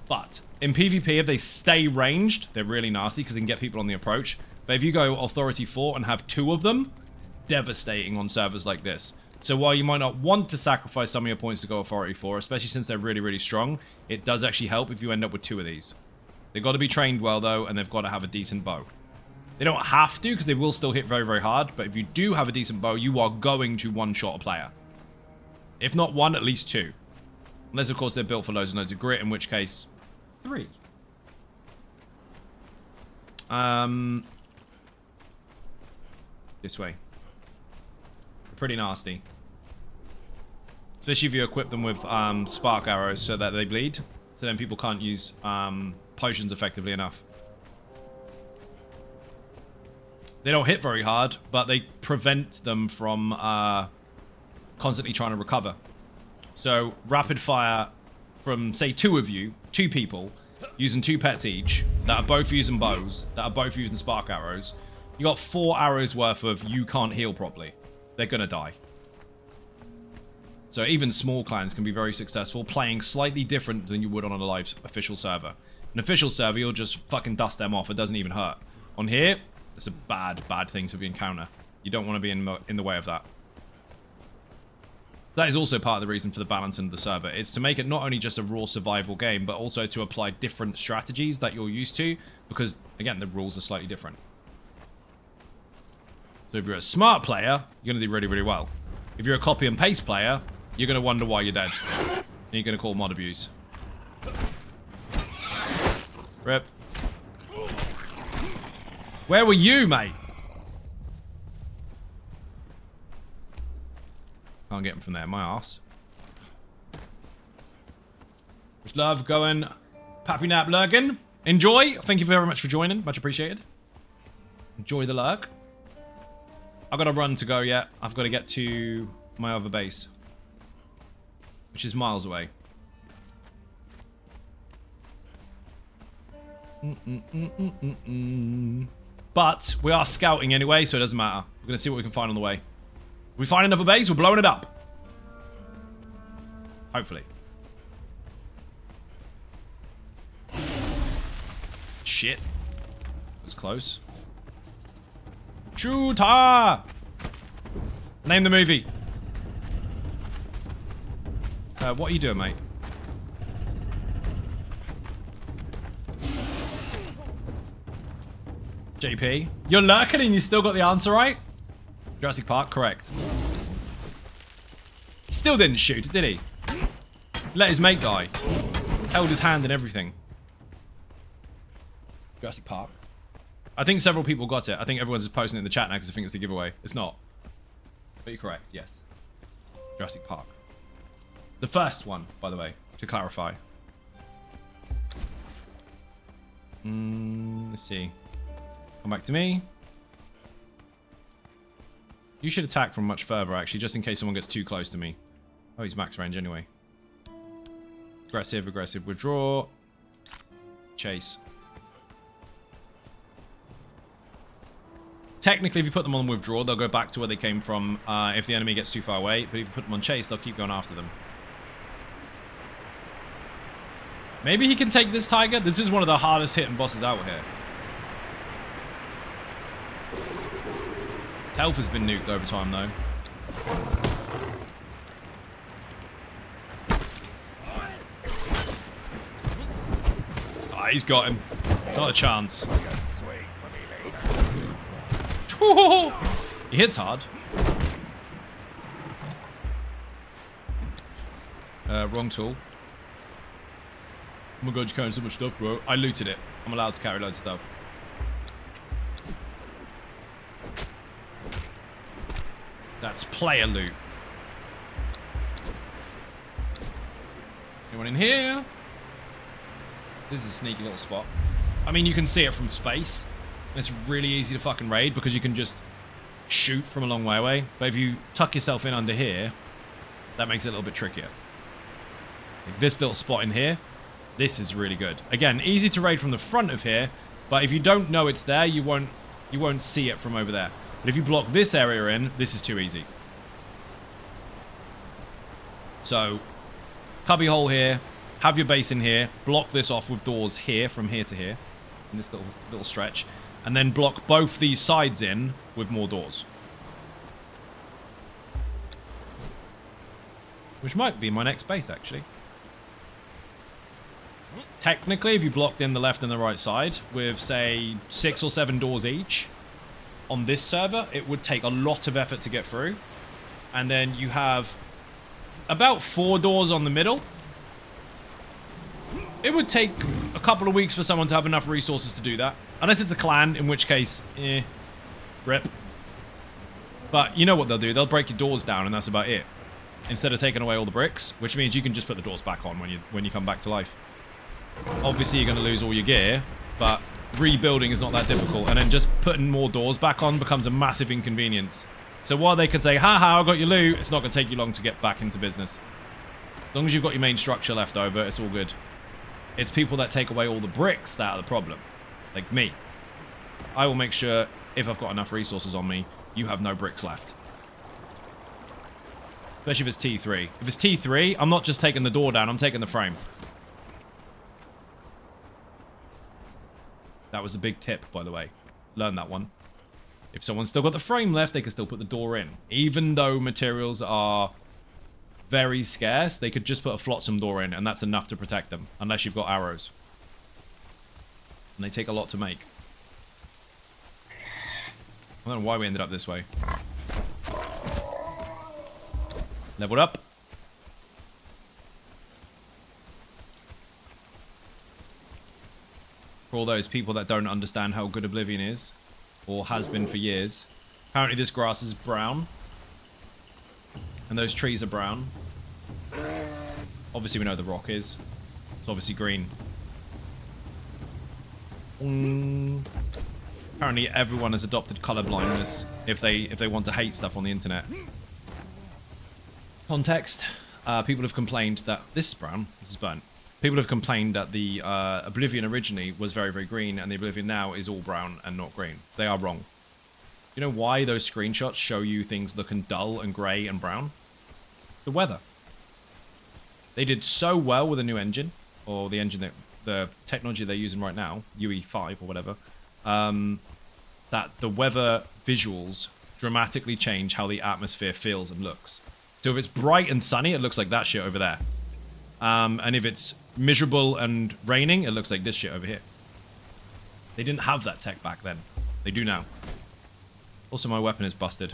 A: But in PvP, if they stay ranged, they're really nasty because they can get people on the approach. But if you go Authority 4 and have 2 of them, it's devastating on servers like this. So while you might not want to sacrifice some of your points to go Authority 4, especially since they're really, really strong, it does actually help if you end up with 2 of these. They've got to be trained well, though, and they've got to have a decent bow. They don't have to, because they will still hit very, very hard. But if you do have a decent bow, you are going to one-shot a player. If not one, at least two. Unless, of course, they're built for loads and loads of grit, in which case, 3. This way. They're pretty nasty. Especially if you equip them with spark arrows so that they bleed. So then people can't use potions effectively enough. They don't hit very hard, but they prevent them from constantly trying to recover. So rapid fire from, say, 2 of you, 2 people, using 2 pets each, that are both using bows, that are both using spark arrows. You got 4 arrows worth of you can't heal properly. They're gonna die. So even small clans can be very successful, playing slightly different than you would on a live official server. An official server, you'll just fucking dust them off. It doesn't even hurt. On here, it's a bad, bad thing to encounter. You don't want to be in the way of that. That is also part of the reason for the balance in the server. It's to make it not only just a raw survival game, but also to apply different strategies that you're used to, because, again, the rules are slightly different. So if you're a smart player, you're going to do really, really well. If you're a copy and paste player, you're going to wonder why you're dead. And you're going to call mod abuse. Rip. Where were you, mate? Can't get him from there, my arse. Much love going. Pappy Nap lurking. Enjoy. Thank you very much for joining. Much appreciated. Enjoy the lurk. I've got a run to go yet. I've got to get to my other base, which is miles away. But we are scouting anyway, so it doesn't matter. We're going to see what we can find on the way. If we find another base, we're blowing it up. Hopefully. Shit. That was close. Shooter! Name the movie. What are you doing, mate? JP, you're lurking and you still got the answer right? Jurassic Park, correct. He still didn't shoot, did he? Let his mate die. Held his hand and everything. Jurassic Park. I think several people got it. I think everyone's just posting it in the chat now because I think it's a giveaway. It's not. But you're correct, yes. Jurassic Park. The first one, by the way, to clarify. Let's see. Come back to me. You should attack from much further, actually, just in case someone gets too close to me. Oh, he's max range anyway. Aggressive, aggressive, withdraw. Chase. Technically, if you put them on withdraw, they'll go back to where they came from if the enemy gets too far away. But if you put them on chase, they'll keep going after them. Maybe he can take this tiger. This is one of the hardest hitting bosses out here. Health has been nuked over time, though. Ah, he's got him. Not a chance. He hits hard. Wrong tool. Oh my god, you're carrying so much stuff, bro. I looted it. I'm allowed to carry loads of stuff. That's player loot. Anyone in here? This is a sneaky little spot. I mean, you can see it from space. It's really easy to fucking raid because you can just shoot from a long way away. But if you tuck yourself in under here, that makes it a little bit trickier. Like this little spot in here, this is really good. Again, easy to raid from the front of here, but if you don't know it's there, you won't see it from over there. But if you block this area in, this is too easy. So, cubby hole here, have your base in here, block this off with doors here, from here to here, in this little stretch, and then block both these sides in with more doors. Which might be my next base, actually. Technically, if you blocked in the left and the right side with, say, 6 or 7 doors each on this server, it would take a lot of effort to get through. And then you have about 4 doors on the middle. It would take a couple of weeks for someone to have enough resources to do that. Unless it's a clan, in which case, rip. But you know what they'll do. They'll break your doors down, and that's about it. Instead of taking away all the bricks, which means you can just put the doors back on when you come back to life. Obviously, you're going to lose all your gear, but rebuilding is not that difficult. And then just putting more doors back on becomes a massive inconvenience. So while they could say, haha, I got your loot, it's not going to take you long to get back into business. As long as you've got your main structure left over, it's all good. It's people that take away all the bricks that are the problem. Like me. I will make sure, if I've got enough resources on me, you have no bricks left. Especially if it's T3. If it's T3, I'm not just taking the door down, I'm taking the frame. That was a big tip, by the way. Learn that one. If someone's still got the frame left, they can still put the door in. Even though materials are very scarce, they could just put a flotsam door in, and that's enough to protect them. Unless you've got arrows. And they take a lot to make. I don't know why we ended up this way. Leveled up. For all those people that don't understand how good Oblivion is, or has been for years, apparently this grass is brown. And those trees are brown. Obviously we know the rock is. It's obviously green. Apparently everyone has adopted color blindness if they want to hate stuff on the internet. Context. People have complained that... This is brown. This is burnt. People have complained that the Oblivion originally was very, very green, and the Oblivion now is all brown and not green. They are wrong. You know why those screenshots show you things looking dull and grey and brown? The weather. They did so well with a new engine, or the engine that the technology they're using right now, UE5 or whatever, that the weather visuals dramatically change how the atmosphere feels and looks. So if it's bright and sunny, it looks like that shit over there. And if it's miserable and raining, it looks like this shit over here. They didn't have that tech back then. They do now. Also, my weapon is busted.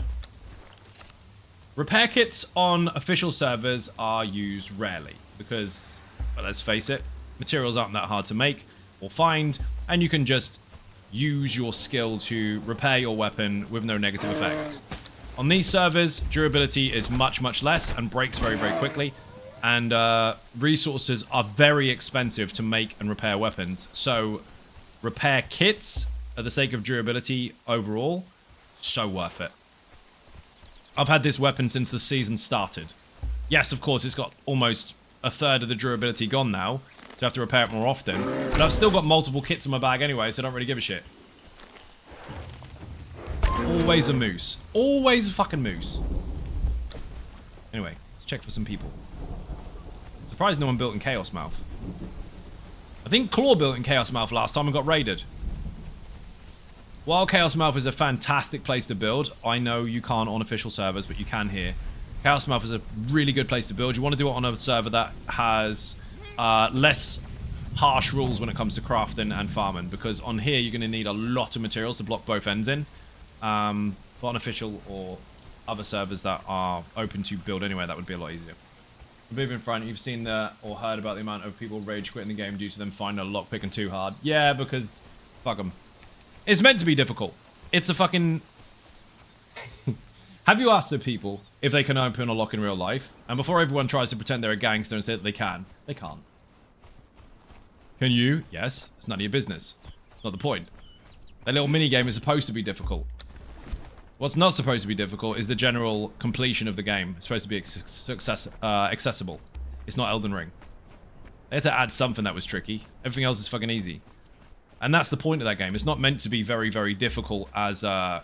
A: Repair kits on official servers are used rarely because, well, let's face it, materials aren't that hard to make or find, and you can just use your skill to repair your weapon with no negative effects. On these servers, durability is much, much less and breaks very, very quickly, and resources are very expensive to make and repair weapons, so repair kits, for the sake of durability overall, so worth it. I've had this weapon since the season started. Yes, of course, it's got almost a third of the durability gone now, so I have to repair it more often. But I've still got multiple kits in my bag anyway, so I don't really give a shit. Always a moose. Always a fucking moose. Anyway, let's check for some people. Surprised no one built in Chaos Mouth. I think Claw built in Chaos Mouth last time and got raided. While Chaos Mouth is a fantastic place to build, I know you can't on official servers, but you can here. Chaos Mouth is a really good place to build. You want to do it on a server that has less harsh rules when it comes to crafting and farming, because on here you're going to need a lot of materials to block both ends in. But on official or other servers that are open to build anyway, that would be a lot easier. Move in front, you've seen or heard about the amount of people rage quitting the game due to them finding a lockpicking too hard. Yeah, because fuck them. It's meant to be difficult. It's a fucking... Have you asked the people if they can open a lock in real life? And before everyone tries to pretend they're a gangster and say that they can, they can't. Can you? Yes. It's none of your business. It's not the point. That little minigame is supposed to be difficult. What's not supposed to be difficult is the general completion of the game. It's supposed to be accessible. It's not Elden Ring. They had to add something that was tricky. Everything else is fucking easy. And that's the point of that game. It's not meant to be very, very difficult as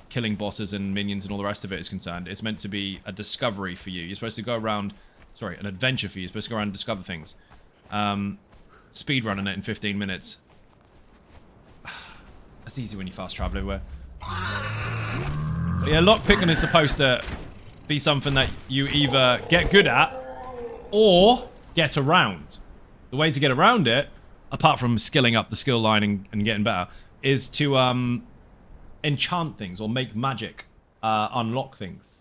A: killing bosses and minions and all the rest of it is concerned. It's meant to be a discovery for you. You're supposed to go around... Sorry, an adventure for you. You're supposed to go around and discover things. Speedrunning it in 15 minutes. That's easy when you fast travel everywhere. But yeah, lockpicking is supposed to be something that you either get good at or get around. The way to get around it... apart from skilling up the skill line and getting better, is to enchant things or make magic unlock things.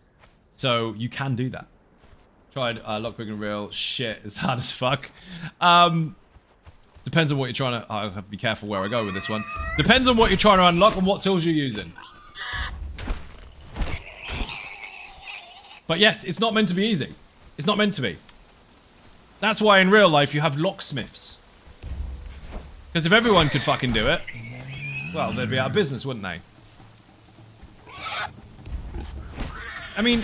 A: So you can do that. Tried lockpicking real shit. It's hard as fuck. Depends on what you're trying to... I'll have to be careful where I go with this one. Depends on what you're trying to unlock and what tools you're using. But yes, it's not meant to be easy. It's not meant to be. That's why in real life you have locksmiths. Because if everyone could fucking do it, well, they'd be out of business, wouldn't they? I mean,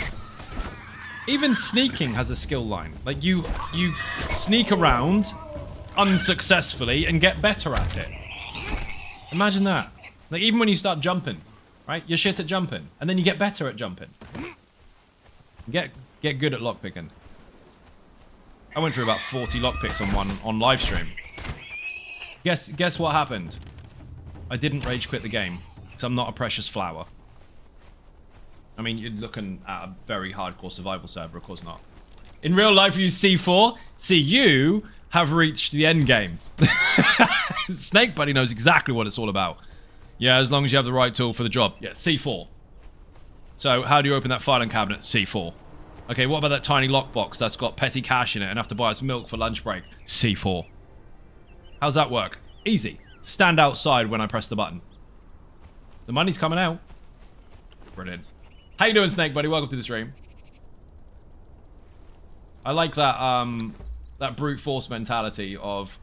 A: even sneaking has a skill line. Like, you sneak around unsuccessfully and get better at it. Imagine that. Like, even when you start jumping, right? You're shit at jumping. And then you get better at jumping. Get good at lockpicking. I went through about 40 lockpicks on live stream. Guess what happened? I didn't rage quit the game. Because I'm not a precious flower. I mean, you're looking at a very hardcore survival server, of course not. In real life, you use C4. See, you have reached the end game. Snake Buddy knows exactly what it's all about. Yeah, as long as you have the right tool for the job. Yeah, C4. So, how do you open that filing cabinet? C4. Okay, what about that tiny lockbox that's got petty cash in it and have to buy us milk for lunch break? C4. How's that work? Easy. Stand outside when I press the button. The money's coming out. Brilliant. How you doing, Snake Buddy? Welcome to the stream. I like that, that brute force mentality of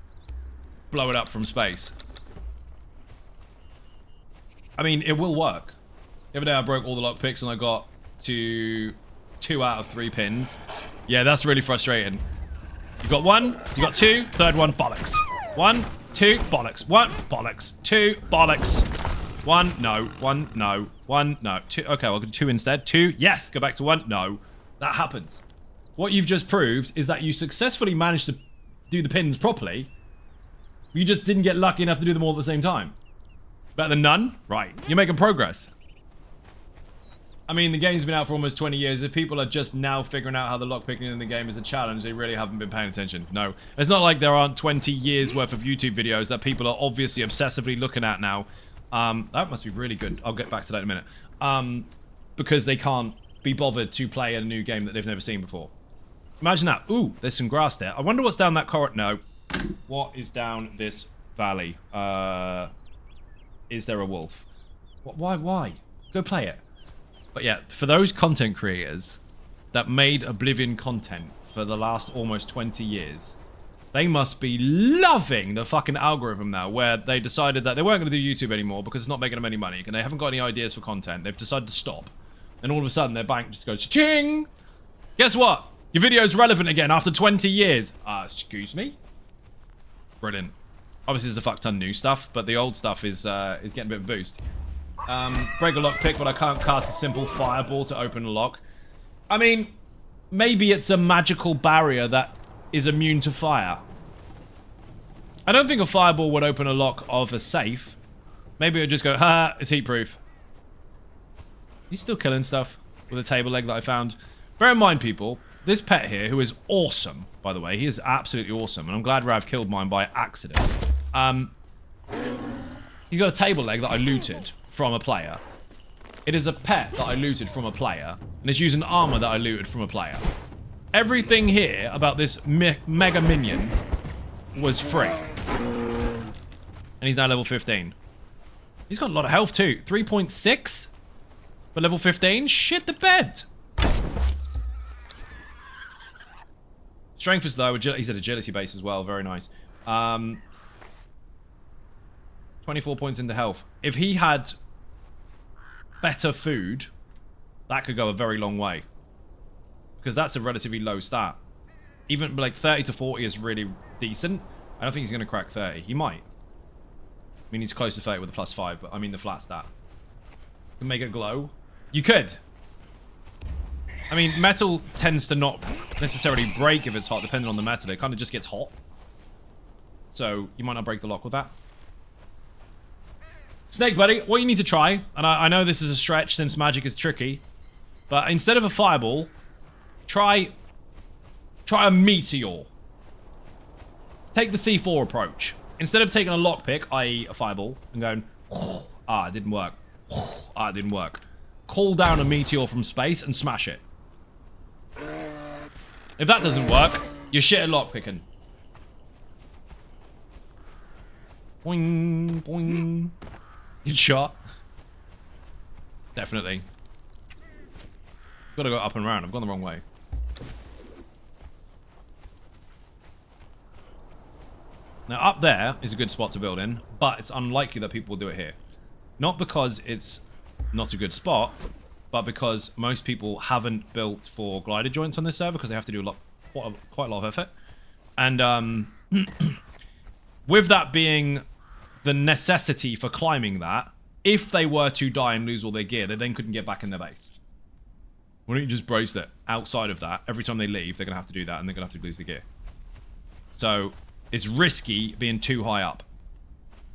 A: blow it up from space. I mean, it will work. The other day I broke all the lockpicks and I got to 2 out of 3 pins. Yeah, that's really frustrating. You got 1, you got 2, third one, bollocks. 1, 2, bollocks. 1, bollocks. 2, bollocks. 1, no. 1, no. 1, no. 2, okay, I'll go 2 instead. 2, yes, go back to 1, no. That happens. What you've just proved is that you successfully managed to do the pins properly. You just didn't get lucky enough to do them all at the same time. Better than none? Right. You're making progress. I mean, the game's been out for almost 20 years. If people are just now figuring out how the lockpicking in the game is a challenge, they really haven't been paying attention. No. It's not like there aren't 20 years worth of YouTube videos that people are obviously obsessively looking at now. That must be really good. I'll get back to that in a minute. Because they can't be bothered to play a new game that they've never seen before. Imagine that. Ooh, there's some grass there. I wonder what's down that corridor. No. What is down this valley? Is there a wolf? Why? Go play it. But yeah, for those content creators that made Oblivion content for the last almost 20 years, they must be loving the fucking algorithm now, where they decided that they weren't going to do YouTube anymore because it's not making them any money, and they haven't got any ideas for content. They've decided to stop. And all of a sudden, their bank just goes, ching! Guess what? Your video's relevant again after 20 years. Excuse me? Brilliant. Obviously, there's a fuck ton of new stuff, but the old stuff is getting a bit of a boost. Break a lockpick, but I can't cast a simple fireball to open a lock. I mean, maybe it's a magical barrier that is immune to fire. I don't think a fireball would open a lock of a safe. Maybe it would just go, ha, it's heat proof. He's still killing stuff with a table leg that I found. Bear in mind, people, this pet here, who is awesome, by the way, he is absolutely awesome, and I'm glad Rav killed mine by accident. He's got a table leg that I looted from a player. It is a pet that I looted from a player, and it's using armor that I looted from a player. Everything here about this mega minion was free. And he's now level 15. He's got a lot of health too. 3.6 for level 15? Shit the bed. Strength is low. He's at agility base as well. Very nice. 24 points into health. If he had better food, that could go a very long way. Because that's a relatively low stat. Even like 30 to 40 is really decent. I don't think he's going to crack 30. He might. I mean, he's close to 30 with a +5, but I mean the flat stat. You can make it glow. You could. I mean, metal tends to not necessarily break if it's hot, depending on the metal. It kind of just gets hot. So, you might not break the lock with that. Snake Buddy, what you need to try, and I know this is a stretch since magic is tricky, but instead of a fireball, try a meteor. Take the C4 approach. Instead of taking a lockpick, i.e. a fireball, and going, it didn't work. It didn't work. Call down a meteor from space and smash it. If that doesn't work, you're shit at lockpicking. Boing, boing. Good shot. Definitely. Gotta go up and round. I've gone the wrong way. Now, up there is a good spot to build in, but it's unlikely that people will do it here. Not because it's not a good spot, but because most people haven't built for glider joints on this server because they have to do quite a lot of effort. And with that being the necessity for climbing that, if they were to die and lose all their gear, they then couldn't get back in their base. Why don't you just brace that? Outside of that, every time they leave, they're going to have to do that, and they're going to have to lose their gear. So, it's risky being too high up.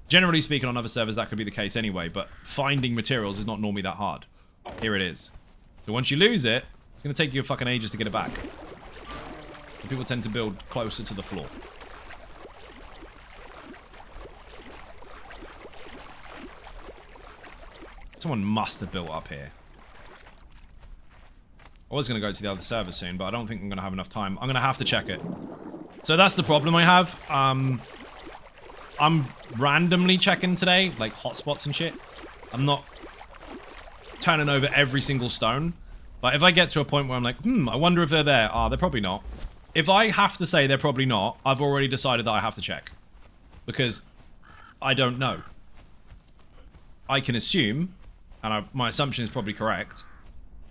A: Generally speaking, on other servers, that could be the case anyway, but finding materials is not normally that hard. Here it is. So once you lose it, it's going to take you fucking ages to get it back. And people tend to build closer to the floor. Someone must have built up here. I was going to go to the other server soon, but I don't think I'm going to have enough time. I'm going to have to check it. So that's the problem I have. I'm randomly checking today, like hotspots and shit. I'm not turning over every single stone. But if I get to a point where I'm like, I wonder if they're there. They're probably not. If I have to say they're probably not, I've already decided that I have to check. Because I don't know. I can assume, and my assumption is probably correct,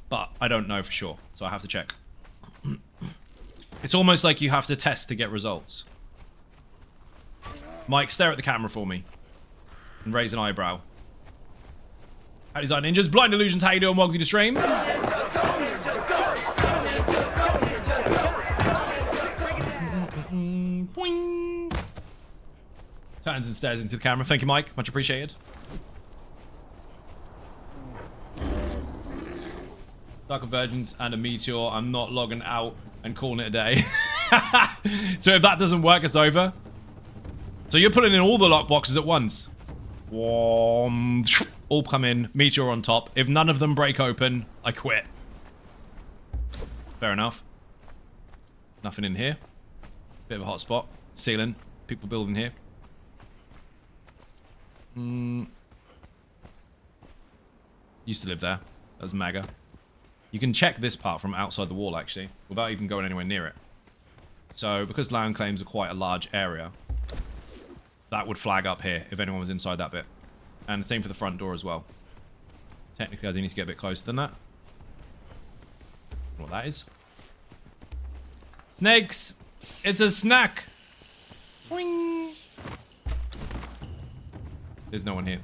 A: but I don't know for sure, so I have to check. It's almost like you have to test to get results. Mike, stare at the camera for me. And raise an eyebrow. Howdy, Design Ninjas. Blind Illusions, how you doing? Welcome to the stream. Boing. Turns and stares into the camera. Thank you, Mike. Much appreciated. Dark Convergence and a meteor. I'm not logging out and calling it a day. So if that doesn't work, it's over. So you're putting in all the lockboxes at once. All come in. Meteor on top. If none of them break open, I quit. Fair enough. Nothing in here. Bit of a hot spot. Ceiling. People building here. Used to live there. That was mega. You can check this part from outside the wall, actually, without even going anywhere near it. So, because land claims are quite a large area, that would flag up here if anyone was inside that bit. And the same for the front door as well. Technically, I do need to get a bit closer than that. What that is. Snakes! It's a snack! Boing. There's no one here.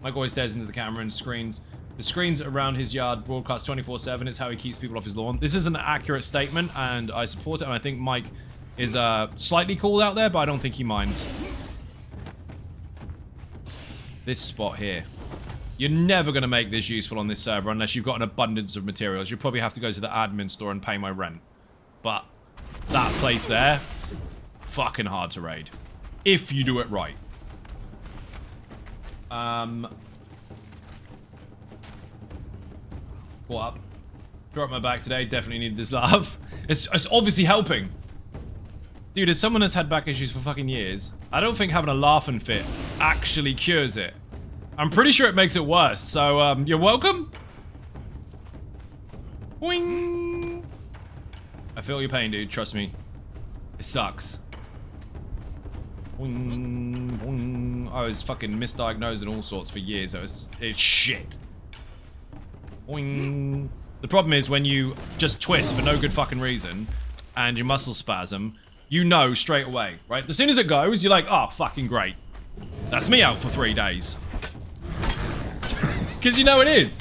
A: Mike always stares into the camera and screens. The screens around his yard broadcast 24/7. It's how he keeps people off his lawn. This is an accurate statement, and I support it. And I think Mike is slightly called out there, but I don't think he minds. This spot here. You're never going to make this useful on this server unless you've got an abundance of materials. You'll probably have to go to the admin store and pay my rent. But that place there, fucking hard to raid. If you do it right. What up? Dropped my back today. Definitely needed this laugh. It's obviously helping. Dude, as someone that's had back issues for fucking years, I don't think having a laughing fit actually cures it. I'm pretty sure it makes it worse. So, you're welcome. Boing. I feel your pain, dude. Trust me. It sucks. Boing, boing. I was fucking misdiagnosed and all sorts for years. It's shit. Boing. The problem is when you just twist for no good fucking reason and your muscle spasm, you know straight away, right? As soon as it goes, you're like, oh, fucking great. That's me out for 3 days. Because you know it is.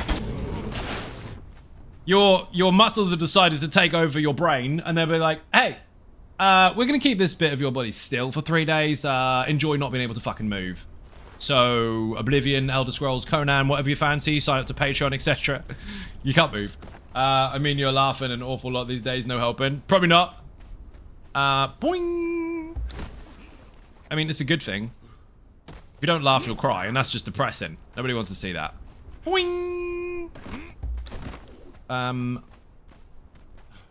A: Your muscles have decided to take over your brain, and they'll be like, hey, we're going to keep this bit of your body still for 3 days. Enjoy not being able to fucking move. So, Oblivion, Elder Scrolls, Conan, whatever you fancy, sign up to Patreon, etc. You can't move. I mean, you're laughing an awful lot these days, no helping. Probably not. Boing. I mean, it's a good thing. If you don't laugh, you'll cry, and that's just depressing. Nobody wants to see that. Boing!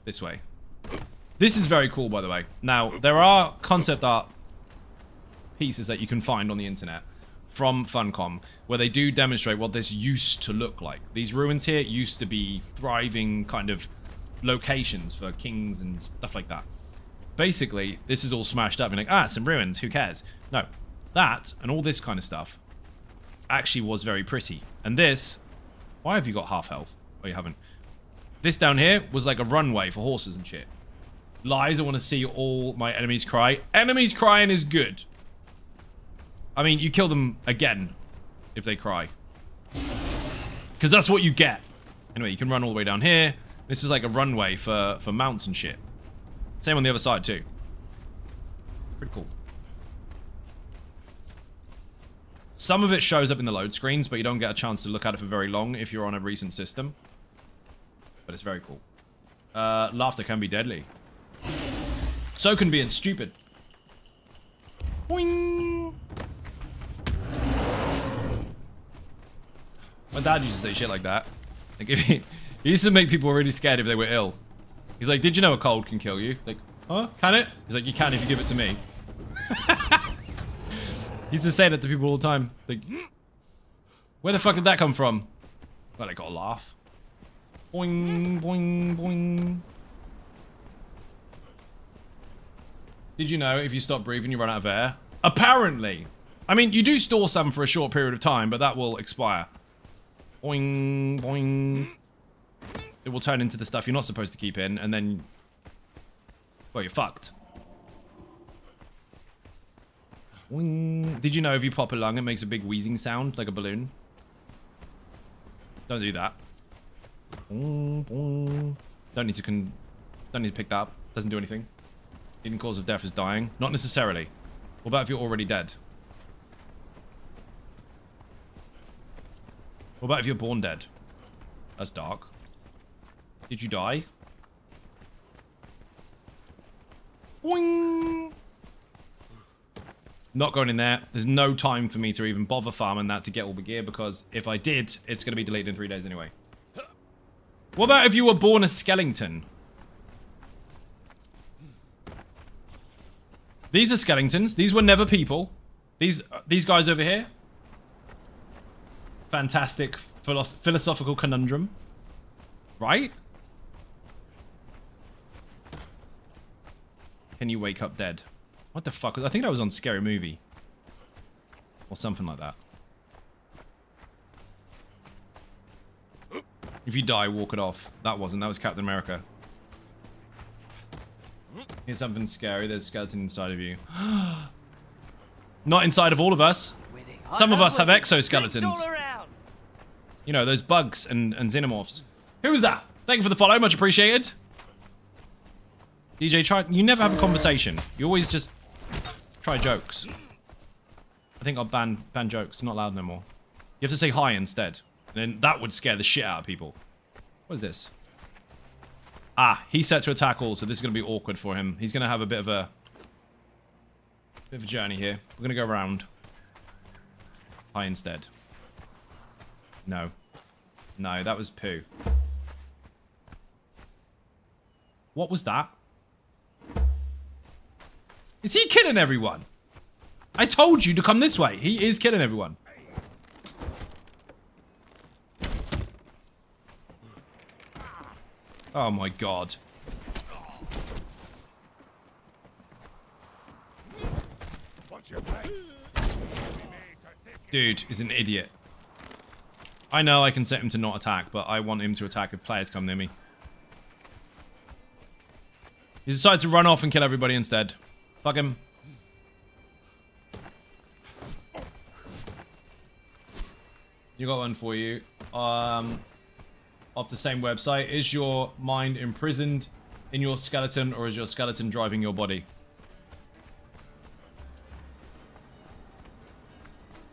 A: This way. This is very cool, by the way. Now, there are concept art pieces that you can find on the internet from Funcom, where they do demonstrate what this used to look like. These ruins here used to be thriving kind of locations for kings and stuff like that. Basically, this is all smashed up. You're like, some ruins, who cares? No, that and all this kind of stuff actually was very pretty. And this, why have you got half health? Oh, you haven't. This down here was like a runway for horses and shit. Lies, I want to see all my enemies cry. Enemies crying is good. I mean, you kill them again if they cry. Because that's what you get. Anyway, you can run all the way down here. This is like a runway for mounts and shit. Same on the other side too. Pretty cool. Some of it shows up in the load screens, but you don't get a chance to look at it for very long if you're on a recent system. But it's very cool. Laughter can be deadly. So can being stupid. Boing. My dad used to say shit like that. Like if he used to make people really scared if they were ill. He's like, did you know a cold can kill you? Like, huh? Can it? He's like, you can if you give it to me. He used to say that to people all the time. Like, where the fuck did that come from? Well, I got a laugh. Boing, boing, boing. Did you know if you stop breathing, you run out of air? Apparently. I mean, you do store some for a short period of time, but that will expire. Boing, boing. It will turn into the stuff you're not supposed to keep in, and then... well, you're fucked. Boing. Did you know if you pop a lung, it makes a big wheezing sound, like a balloon? Don't do that. Boing, boing. Don't need to pick that up. Doesn't do anything. Leading cause of death is dying. Not necessarily. What about if you're already dead? What about if you're born dead? That's dark. Did you die? Boing! Not going in there. There's no time for me to even bother farming that to get all the gear, because if I did, it's going to be deleted in 3 days anyway. What about if you were born a skeleton? These are skeletons. These were never people. These guys over here. Fantastic philosophical conundrum. Right? Can you wake up dead? What the fuck? I think that was on Scary Movie. Or something like that. If you die, walk it off. That wasn't. That was Captain America. Here's something scary. There's a skeleton inside of you. Not inside of all of us. Some of us have exoskeletons. You know, those bugs and xenomorphs. Who was that? Thank you for the follow. Much appreciated. DJ, try... you never have a conversation. You always just try jokes. I think I'll ban jokes. Not allowed no more. You have to say hi instead. And then that would scare the shit out of people. What is this? Ah, he's set to attack also. This is going to be awkward for him. He's going to have a bit of a journey here. We're going to go around. Hi instead. No. No, that was poo. What was that? Is he killing everyone? I told you to come this way. He is killing everyone. Oh my god. Dude is an idiot. I know I can set him to not attack, but I want him to attack if players come near me. He decided to run off and kill everybody instead. Fuck him. You got one for you. Off the same website. Is your mind imprisoned in your skeleton, or is your skeleton driving your body?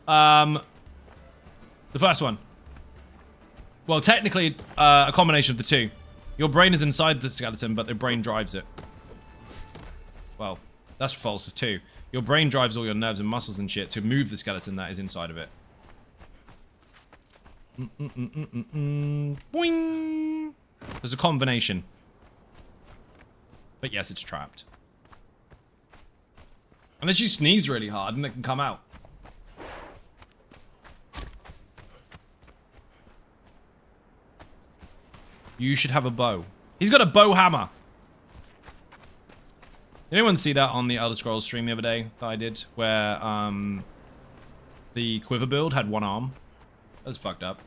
A: The first one. Well, technically, a combination of the two. Your brain is inside the skeleton, but the brain drives it. Well, that's false too. Your brain drives all your nerves and muscles and shit to move the skeleton that is inside of it. Boing! There's a combination. But yes, it's trapped. Unless you sneeze really hard and it can come out. You should have a bow. He's got a bow hammer. Did anyone see that on the Elder Scrolls stream the other day that I did? Where the quiver build had one arm. That was fucked up.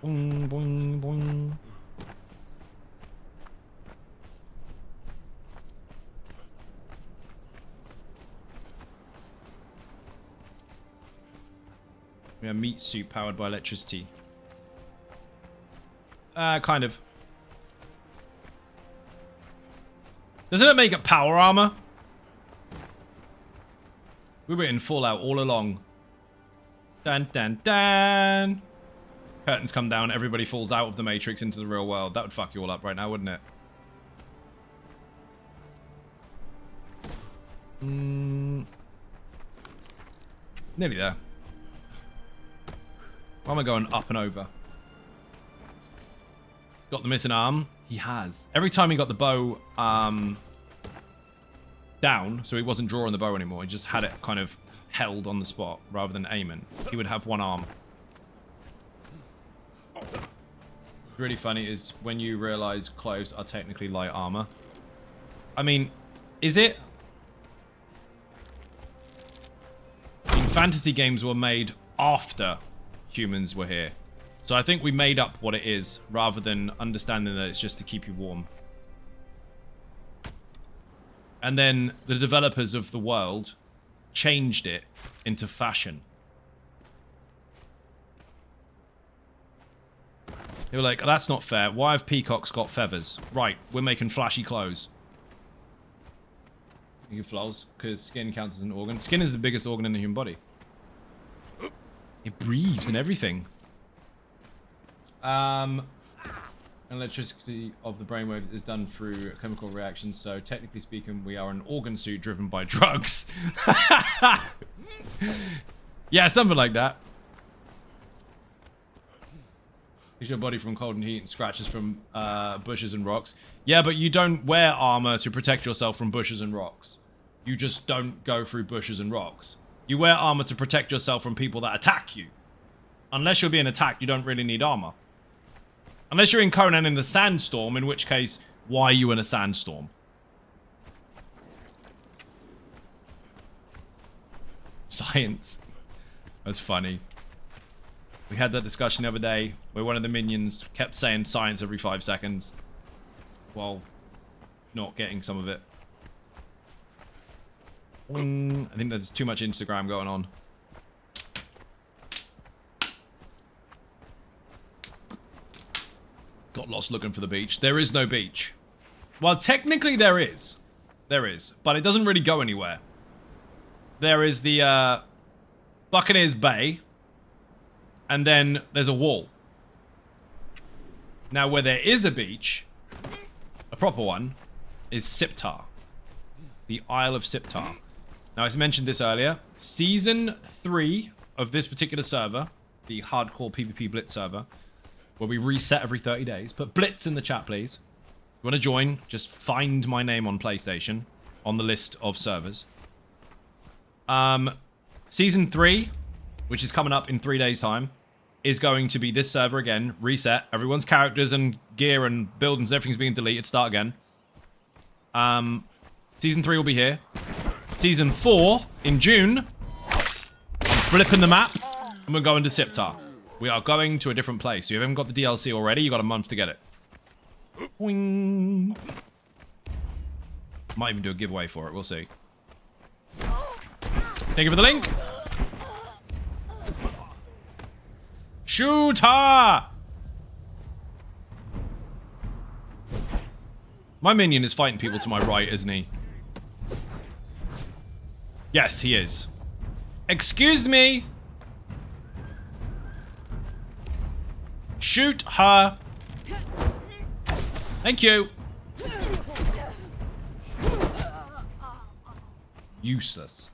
A: Boing, boing, boing. Yeah, meat suit powered by electricity. Kind of. Doesn't it make it power armor? We were in Fallout all along. Dun dun dun. Curtains come down, everybody falls out of the Matrix into the real world. That would fuck you all up right now, wouldn't it? Nearly there. Why am I going up and over? Got the missing arm? He has. Every time he got the bow down, so he wasn't drawing the bow anymore, he just had it kind of held on the spot rather than aiming, he would have one arm. Really funny is when you realize clothes are technically light armor. I mean, is it? I mean, fantasy games were made after humans were here. So I think we made up what it is rather than understanding that it's just to keep you warm. And then the developers of the world changed it into fashion. They were like, oh, that's not fair. Why have peacocks got feathers? Right, we're making flashy clothes. You can flaws, because skin counts as an organ. Skin is the biggest organ in the human body. It breathes and everything. Electricity of the brainwaves is done through chemical reactions, so technically speaking, we are an organ suit driven by drugs. Yeah, something like that. Is your body from cold and heat and scratches from bushes and rocks. Yeah, but you don't wear armor to protect yourself from bushes and rocks. You just don't go through bushes and rocks. You wear armor to protect yourself from people that attack you. Unless you're being attacked, you don't really need armor. Unless you're in Conan in the sandstorm, in which case, why are you in a sandstorm? Science. That's funny. We had that discussion the other day where one of the minions kept saying science every 5 seconds while not getting some of it. I think there's too much Instagram going on. Got lost looking for the beach. There is no beach. Well, technically there is. There is. But it doesn't really go anywhere. There is the Buccaneers Bay. And then there's a wall. Now, where there is a beach, a proper one, is Siptar. The Isle of Siptar. Now, I mentioned this earlier. Season 3 of this particular server, the hardcore PvP Blitz server, where we reset every 30 days. Put Blitz in the chat, please. If you want to join, just find my name on PlayStation on the list of servers. Season 3, which is coming up in 3 days' time, is going to be this server again. Reset. Everyone's characters and gear and buildings, everything's being deleted. Start again. Season 3 will be here. Season 4 in June. I'm flipping the map, and we're going to Siptar. We are going to a different place. So if you haven't got the DLC already, you got a month to get it. Boing. Might even do a giveaway for it. We'll see. Thank you for the link. Shoot her! My minion is fighting people to my right, isn't he? Yes, he is. Excuse me! Shoot her! Thank you! useless.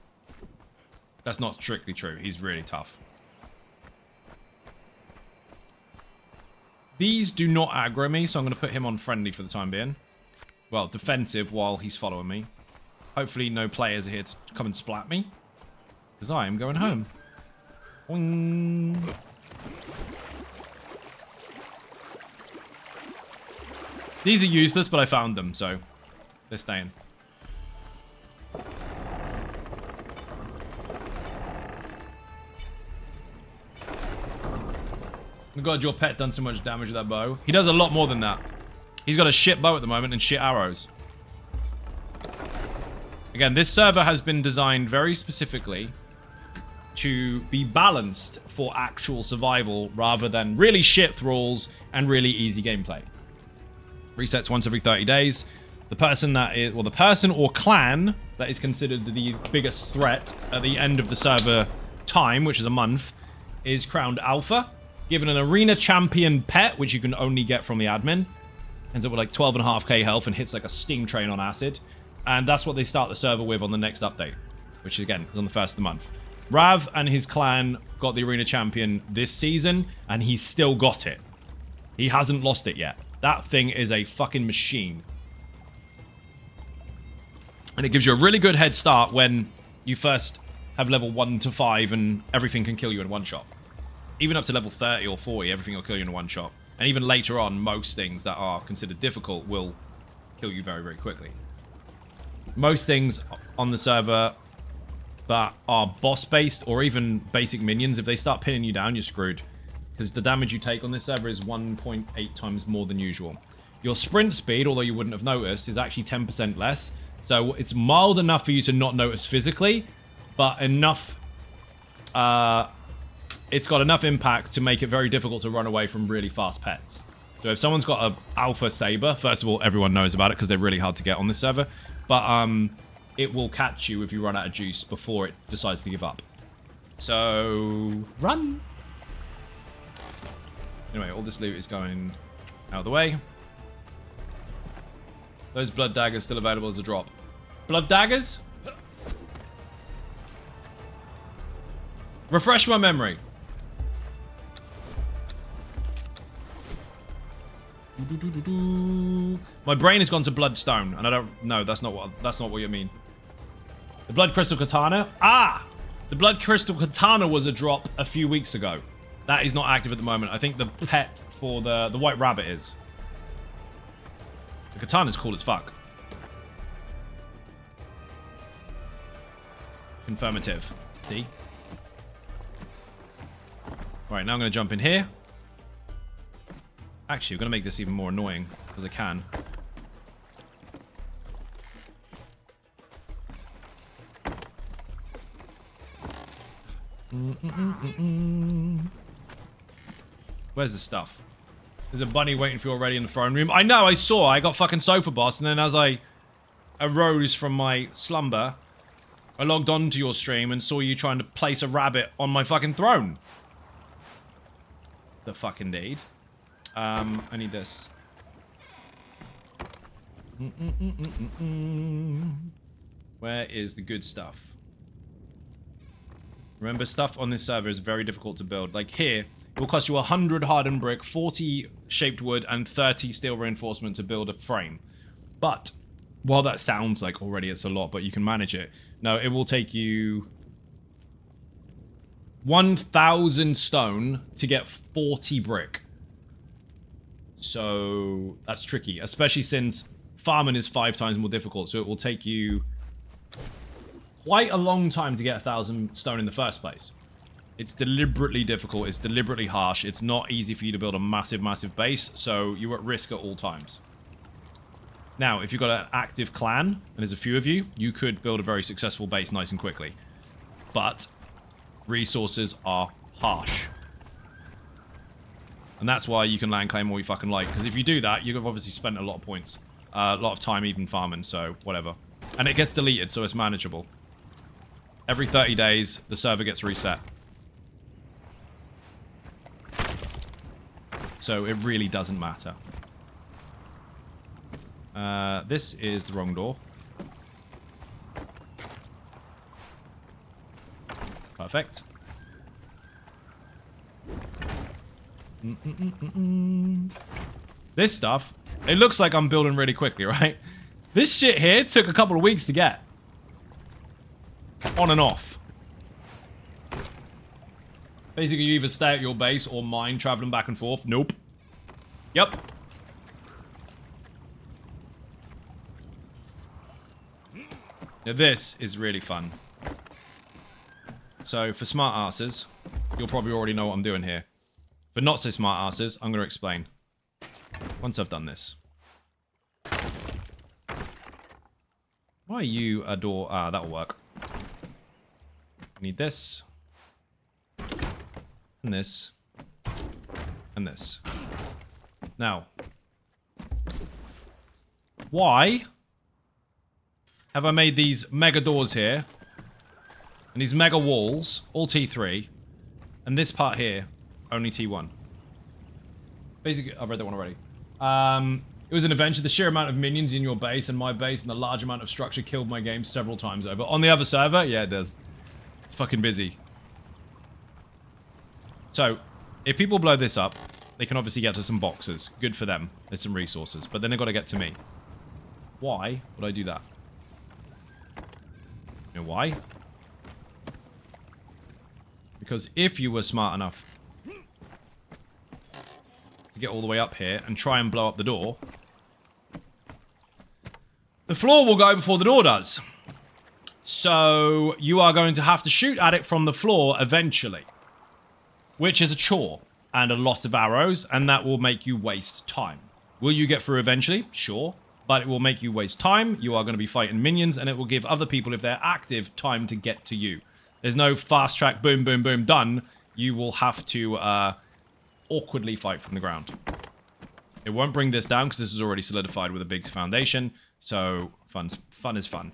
A: That's not strictly true. He's really tough. These do not aggro me, so I'm going to put him on friendly for the time being. Well, defensive while he's following me. Hopefully no players are here to come and splat me. Because I am going home. Boing. These are useless, but I found them, so they're staying. God, your pet done so much damage with that bow. He does a lot more than that. He's got a shit bow at the moment and shit arrows. Again, this server has been designed very specifically to be balanced for actual survival rather than really shit thralls and really easy gameplay. Resets once every 30 days. The person that is, well, the person or clan that is considered the biggest threat at the end of the server time, which is a month, is crowned alpha. Given an arena champion pet, which you can only get from the admin. Ends up with like 12.5k health and hits like a steam train on acid. And that's what they start the server with on the next update. Which again, is on the 1st of the month. Rav and his clan got the arena champion this season, and he's still got it. He hasn't lost it yet. That thing is a fucking machine. And it gives you a really good head start when you first have level 1 to 5 and everything can kill you in one shot. Even up to level 30 or 40, everything will kill you in one shot. And even later on, most things that are considered difficult will kill you very, very quickly. Most things on the server that are boss-based or even basic minions, if they start pinning you down, you're screwed. Because the damage you take on this server is 1.8 times more than usual. Your sprint speed, although you wouldn't have noticed, is actually 10% less. So it's mild enough for you to not notice physically, but enough... it's got enough impact to make it very difficult to run away from really fast pets. So if someone's got a alpha saber, first of all, everyone knows about it because they're really hard to get on this server. But it will catch you if you run out of juice before it decides to give up. So, run! Anyway, all this loot is going out of the way. Those blood daggers still available as a drop. Blood daggers? Refresh my memory. My brain has gone to bloodstone, and I don't know. That's not what you mean. The blood crystal katana. Ah, the blood crystal katana was a drop a few weeks ago. That is not active at the moment. I think the pet for the white rabbit is. The katana's cool as fuck. Confirmative. See. All right, now I'm going to jump in here. Actually, we're going to make this even more annoying, because I can. Where's the stuff? There's a bunny waiting for you already in the throne room. I know, I saw. I got fucking sofa boss, and then as I arose from my slumber, I logged on to your stream and saw you trying to place a rabbit on my fucking throne. The fuck indeed. I need this. Where is the good stuff? Remember, stuff on this server is very difficult to build. Like here, it will cost you 100 hardened brick, 40 shaped wood, and 30 steel reinforcement to build a frame. But, while that sounds like already it's a lot, but you can manage it. No, it will take you 1,000 stone to get 40 brick. So that's tricky, especially since farming is 5 times more difficult. So it will take you quite a long time to get 1,000 stone in the first place. It's deliberately difficult. It's deliberately harsh. It's not easy for you to build a massive, massive base. So you're at risk at all times. Now, if you've got an active clan, and there's a few of you, you could build a very successful base nice and quickly. But resources are harsh. And that's why you can land claim all you fucking like. Because if you do that, you've obviously spent a lot of points. A lot of time even farming, so whatever. And it gets deleted, so it's manageable. Every 30 days, the server gets reset. So it really doesn't matter. This is the wrong door. Perfect. This stuff, it looks like I'm building really quickly, right? This shit here took a couple of weeks to get. On and off. Basically, you either stay at your base or mine traveling back and forth. Nope. Yep. Now this is really fun. So, for smart asses, you'll probably already know what I'm doing here. For not so smart asses, I'm going to explain. Once I've done this. Why are you a door? Ah, that'll work. Need this. And this. And this. Now. Why have I made these mega doors here? And these mega walls, all T3. And this part here, only T1. Basically, I've read that one already. It was an adventure. The sheer amount of minions in your base and my base and the large amount of structure killed my game several times over. On the other server, yeah, it does. It's fucking busy. So, if people blow this up, they can obviously get to some boxes. Good for them. There's some resources. But then they've got to get to me. Why would I do that? You know why? Because if you were smart enough to get all the way up here and try and blow up the door, the floor will go before the door does. So you are going to have to shoot at it from the floor eventually, which is a chore and a lot of arrows, and that will make you waste time. Will you get through eventually? Sure. But it will make you waste time. You are going to be fighting minions, and it will give other people, if they're active, time to get to you. There's no fast track, boom, boom, boom, done. You will have to awkwardly fight from the ground. It won't bring this down because this is already solidified with a big foundation. So fun is fun.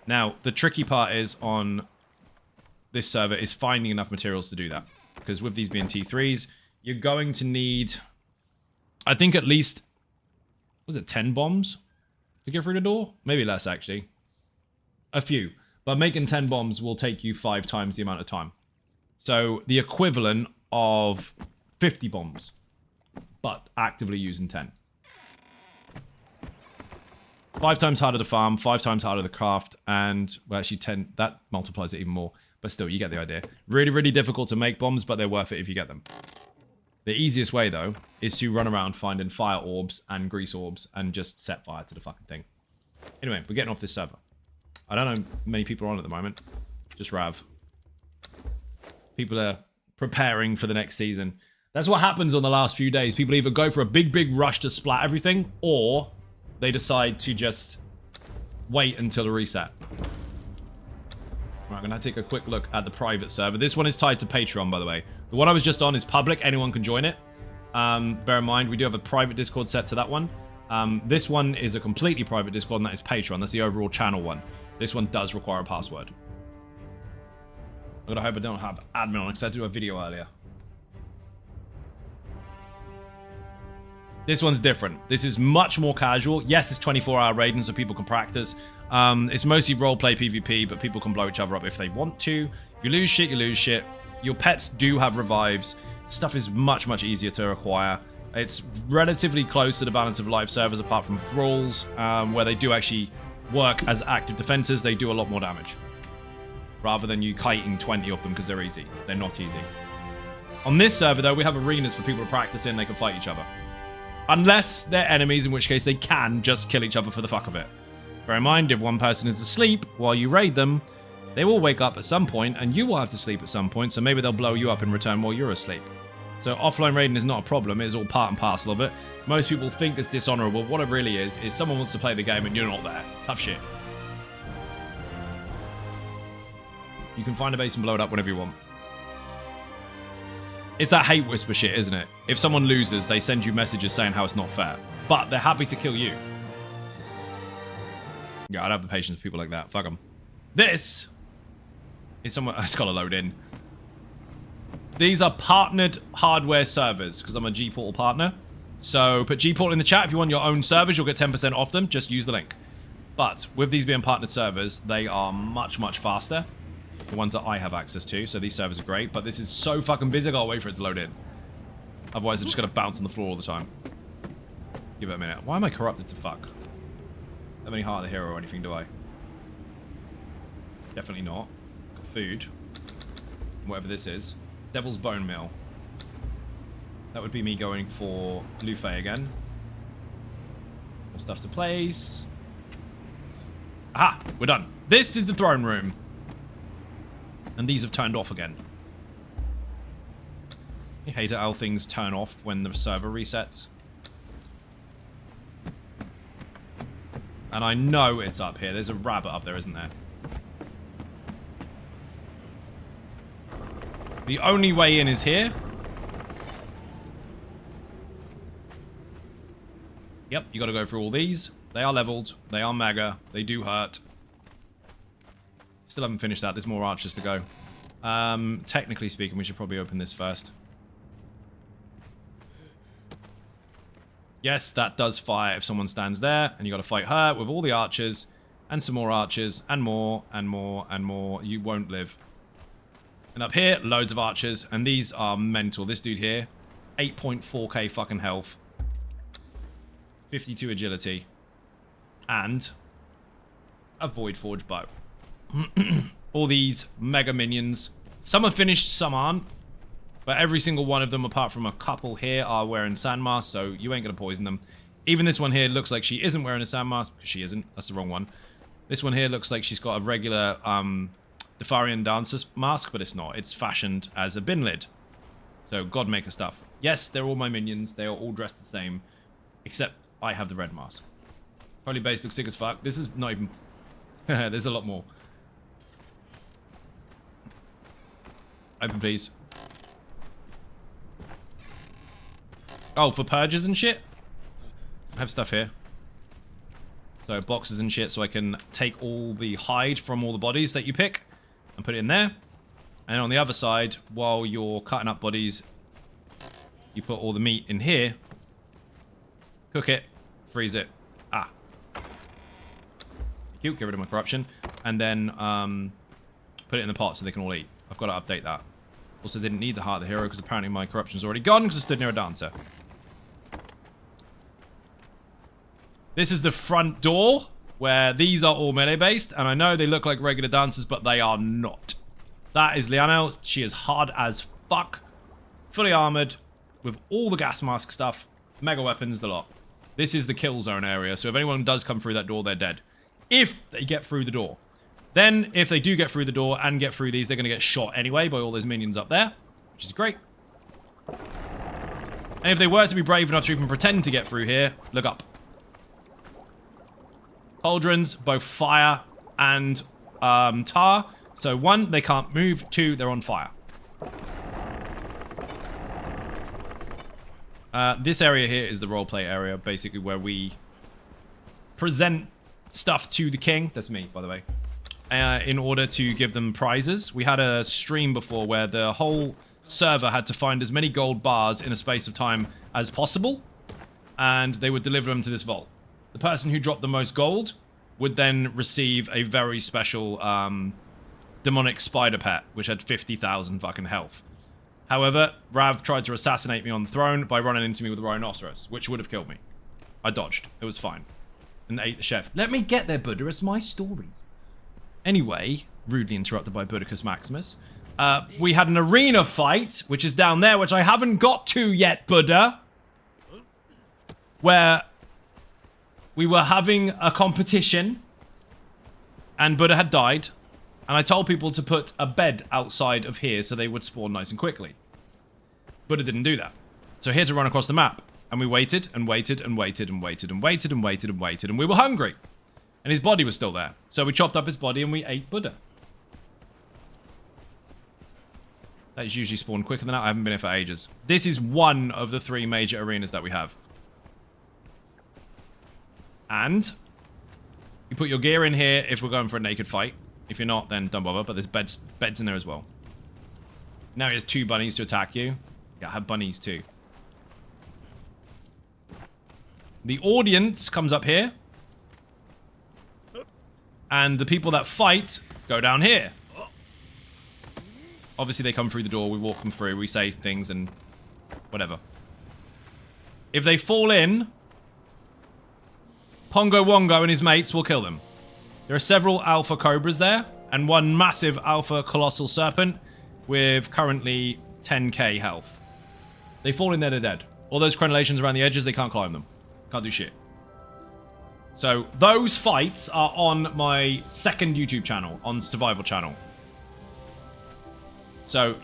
A: Now, the tricky part is on this server is finding enough materials to do that. Because with these being T3s, you're going to need, I think at least, was it 10 bombs to get through the door? Maybe less, actually. A few. But making 10 bombs will take you 5 times the amount of time. So the equivalent of 50 bombs, but actively using 10. 5 times harder to farm, 5 times harder to craft, and, well, actually 10, that multiplies it even more. But still, you get the idea. Really, really difficult to make bombs, but they're worth it if you get them. The easiest way, though, is to run around finding fire orbs and grease orbs and just set fire to the fucking thing. Anyway, we're getting off this server. I don't know many people are on at the moment. Just Rav. People are preparing for the next season. That's what happens on the last few days. People either go for a big, big rush to splat everything, or they decide to just wait until the reset. Right, I'm going to take a quick look at the private server. This one is tied to Patreon, by the way. The one I was just on is public. Anyone can join it. Bear in mind, we do have a private Discord set to that one. This one is a completely private Discord, and that is Patreon. That's the overall channel one. This one does require a password. I'm going to hope I don't have admin on it, because I had to do a video earlier. This one's different. This is much more casual. Yes, it's 24-hour raiding, so people can practice. It's mostly roleplay PvP, but people can blow each other up if they want to. If you lose shit, you lose shit. Your pets do have revives. Stuff is much, much easier to acquire. It's relatively close to the balance of live servers, apart from thralls, where they do actually work as active defenses. They do a lot more damage. Rather than you kiting 20 of them because they're easy. They're not easy. On this server, though, we have arenas for people to practice in. They can fight each other. Unless they're enemies, in which case they can just kill each other for the fuck of it. Bear in mind, if one person is asleep while you raid them, they will wake up at some point, and you will have to sleep at some point, so maybe they'll blow you up in return while you're asleep. So offline raiding is not a problem, it is all part and parcel of it. Most people think it's dishonorable. What it really is someone wants to play the game and you're not there. Tough shit. You can find a base and blow it up whenever you want. It's that hate whisper shit, isn't it? If someone loses, they send you messages saying how it's not fair. But they're happy to kill you. Yeah, I'd have the patience for people like that. Fuck them. This is somewhere... It's got to load in. These are partnered hardware servers, because I'm a G-Portal partner. So put G-Portal in the chat. If you want your own servers, you'll get 10% off them. Just use the link. But with these being partnered servers, they are much, much faster. The ones that I have access to, so these servers are great. But this is so fucking busy, I gotta wait for it to load in. Otherwise, I'm just gonna bounce on the floor all the time. Give it a minute. Why am I corrupted to fuck? Don't have any heart of the hero or anything, do I? Definitely not. Got food. Whatever this is. Devil's Bone Meal. That would be me going for Luffy again. More stuff to place. Aha! We're done. This is the throne room. And these have turned off again. You hate it how things turn off when the server resets. And I know it's up here. There's a rabbit up there, isn't there? The only way in is here. Yep, you got to go through all these. They are leveled. They are mega. They do hurt. Still haven't finished that. There's more archers to go. Technically speaking, we should probably open this first. Yes, that does fire if someone stands there. And you got to fight her with all the archers. And some more archers. And more, and more, and more. You won't live. And up here, loads of archers. And these are mental. This dude here, 8.4k fucking health. 52 agility. And a Void Forge bow. All these mega minions. Some are finished, some aren't. But every single one of them, apart from a couple here, are wearing sand masks, so you ain't gonna poison them. Even this one here looks like she isn't wearing a sand mask, because she isn't. That's the wrong one. This one here looks like she's got a regular Defarian Dancer's mask, but it's not. It's fashioned as a bin lid. So, Godmaker stuff. Yes, they're all my minions. They are all dressed the same. Except I have the red mask. Holy base looks sick as fuck. This is not even... There's a lot more. Open, please. Oh, for purges and shit? I have stuff here. So, boxes and shit, so I can take all the hide from all the bodies that you pick and put it in there. And on the other side, while you're cutting up bodies, you put all the meat in here. Cook it. Freeze it. Ah. Cute. Get rid of my corruption. And then put it in the pot so they can all eat. I've got to update that. Also, didn't need the heart of the hero because apparently my corruption's already gone because I stood near a dancer. This is the front door where these are all melee based. And I know they look like regular dancers, but they are not. That is Liano. She is hard as fuck. Fully armored with all the gas mask stuff. Mega weapons, the lot. This is the kill zone area. So if anyone does come through that door, they're dead. If they get through the door. Then, if they do get through the door and get through these, they're going to get shot anyway by all those minions up there. Which is great. And if they were to be brave enough to even pretend to get through here, look up. Cauldrons, both fire and tar. So 1, they can't move. 2, they're on fire. This area here is the roleplay area, basically where we present stuff to the king. That's me, by the way. In order to give them prizes. We had a stream before where the whole server had to find as many gold bars in a space of time as possible. And they would deliver them to this vault. The person who dropped the most gold would then receive a very special demonic spider pet, which had 50,000 fucking health. However, Rav tried to assassinate me on the throne by running into me with a rhinoceros, which would have killed me. I dodged. It was fine. And ate the chef. Let me get there, Buddha. It's my story. Anyway, rudely interrupted by Budicus Maximus. We had an arena fight, which is down there, which I haven't got to yet, Buddha. Where we were having a competition. And Buddha had died. And I told people to put a bed outside of here so they would spawn nice and quickly. Buddha didn't do that. So he had to run across the map. And we waited and waited and waited and waited and waited and waited and waited. And we were hungry. And his body was still there. So we chopped up his body and we ate Buddha. That is usually spawned quicker than that. I haven't been here for ages. This is one of the 3 major arenas that we have. And you put your gear in here if we're going for a naked fight. If you're not, then don't bother. But there's beds in there as well. Now he has 2 bunnies to attack you. Yeah, I have bunnies too. The audience comes up here. And the people that fight go down here. Obviously, they come through the door. We walk them through. We say things and whatever. If they fall in, Pongo Wongo and his mates will kill them. There are several alpha cobras there, and one massive alpha colossal serpent with currently 10k health. They fall in there, they're dead. All those crenellations around the edges, they can't climb them. Can't do shit. So, those fights are on my second YouTube channel, on Survival Channel. So,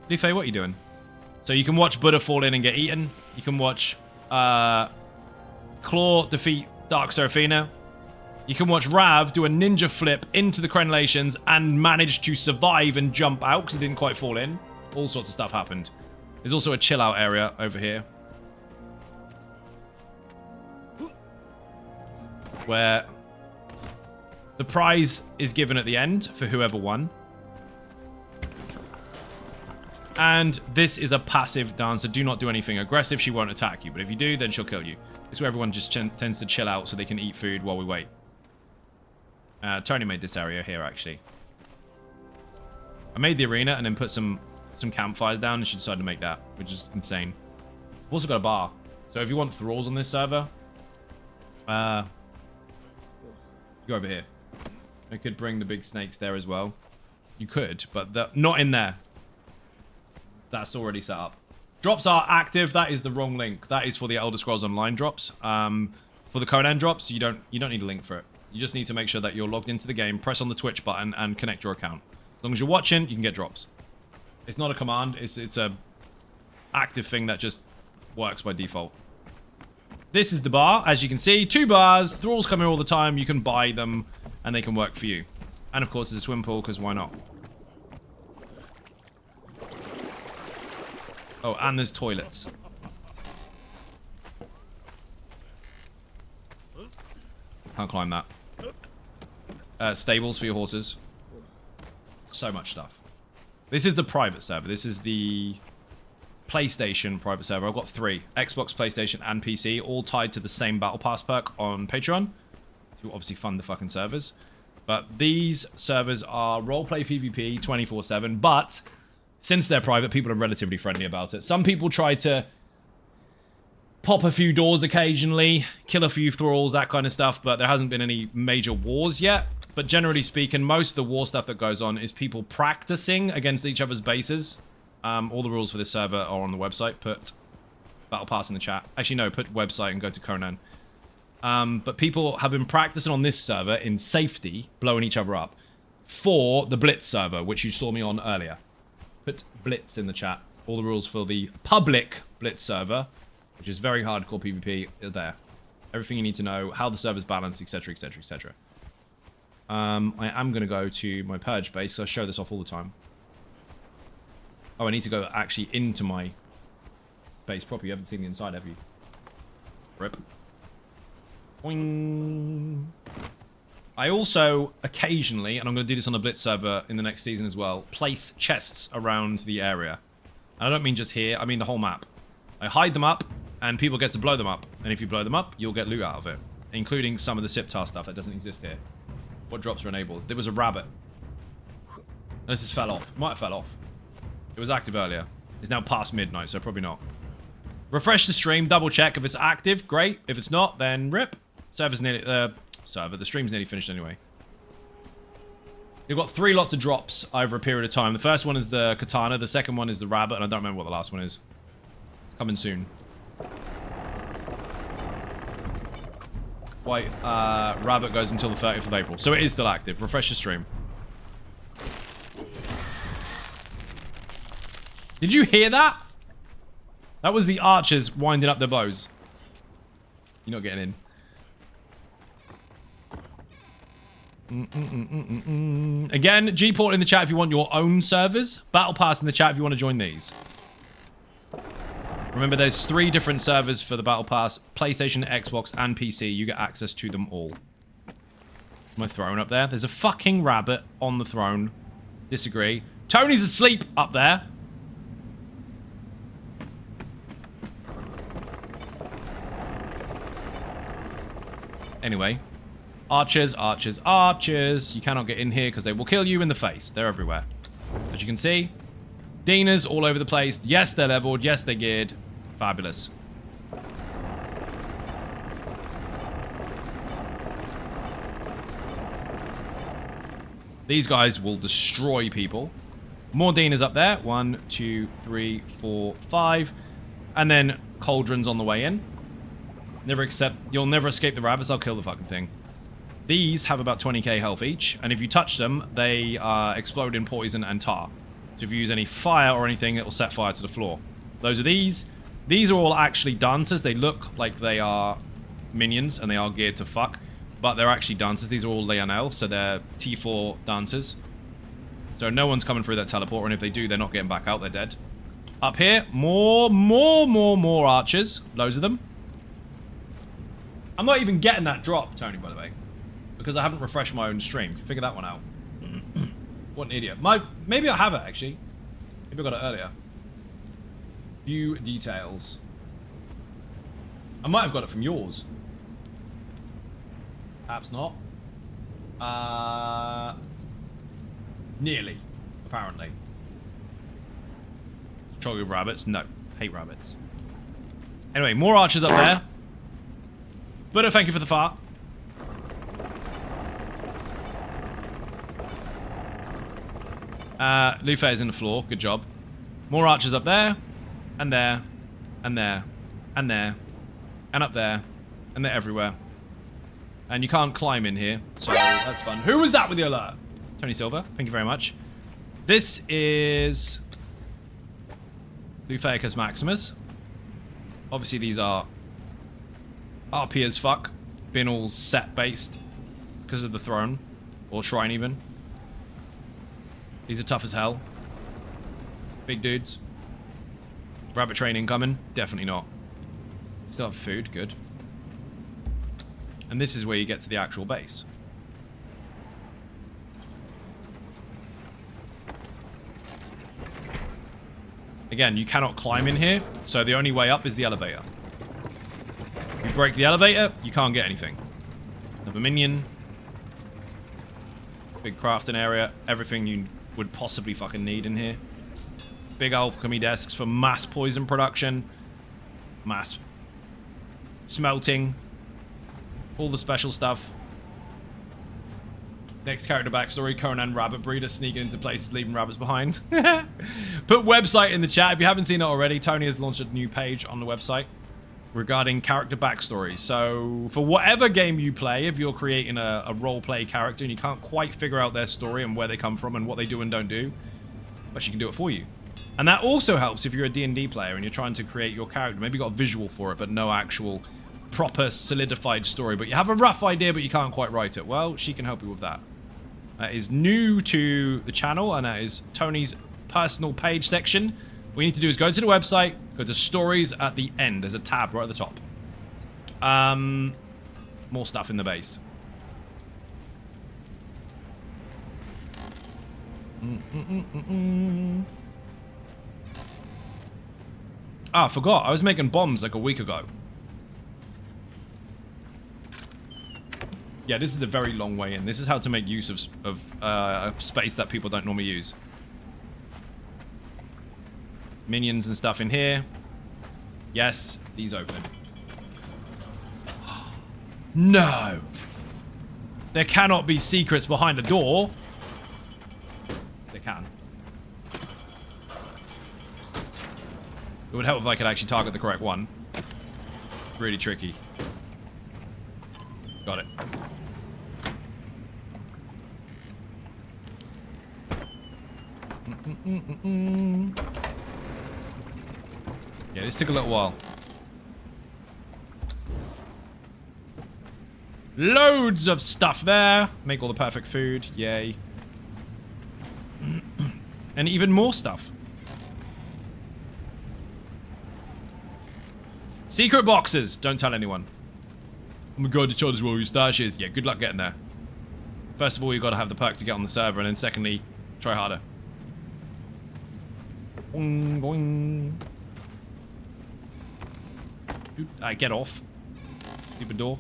A: Life, what are you doing? So, you can watch Buddha fall in and get eaten. You can watch Claw defeat Dark Seraphina. You can watch Rav do a ninja flip into the crenellations and manage to survive and jump out because he didn't quite fall in. All sorts of stuff happened. There's also a chill out area over here, where the prize is given at the end for whoever won. And this is a passive dancer. Do not do anything aggressive. She won't attack you. But if you do, then she'll kill you. This is where everyone just tends to chill out so they can eat food while we wait. Tony made this area here, actually. I made the arena and then put some campfires down, and she decided to make that, which is insane. I've also got a bar. So if you want thralls on this server, go over here. I could bring the big snakes there as well. You could, but not in there. That's already set up. Drops are active. That is the wrong link. That is for the Elder Scrolls Online drops. For the Conan drops, you don't need a link for it. You just need to make sure that you're logged into the game, press on the Twitch button, and connect your account. As long as you're watching, you can get drops. It's not a command. It's a active thing that just works by default. This is the bar. As you can see, 2 bars. Thralls come here all the time. You can buy them, and they can work for you. And, of course, there's a swim pool, because why not? Oh, and there's toilets. Can't climb that. Stables for your horses. So much stuff. This is the private server. This is the PlayStation private server. I've got 3. Xbox, PlayStation, and PC. All tied to the same Battle Pass perk on Patreon. To obviously fund the fucking servers. But these servers are roleplay PvP 24/7. But since they're private, people are relatively friendly about it. Some people try to pop a few doors occasionally, kill a few thralls, that kind of stuff, but there hasn't been any major wars yet. But generally speaking, most of the war stuff that goes on is people practicing against each other's bases. All the rules for this server are on the website. Put Battle Pass in the chat. Actually, no, put website and go to Conan. But people have been practicing on this server in safety, blowing each other up, for the Blitz server, which you saw me on earlier. Put Blitz in the chat. All the rules for the public Blitz server, which is very hardcore PvP, are there. Everything you need to know, how the server's balanced, etc, etc, etc. I am going to go to my Purge base, because I show this off all the time. Oh, I need to go actually into my base proper. You haven't seen the inside, have you? Rip. Boing. I also, occasionally, and I'm going to do this on the Blitz server in the next season as well, place chests around the area. And I don't mean just here, I mean the whole map. I hide them up, and people get to blow them up. And if you blow them up, you'll get loot out of it. Including some of the Siptar stuff that doesn't exist here. What drops are enabled? There was a rabbit. This just fell off. It might have fell off. It was active earlier. It's now past midnight, so probably not. Refresh the stream, double check. If it's active, great. If it's not, then rip. Server's nearly... the stream's nearly finished anyway. You've got 3 lots of drops over a period of time. The first one is the katana. The second one is the rabbit, and I don't remember what the last one is. It's coming soon. White rabbit goes until the 30th of April. So it is still active. Refresh the stream. Did you hear that? That was the archers winding up their bows. You're not getting in. Again, G-Port in the chat if you want your own servers. Battle Pass in the chat if you want to join these. Remember, there's 3 different servers for the Battle Pass. PlayStation, Xbox, and PC. You get access to them all. My throne up there. There's a fucking rabbit on the throne. Disagree. Tony's asleep up there. Anyway. Archers, archers, archers. You cannot get in here because they will kill you in the face. They're everywhere. As you can see, Dinas all over the place. Yes, they're leveled. Yes, they're geared. Fabulous. These guys will destroy people. More Dinas up there. 1, 2, 3, 4, 5. And then cauldrons on the way in. You'll never escape the rabbits. I'll kill the fucking thing. These have about 20k health each, and if you touch them, they explode in poison and tar. So if you use any fire or anything, it will set fire to the floor. Those are these. These are all actually dancers. They look like they are minions, and they are geared to fuck, but they're actually dancers. These are all Lionel, so they're T4 dancers. So no one's coming through that teleporter, and if they do, they're not getting back out. They're dead. Up here, more archers. Loads of them. I'm not even getting that drop, Tony, by the way. Because I haven't refreshed my own stream. Figure that one out. What an idiot. Maybe I have it, actually. Maybe I got it earlier. View details. I might have got it from yours. Perhaps not. Nearly, apparently. Trouble with rabbits? No. Hate rabbits. Anyway, more archers up there. But thank you for the fart. Lufe is in the floor. Good job. More archers up there. And there. And there. And there. And up there. And they're everywhere. And you can't climb in here. So that's fun. Who was that with the alert? Tony Silver. Thank you very much. This is Lufeicus Maximus. Obviously these are RP as fuck. Being all set based. Because of the throne. Or shrine even. These are tough as hell. Big dudes. Rabbit train incoming? Definitely not. Still have food, good. And this is where you get to the actual base. Again, you cannot climb in here, so the only way up is the elevator. If you break the elevator, you can't get anything. Another minion. Big crafting area. Everything you would possibly fucking need in here. Big alchemy desks for mass poison production. Mass smelting. All the special stuff. Next character backstory, Conan Rabbit Breeder sneaking into places, leaving rabbits behind. Put website in the chat. If you haven't seen it already, Tony has launched a new page on the website regarding character backstories. So for whatever game you play, if you're creating a role-play character and you can't quite figure out their story and where they come from and what they do and don't do, but she can do it for you. And that also helps if you're a D&D player and you're trying to create your character. Maybe you got a visual for it, but no actual proper solidified story. But you have a rough idea, but you can't quite write it. Well, she can help you with that. That is new to the channel, and that is Tony's personal page section. What you need to do is go to the website, go to stories at the end. There's a tab right at the top. More stuff in the base. Ah, I forgot. I was making bombs like a week ago. Yeah, this is a very long way in. This is how to make use of space that people don't normally use. Minions and stuff in here. Yes, these open. No! There cannot be secrets behind the door. They can. It would help if I could actually target the correct one. Really tricky. Got it. Yeah, this took a little while. Loads of stuff there. Make all the perfect food. Yay. And even more stuff. Secret boxes. Don't tell anyone. Oh my god, the shoulders where your stash is. Yeah, good luck getting there. First of all, you've got to have the perk to get on the server, and then secondly, try harder. Boing, boing. Dude, get off. Stupid door.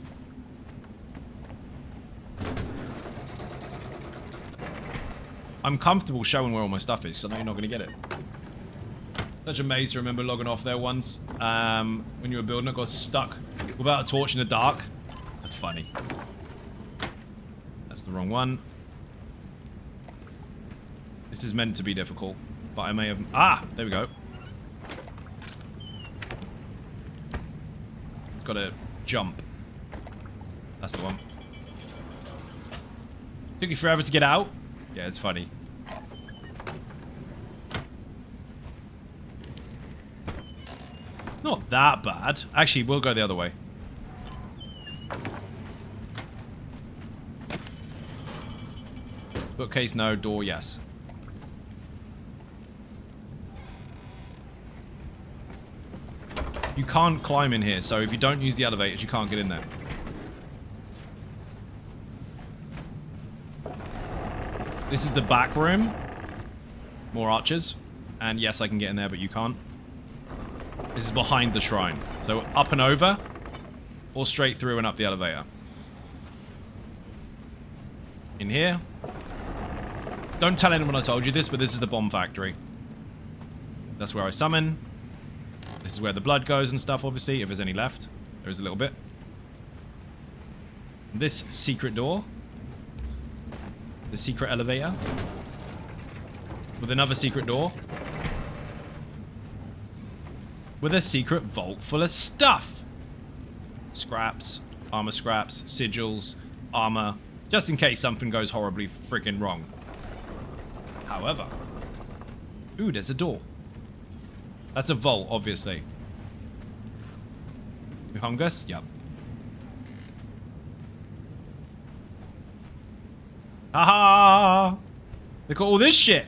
A: I'm comfortable showing where all my stuff is, so I know you're not going to get it. Such a maze to remember logging off there once. When you were building it, got stuck without a torch in the dark. That's funny. That's the wrong one. This is meant to be difficult, but I may have... Ah! There we go. It's got to jump. That's the one. Took you forever to get out? Yeah, it's funny. Not that bad. Actually, we'll go the other way. Bookcase, no. Door, yes. You can't climb in here, so if you don't use the elevators, you can't get in there. This is the back room. More archers. And yes, I can get in there, but you can't. This is behind the shrine. So up and over, or straight through and up the elevator. In here. Don't tell anyone I told you this, but this is the bomb factory. That's where I summon. This is where the blood goes and stuff, obviously, if there's any left. There is a little bit. This secret door. The secret elevator. With another secret door. With a secret vault full of stuff. Scraps, armor scraps, sigils, armor. Just in case something goes horribly freaking wrong. However. Ooh, there's a door. That's a vault, obviously. Humgus? Yep. Haha! Look at all this shit.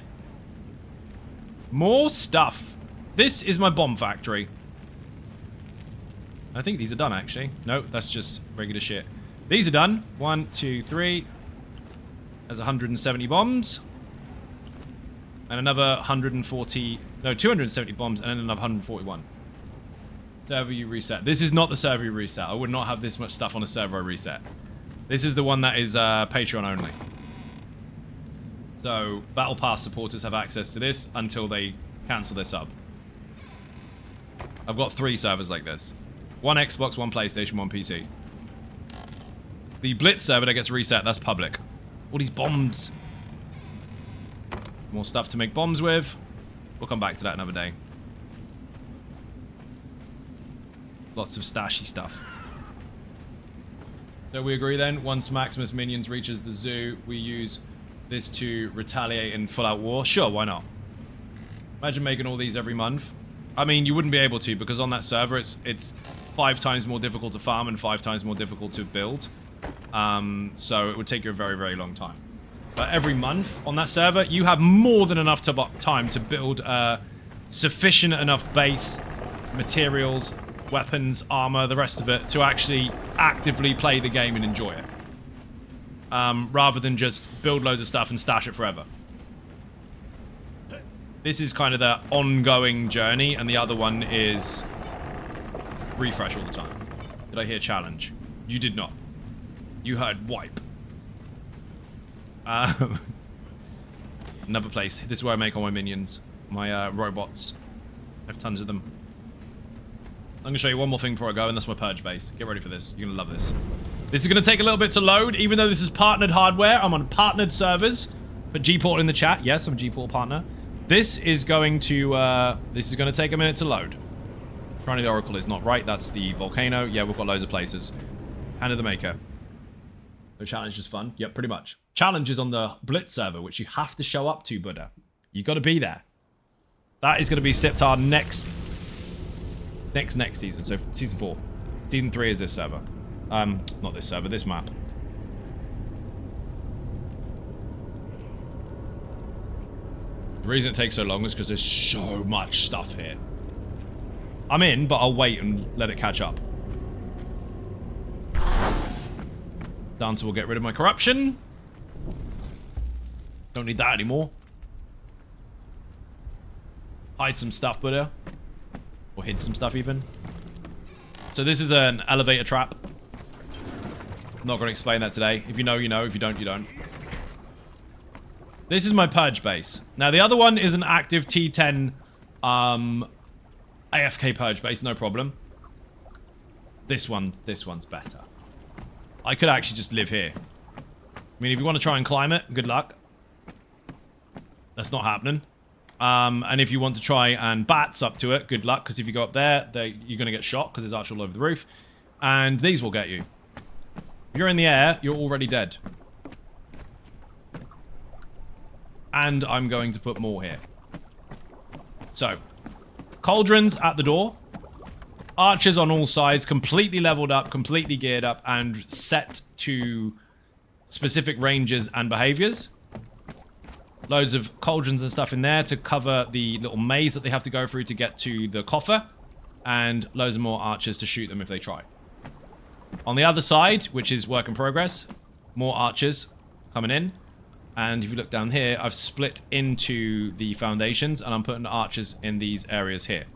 A: More stuff. This is my bomb factory. I think these are done, actually. Nope, that's just regular shit. These are done. 1, 2, 3. There's 170 bombs. And another 140... No, 270 bombs and then another 141. Server you reset. This is not the server you reset. I would not have this much stuff on a server I reset. This is the one that is Patreon only. So, Battle Pass supporters have access to this until they cancel their sub. I've got 3 servers like this. 1 Xbox, 1 PlayStation, 1 PC. The Blitz server that gets reset, that's public. All these bombs. More stuff to make bombs with. We'll come back to that another day. Lots of stashy stuff. So we agree then, once Maximus Minions reaches the zoo, we use this to retaliate in full-out war? Sure, why not? Imagine making all these every month. I mean, you wouldn't be able to, because on that server, it's 5 times more difficult to farm and 5 times more difficult to build. So it would take you a very, very long time. But every month on that server, you have more than enough time to build sufficient enough base, materials, weapons, armor, the rest of it, to actually actively play the game and enjoy it. Rather than just build loads of stuff and stash it forever. This is kind of the ongoing journey, and the other one is refresh all the time. Did I hear challenge? You did not. You heard wipe. Another place. This is where I make all my minions. My robots. I have tons of them. I'm going to show you one more thing before I go, and that's my purge base. Get ready for this. You're going to love this. This is going to take a little bit to load, even though this is partnered hardware. I'm on partnered servers. Put Gport in the chat. Yes, I'm a Gport partner. This is going to take a minute to load. Shrine of the Oracle is not right. That's the volcano. Yeah, we've got loads of places. Hand of the Maker. The challenge is fun. Yep, pretty much. Challenge is on the Blitz server, which you have to show up to, Buddha. You got to be there. That is going to be Siptar next season. So season 4. Season 3 is this server. Not this server, this map. The reason it takes so long is because there's so much stuff here. I'm in, but I'll wait and let it catch up. Dancer will get rid of my corruption. Don't need that anymore. Hide some stuff, Buddha. Or hid some stuff, even. So this is an elevator trap. I'm not going to explain that today. If you know, you know. If you don't, you don't. This is my purge base. Now, the other one is an active T10 AFK purge base, no problem. This one's better. I could actually just live here. I mean, if you want to try and climb it, good luck. That's not happening. And if you want to try and bats up to it, good luck, because if you go up there, you're going to get shot, because there's archers all over the roof. And these will get you. If you're in the air, you're already dead. And I'm going to put more here. So, cauldrons at the door. Archers on all sides, completely leveled up, completely geared up, and set to specific ranges and behaviors. Loads of cauldrons and stuff in there to cover the little maze that they have to go through to get to the coffer. And loads of more archers to shoot them if they try. On the other side, which is work in progress, more archers coming in. And if you look down here, I've split into the foundations, and I'm putting archers in these areas here,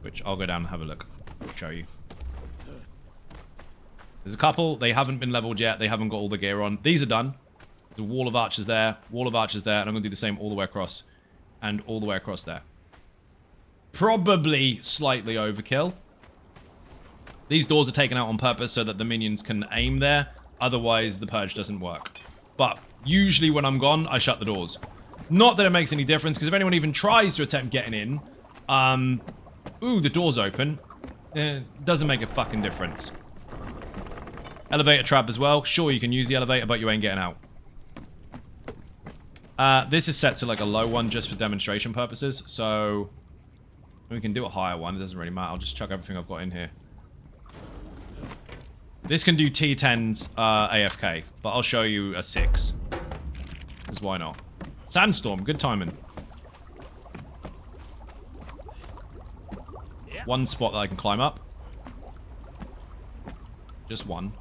A: which I'll go down and have a look. I'll show you. There's a couple. They haven't been leveled yet. They haven't got all the gear on. These are done. There's a wall of archers there, wall of archers there, and I'm going to do the same all the way across, and all the way across there. Probably slightly overkill. These doors are taken out on purpose so that the minions can aim there. Otherwise, the purge doesn't work. But usually when I'm gone, I shut the doors. Not that it makes any difference, because if anyone even tries to attempt getting in, ooh, the door's open. It doesn't make a fucking difference. Elevator trap as well. Sure, you can use the elevator, but you ain't getting out. This is set to like a low one just for demonstration purposes, so we can do a higher one. It doesn't really matter. I'll just chuck everything I've got in here. This can do T10s AFK, but I'll show you a 6. Because why not? Sandstorm, good timing. One spot that I can climb up. Just one.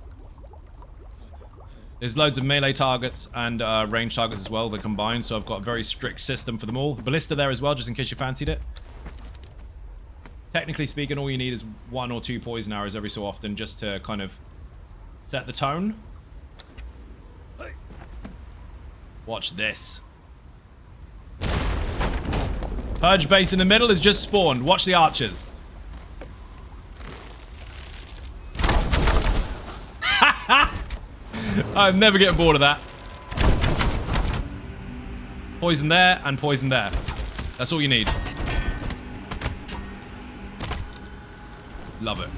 A: There's loads of melee targets and range targets as well. They're combined, so I've got a very strict system for them all. Ballista there as well, just in case you fancied it. Technically speaking, all you need is 1 or 2 poison arrows every so often just to kind of set the tone. Watch this. Purge base in the middle is just spawned. Watch the archers. I'm never getting bored of that. Poison there and poison there. That's all you need. Love it.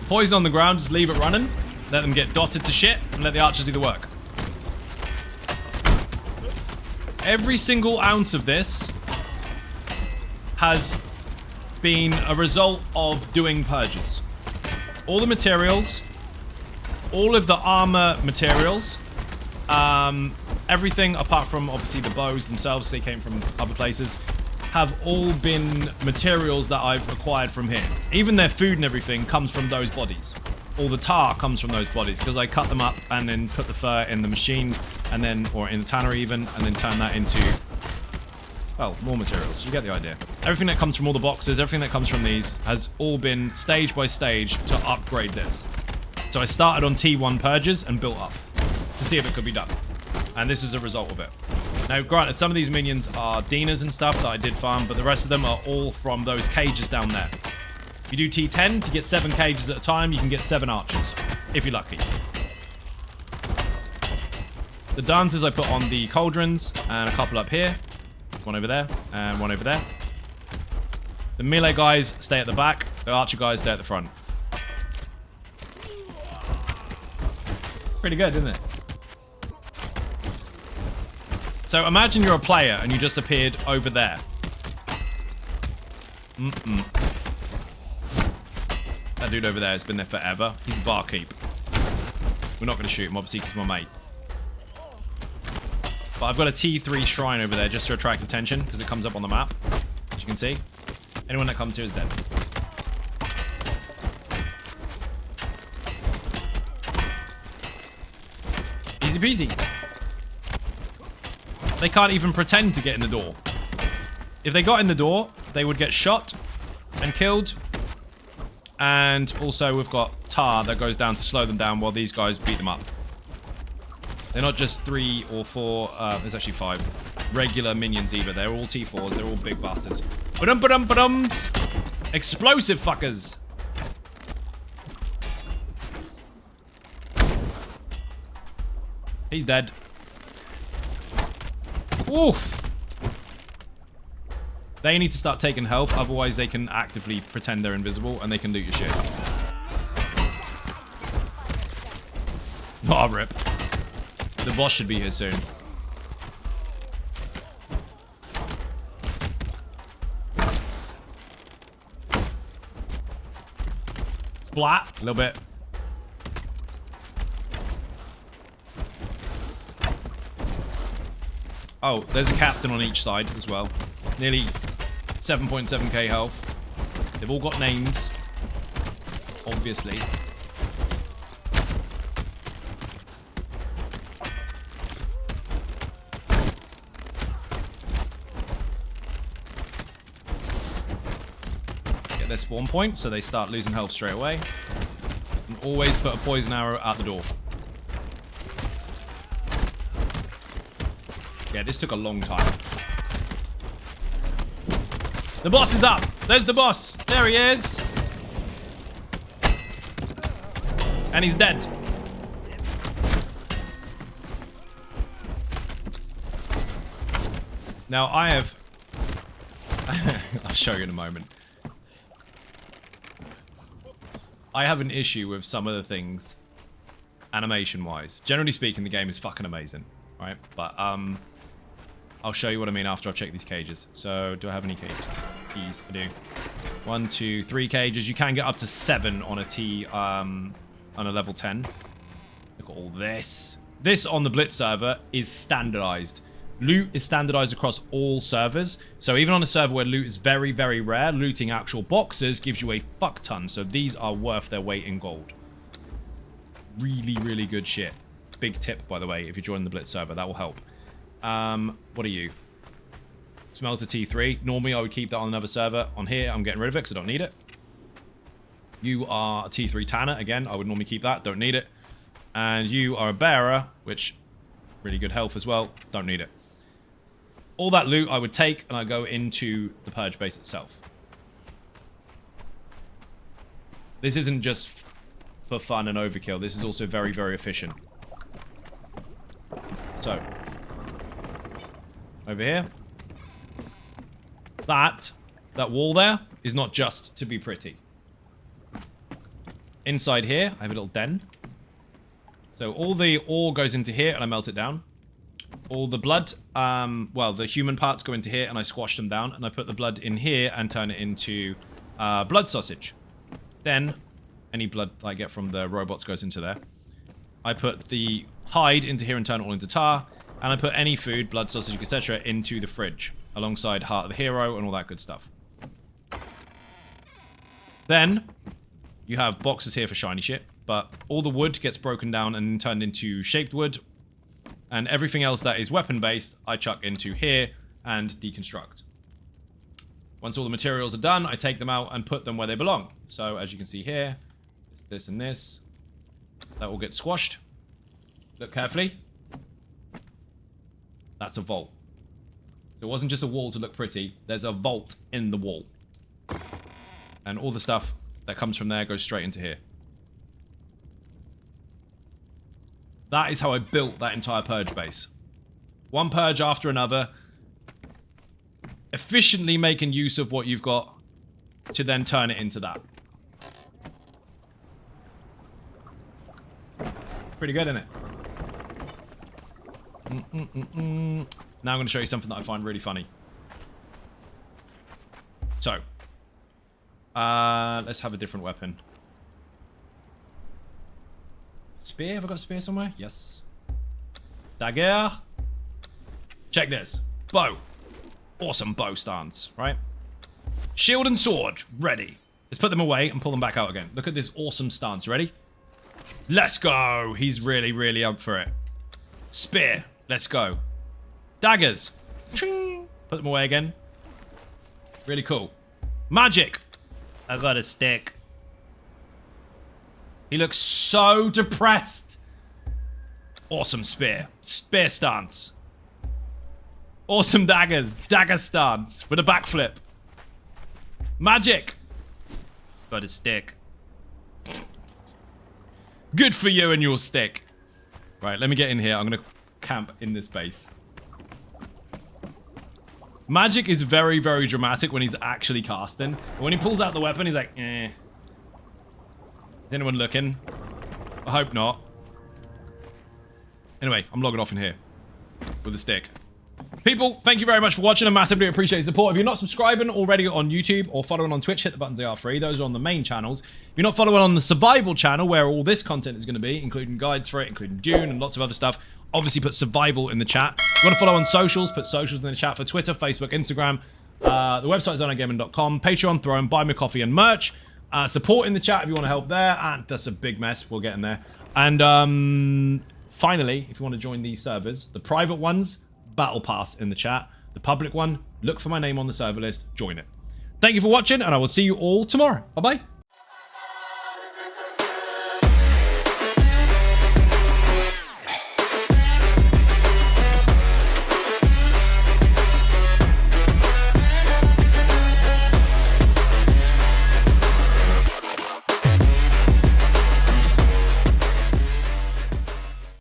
A: Poison on the ground, just leave it running. Let them get dotted to shit and let the archers do the work. Every single ounce of this has been a result of doing purges. All the materials, all of the armor materials, everything apart from obviously the bows themselves, they came from other places, have all been materials that I've acquired from here. Even their food and everything comes from those bodies. All the tar comes from those bodies because I cut them up and then put the fur in the machine and then, or in the tannery even, and then turn that into, well, more materials. You get the idea. Everything that comes from all the boxes, everything that comes from these has all been stage by stage to upgrade this. So I started on T1 purges and built up to see if it could be done. And this is a result of it. Now, granted, some of these minions are Dinas and stuff that I did farm, but the rest of them are all from those cages down there. If you do T10 to get 7 cages at a time, you can get 7 archers, if you're lucky. The dancers I put on the cauldrons, and a couple up here. One over there, and one over there. The melee guys stay at the back, the archer guys stay at the front. Pretty good, isn't it? So imagine you're a player and you just appeared over there. That dude over there has been there forever. He's a barkeep. We're not going to shoot him, obviously, because he's my mate. But I've got a T3 shrine over there just to attract attention, because it comes up on the map, as you can see. Anyone that comes here is dead. Easy peasy. They can't even pretend to get in the door. If they got in the door, they would get shot and killed. And also we've got tar that goes down to slow them down while these guys beat them up. They're not just 3 or 4, there's actually 5 regular minions either. They're all T4s. They're all big bastards. Ba-dum-ba-dum-ba-dums! Explosive fuckers! He's dead. Oof! They need to start taking health, otherwise they can actively pretend they're invisible and they can loot your shit. Oh, rip. The boss should be here soon. Splat, a little bit. Oh, there's a captain on each side as well. Nearly 7.7k health. They've all got names. Obviously. Get their spawn point so they start losing health straight away. And always put a poison arrow out the door. Yeah, this took a long time. The boss is up. There's the boss. There he is. And he's dead. Now, I have... I'll show you in a moment. I have an issue with some of the things, animation-wise. Generally speaking, the game is fucking amazing, right? But, I'll show you what I mean after I've checked these cages. So, do I have any cages? Keys, I do. 1, 2, 3 cages. You can get up to 7 on a T, on a level 10. Look at all this. This on the Blitz server is standardized. Loot is standardized across all servers. So even on a server where loot is very, very rare, looting actual boxes gives you a fuck ton. So these are worth their weight in gold. Really, really good shit. Big tip, by the way, if you join the Blitz server. That will help. What are you? Smelter T3. Normally, I would keep that on another server. On here, I'm getting rid of it because I don't need it. You are a T3 Tanner. Again, I would normally keep that. Don't need it. And you are a Bearer, which, really good health as well. Don't need it. All that loot I would take, and I go into the Purge base itself. This isn't just for fun and overkill. This is also very, very efficient. So, over here. That wall there is not just to be pretty. Inside here, I have a little den. So all the ore goes into here, and I melt it down. All the blood, well, the human parts go into here, and I squash them down, and I put the blood in here and turn it into blood sausage. Then, any blood I get from the robots goes into there. I put the hide into here and turn it all into tar, and I put any food, blood, sausage, etc., into the fridge, alongside Heart of the Hero and all that good stuff. Then, you have boxes here for shiny shit, but all the wood gets broken down and turned into shaped wood, and everything else that is weapon-based, I chuck into here and deconstruct. Once all the materials are done, I take them out and put them where they belong. So, as you can see here, this and this, that will get squashed. Look carefully. That's a vault. So it wasn't just a wall to look pretty. There's a vault in the wall. And all the stuff that comes from there goes straight into here. That is how I built that entire Purge base. One Purge after another. Efficiently making use of what you've got to then turn it into that. Pretty good, isn't it? Now I'm going to show you something that I find really funny. So, let's have a different weapon. Spear? Have I got a spear somewhere? Yes. Dagger. Check this. Bow. Awesome bow stance, right? Shield and sword. Ready. Let's put them away and pull them back out again. Look at this awesome stance. Ready? Let's go. He's really, really up for it. Spear. Let's go. Daggers. Ching. Put them away again. Really cool. Magic. I got a stick. He looks so depressed. Awesome spear. Spear stance. Awesome daggers. Dagger stance with a backflip. Magic. But a stick. Good for you and your stick. Right, let me get in here. I'm going to camp in this base. Magic is very, very dramatic when he's actually casting. When he pulls out the weapon, he's like, eh. Is anyone looking? I hope not. Anyway, I'm logging off in here with a stick. People, thank you very much for watching. I massively appreciate your support. If you're not subscribing already on YouTube or following on Twitch, hit the buttons, they are free. Those are on the main channels. If you're not following on the survival channel, where all this content is going to be, including guides for it, including Dune and lots of other stuff, obviously put survival in the chat. If you want to follow on socials, put socials in the chat for Twitter, Facebook, Instagram. The website is xynodegaming.com. Patreon, Throne, buy me coffee and merch. Support in the chat if you want to help there. And that's a big mess. We'll get in there. And finally, if you want to join these servers, the private ones, Battle Pass in the chat. The public one, look for my name on the server list, join it. Thank you for watching, and I will see you all tomorrow. Bye-bye.